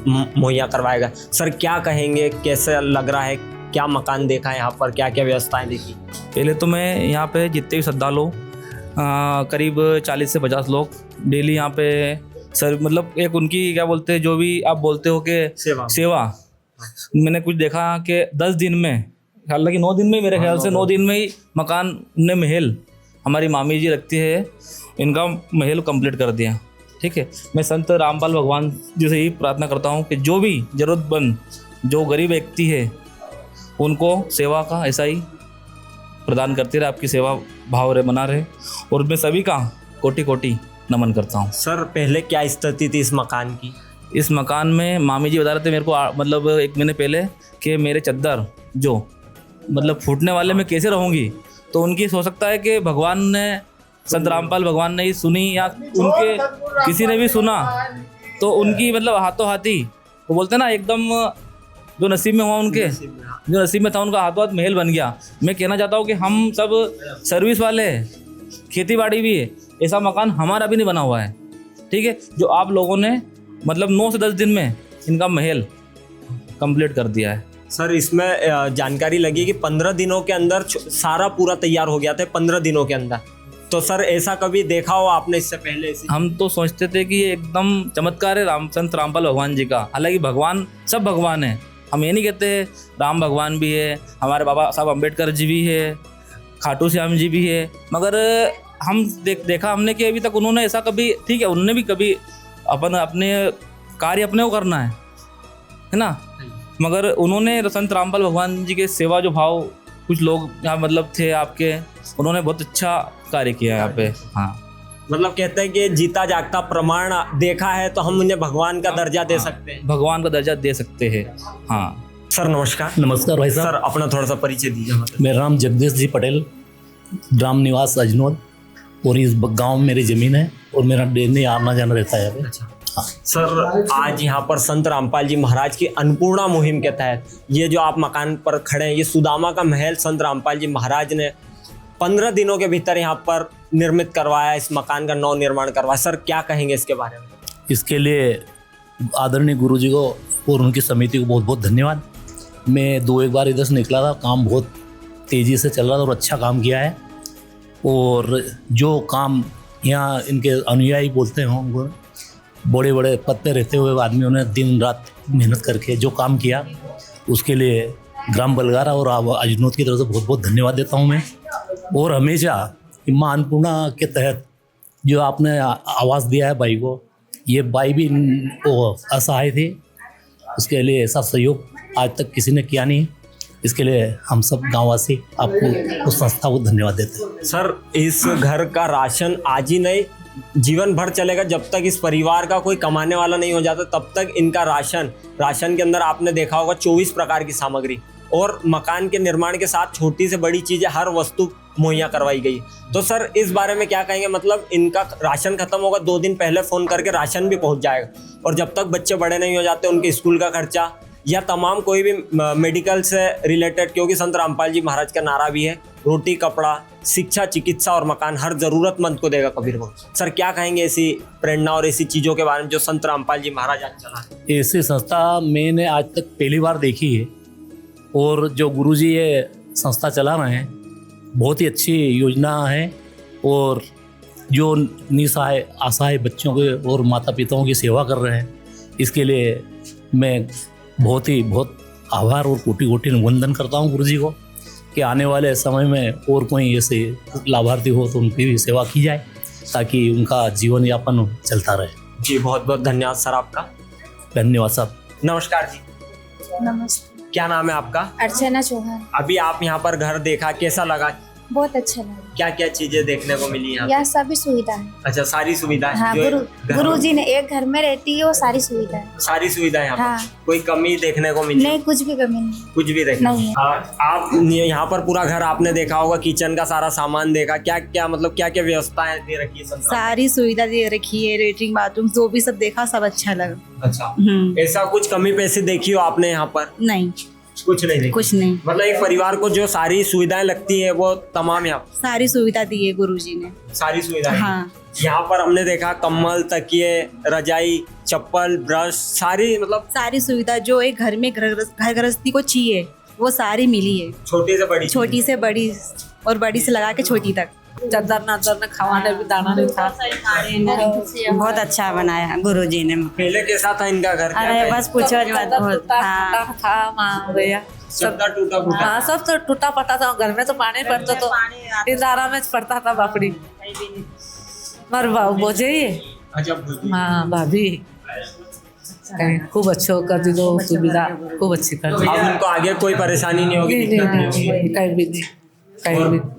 मुहैया करवाएगा। सर क्या कहेंगे, कैसे लग रहा है, क्या मकान देखा है यहाँ पर, क्या क्या व्यवस्थाएं देखी? पहले तो मैं यहाँ पे जितने भी श्रद्धालु करीब 40 से 50 लोग डेली यहाँ पे सर, मतलब एक उनकी क्या बोलते हैं, जो भी आप बोलते हो कि सेवा मैंने कुछ देखा कि 10 दिन में, हालांकि 9 दिन में, मेरे ख्याल से 9 दिन में ही मकान ने महल हमारी मामी जी रखती है, इनका महल कंप्लीट कर दिया। ठीक है, मैं संत रामपाल भगवान जी से ही प्रार्थना करता हूँ कि जो भी ज़रूरतमंद, जो गरीब व्यक्ति है, उनको सेवा का ऐसा ही प्रदान करते रहे, आपकी सेवा भाव रहे, बना रहे। और मैं सभी का कोटि कोटि नमन करता हूँ। सर पहले क्या स्थिति थी इस मकान की? इस मकान में मामी जी बता रहे थे मेरे को मतलब 1 महीने पहले कि मेरे चद्दर जो मतलब फूटने वाले में कैसे रहूँगी। तो उनकी हो सकता है कि भगवान ने, संत रामपाल भगवान ने ही सुनी, या उनके किसी ने भी सुना, तो उनकी मतलब हाथों हाथी, वो बोलते हैं ना, एकदम जो नसीब में हुआ उनके, जो नसीब में था उनका हाथों हाथ महल बन गया। मैं कहना चाहता हूँ कि हम सब सर्विस वाले हैं, खेती बाड़ी भी है, ऐसा मकान हमारा भी नहीं बना हुआ है। ठीक है, जो आप लोगों ने मतलब 9 से 10 दिन में इनका महल कंप्लीट कर दिया है। सर इसमें जानकारी लगी कि 15 दिनों के अंदर सारा पूरा तैयार हो गया था, 15 दिनों के अंदर। तो सर ऐसा कभी देखा हो आपने इससे पहले? हम तो सोचते थे कि ये एकदम चमत्कार है संत रामपाल भगवान जी का। हालांकि भगवान सब भगवान है, हम ये नहीं कहते, राम भगवान भी है, हमारे बाबा साहब अम्बेडकर जी भी है, खाटू श्याम जी भी है, मगर हम देखा हमने कि अभी तक उन्होंने ऐसा कभी, ठीक है उन्होंने भी कभी अपने कार्य अपने को करना है ना, मगर उन्होंने संत रामपाल भगवान जी के सेवा जो भाव कुछ लोग यहाँ मतलब थे आपके, उन्होंने बहुत अच्छा कार्य किया यहाँ पे। हाँ, मतलब कहते हैं कि जीता जागता प्रमाण देखा है तो हम उन्हें भगवान का दर्जा दे सकते हैं। भगवान का दर्जा दे सकते हैं। हाँ सर नमस्कार। नमस्कार भाई साहब। सर अपना थोड़ा सा परिचय दीजिए। मेरा नाम जगदीश जी पटेल, ग्राम निवास अजनोद, और इस गांव में मेरी ज़मीन है और मेरा डेली आना जाना रहता है। अच्छा सर, आज यहाँ पर संत रामपाल जी महाराज की अन्नपूर्णा मुहिम के तहत ये जो आप मकान पर खड़े हैं, ये सुदामा का महल संत रामपाल जी महाराज ने 15 दिनों के भीतर यहाँ पर निर्मित करवाया, इस मकान का नव निर्माण करवाया। सर क्या कहेंगे इसके बारे में? इसके लिए आदरणीय गुरुजी को और उनकी समिति को बहुत बहुत धन्यवाद। मैं 2-1 बार इधर से निकला था, काम बहुत तेज़ी से चल रहा है और अच्छा काम किया है। और जो काम यहाँ इनके अनुयायी बोलते हैं, उनको बड़े बड़े पद पे रहते हुए आदमियों ने दिन रात मेहनत करके जो काम किया, उसके लिए ग्राम बलगारा और अजनोद की तरफ से बहुत बहुत धन्यवाद देता हूँ मैं। और हमेशा माँ अन्नपूर्णा के तहत जो आपने आवाज़ दिया है भाई को, ये भाई भी वो असहाय थे, उसके लिए ऐसा सहयोग आज तक किसी ने किया नहीं। इसके लिए हम सब गाँववासी आपको उस संस्था को धन्यवाद देते हैं। सर, इस घर का राशन आज ही नहीं, जीवन भर चलेगा। जब तक इस परिवार का कोई कमाने वाला नहीं हो जाता, तब तक इनका राशन के अंदर आपने देखा होगा 24 प्रकार की सामग्री और मकान के निर्माण के साथ छोटी से बड़ी चीज़ें, हर वस्तु मुहैया करवाई गई। तो सर, इस बारे में क्या कहेंगे? मतलब इनका राशन खत्म होगा, 2 दिन पहले फ़ोन करके राशन भी पहुंच जाएगा, और जब तक बच्चे बड़े नहीं हो जाते, उनके स्कूल का खर्चा या तमाम कोई भी मेडिकल से रिलेटेड, क्योंकि संत रामपाल जी महाराज का नारा भी है, रोटी कपड़ा शिक्षा चिकित्सा और मकान हर ज़रूरतमंद को देगा कबीर बाबा। सर, क्या कहेंगे ऐसी प्रेरणा और ऐसी चीज़ों के बारे में जो संत रामपाल जी महाराज आज चला? ऐसी संस्था मैंने आज तक पहली बार देखी है, और जो गुरुजी ये संस्था चला रहे हैं, बहुत ही अच्छी योजना है। और जो निसहाय असहाय बच्चों के और माता पिताओं की सेवा कर रहे हैं, इसके लिए मैं बहुत आभार और कोटि कोटि वंदन करता हूँ गुरुजी को, कि आने वाले समय में और कोई ऐसे लाभार्थी हो तो उनकी भी सेवा की जाए, ताकि उनका जीवन यापन चलता रहे। जी, बहुत बहुत धन्यवाद सर आपका। धन्यवाद साहब। नमस्कार जी। नमस्ते। क्या नाम है आपका? अर्चना चौहान। अभी आप यहाँ पर घर देखा, कैसा लगा? बहुत अच्छा लगा। क्या क्या चीजें देखने को मिली यहाँ? यहाँ सभी सुविधा है। अच्छा, सारी सुविधाएं? हाँ, गुरुजी ने एक घर में रहती है, वो सारी सुविधाएं। सारी सुविधाएं यहाँ हाँ। कोई कमी देखने को मिली? नहीं, कुछ भी कमी नहीं। कुछ भी देखने नहीं है। आप यहाँ पर पूरा घर आपने देखा होगा, किचन का सारा सामान देखा, क्या क्या मतलब क्या क्या व्यवस्थाएं दे रखी है? सारी सुविधा दे रखी है, लेटरिन बाथरूम जो भी सब देखा, सब अच्छा लगा। अच्छा, ऐसा कुछ कमी पैसे देखी हो आपने यहाँ पर? नहीं, कुछ नहीं देखी। कुछ नहीं। मतलब एक परिवार को जो सारी सुविधाएं लगती है वो तमाम यहाँ सारी सुविधा दी है गुरुजी ने। सारी सुविधाएं? हाँ। यहाँ पर हमने देखा कंबल, तकिए, रजाई, चप्पल, ब्रश, सारी मतलब सारी सुविधा जो एक घर में घर गृहस्थी को चाहिए, वो सारी मिली है। छोटी से बड़ी, छोटी से बड़ी और बड़ी से लगा के छोटी तक। चद्दर नादर ने खाने भी दाना नहीं था। बहुत अच्छा बनाया गुरुजी ने। पहले कैसा था इनका घर? अरे बस पूछो मत। सब टूटा फूटा। हाँ, सब तो टूटा फटा था। घर में तो पानी पड़ता, तो इंदारा में पड़ता था बापड़ी। मर बाबू बोझे। हाँ भाभी, खूब अच्छो कर दी, दो सुविधा खूब अच्छी कर दी। अब उनको आगे कोई परेशानी नहीं होगी? कहीं भी नहीं।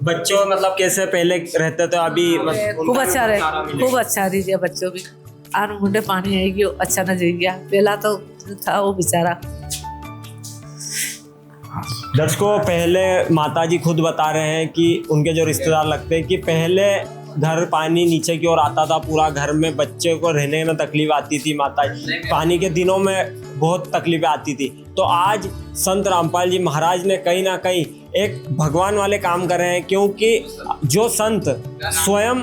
बच्चों मतलब कैसे पहले रहते थे, अभी खूब अच्छा रहे, खूब अच्छा दीजिए बच्चों भी। आर मुंडे पानी आएगी, अच्छा न जी गया, पहला तो था वो बेचारा। दर्शकों, पहले माताजी खुद बता रहे हैं कि उनके जो रिश्तेदार लगते हैं कि पहले घर पानी नीचे की ओर आता था, पूरा घर में बच्चे को रहने में तकलीफ आती थी। माताजी पानी के दिनों में बहुत तकलीफें आती थी। तो आज संत रामपाल जी महाराज ने कहीं ना कहीं एक भगवान वाले काम कर रहे हैं, क्योंकि जो संत स्वयं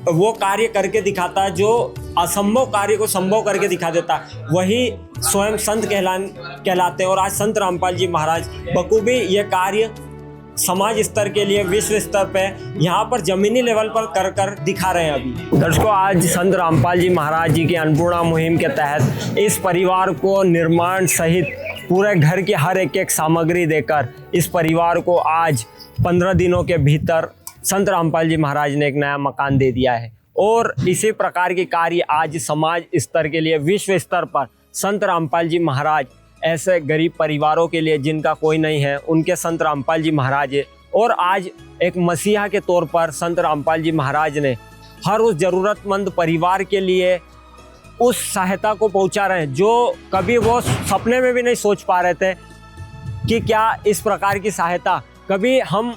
वो कार्य करके दिखाता है, जो असंभव कार्य को संभव करके दिखा देता है, वही स्वयं संत कहलाते हैं। और आज संत रामपाल जी महाराज बखूबी ये कार्य समाज स्तर के लिए विश्व स्तर पे यहाँ पर जमीनी लेवल पर कर दिखा रहे हैं। अभी दर्शकों, आज संत रामपाल जी महाराज जी की अन्नपूर्णा मुहिम के तहत इस परिवार को निर्माण सहित पूरे घर की हर एक सामग्री देकर इस परिवार को आज 15 दिनों के भीतर संत रामपाल जी महाराज ने एक नया मकान दे दिया है। और इसी प्रकार के कार्य आज समाज स्तर के लिए विश्व स्तर पर संत रामपाल जी महाराज ऐसे गरीब परिवारों के लिए जिनका कोई नहीं है, उनके संत रामपाल जी महाराज है। और आज एक मसीहा के तौर पर संत रामपाल जी महाराज ने हर उस ज़रूरतमंद परिवार के लिए उस सहायता को पहुंचा रहे हैं जो कभी वो सपने में भी नहीं सोच पा रहे थे कि क्या इस प्रकार की सहायता कभी हम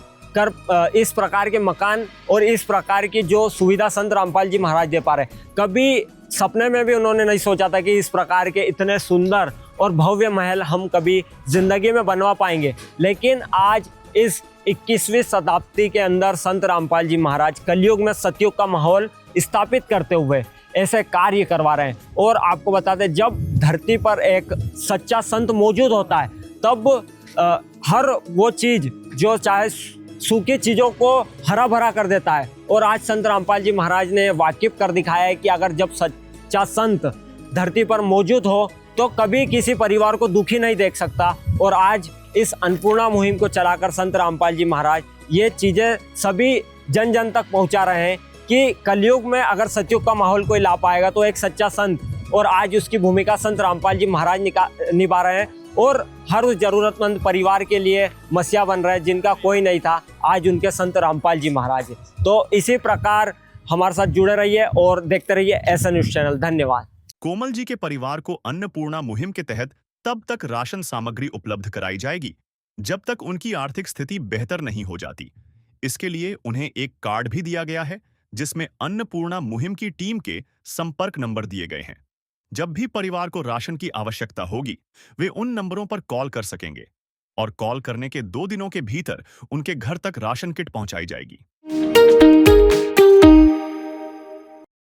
इस प्रकार के मकान और इस प्रकार की जो सुविधा संत रामपाल जी महाराज दे पा रहे। कभी सपने में भी उन्होंने नहीं सोचा था कि इस प्रकार के इतने सुंदर और भव्य महल हम कभी ज़िंदगी में बनवा पाएंगे। लेकिन आज इस 21वीं शताब्दी के अंदर संत रामपाल जी महाराज कलयुग में सतयुग का माहौल स्थापित करते हुए ऐसे कार्य करवा रहे हैं। और आपको बता दें, जब धरती पर एक सच्चा संत मौजूद होता है, तब हर वो चीज़ जो चाहे सूखी चीज़ों को हरा भरा कर देता है। और आज संत रामपाल जी महाराज ने वाकिफ कर दिखाया है कि अगर जब सच्चा संत धरती पर मौजूद हो तो कभी किसी परिवार को दुखी नहीं देख सकता। और आज इस अन्नपूर्णा मुहिम को चलाकर संत रामपाल जी महाराज ये चीज़ें सभी जन जन तक पहुंचा रहे हैं कि कलयुग में अगर सतयुग का माहौल कोई ला पाएगा तो एक सच्चा संत, और आज उसकी भूमिका संत रामपाल जी महाराज निभा रहे हैं और हर उस जरूरतमंद परिवार के लिए मसीहा बन रहे हैं जिनका कोई नहीं था, आज उनके संत रामपाल जी महाराज। तो इसी प्रकार हमारे साथ जुड़े रहिए और देखते रहिए ऐसा न्यूज़ चैनल। धन्यवाद। कोमल जी के परिवार को अन्नपूर्णा मुहिम के तहत तब तक राशन सामग्री उपलब्ध कराई जाएगी जब तक उनकी आर्थिक स्थिति बेहतर नहीं हो जाती। इसके लिए उन्हें एक कार्ड भी दिया गया है जिसमें अन्नपूर्णा मुहिम की टीम के संपर्क नंबर दिए गए हैं। जब भी परिवार को राशन की आवश्यकता होगी वे उन नंबरों पर कॉल कर सकेंगे और कॉल करने के 2 दिनों के भीतर उनके घर तक राशन किट पहुंचाई जाएगी।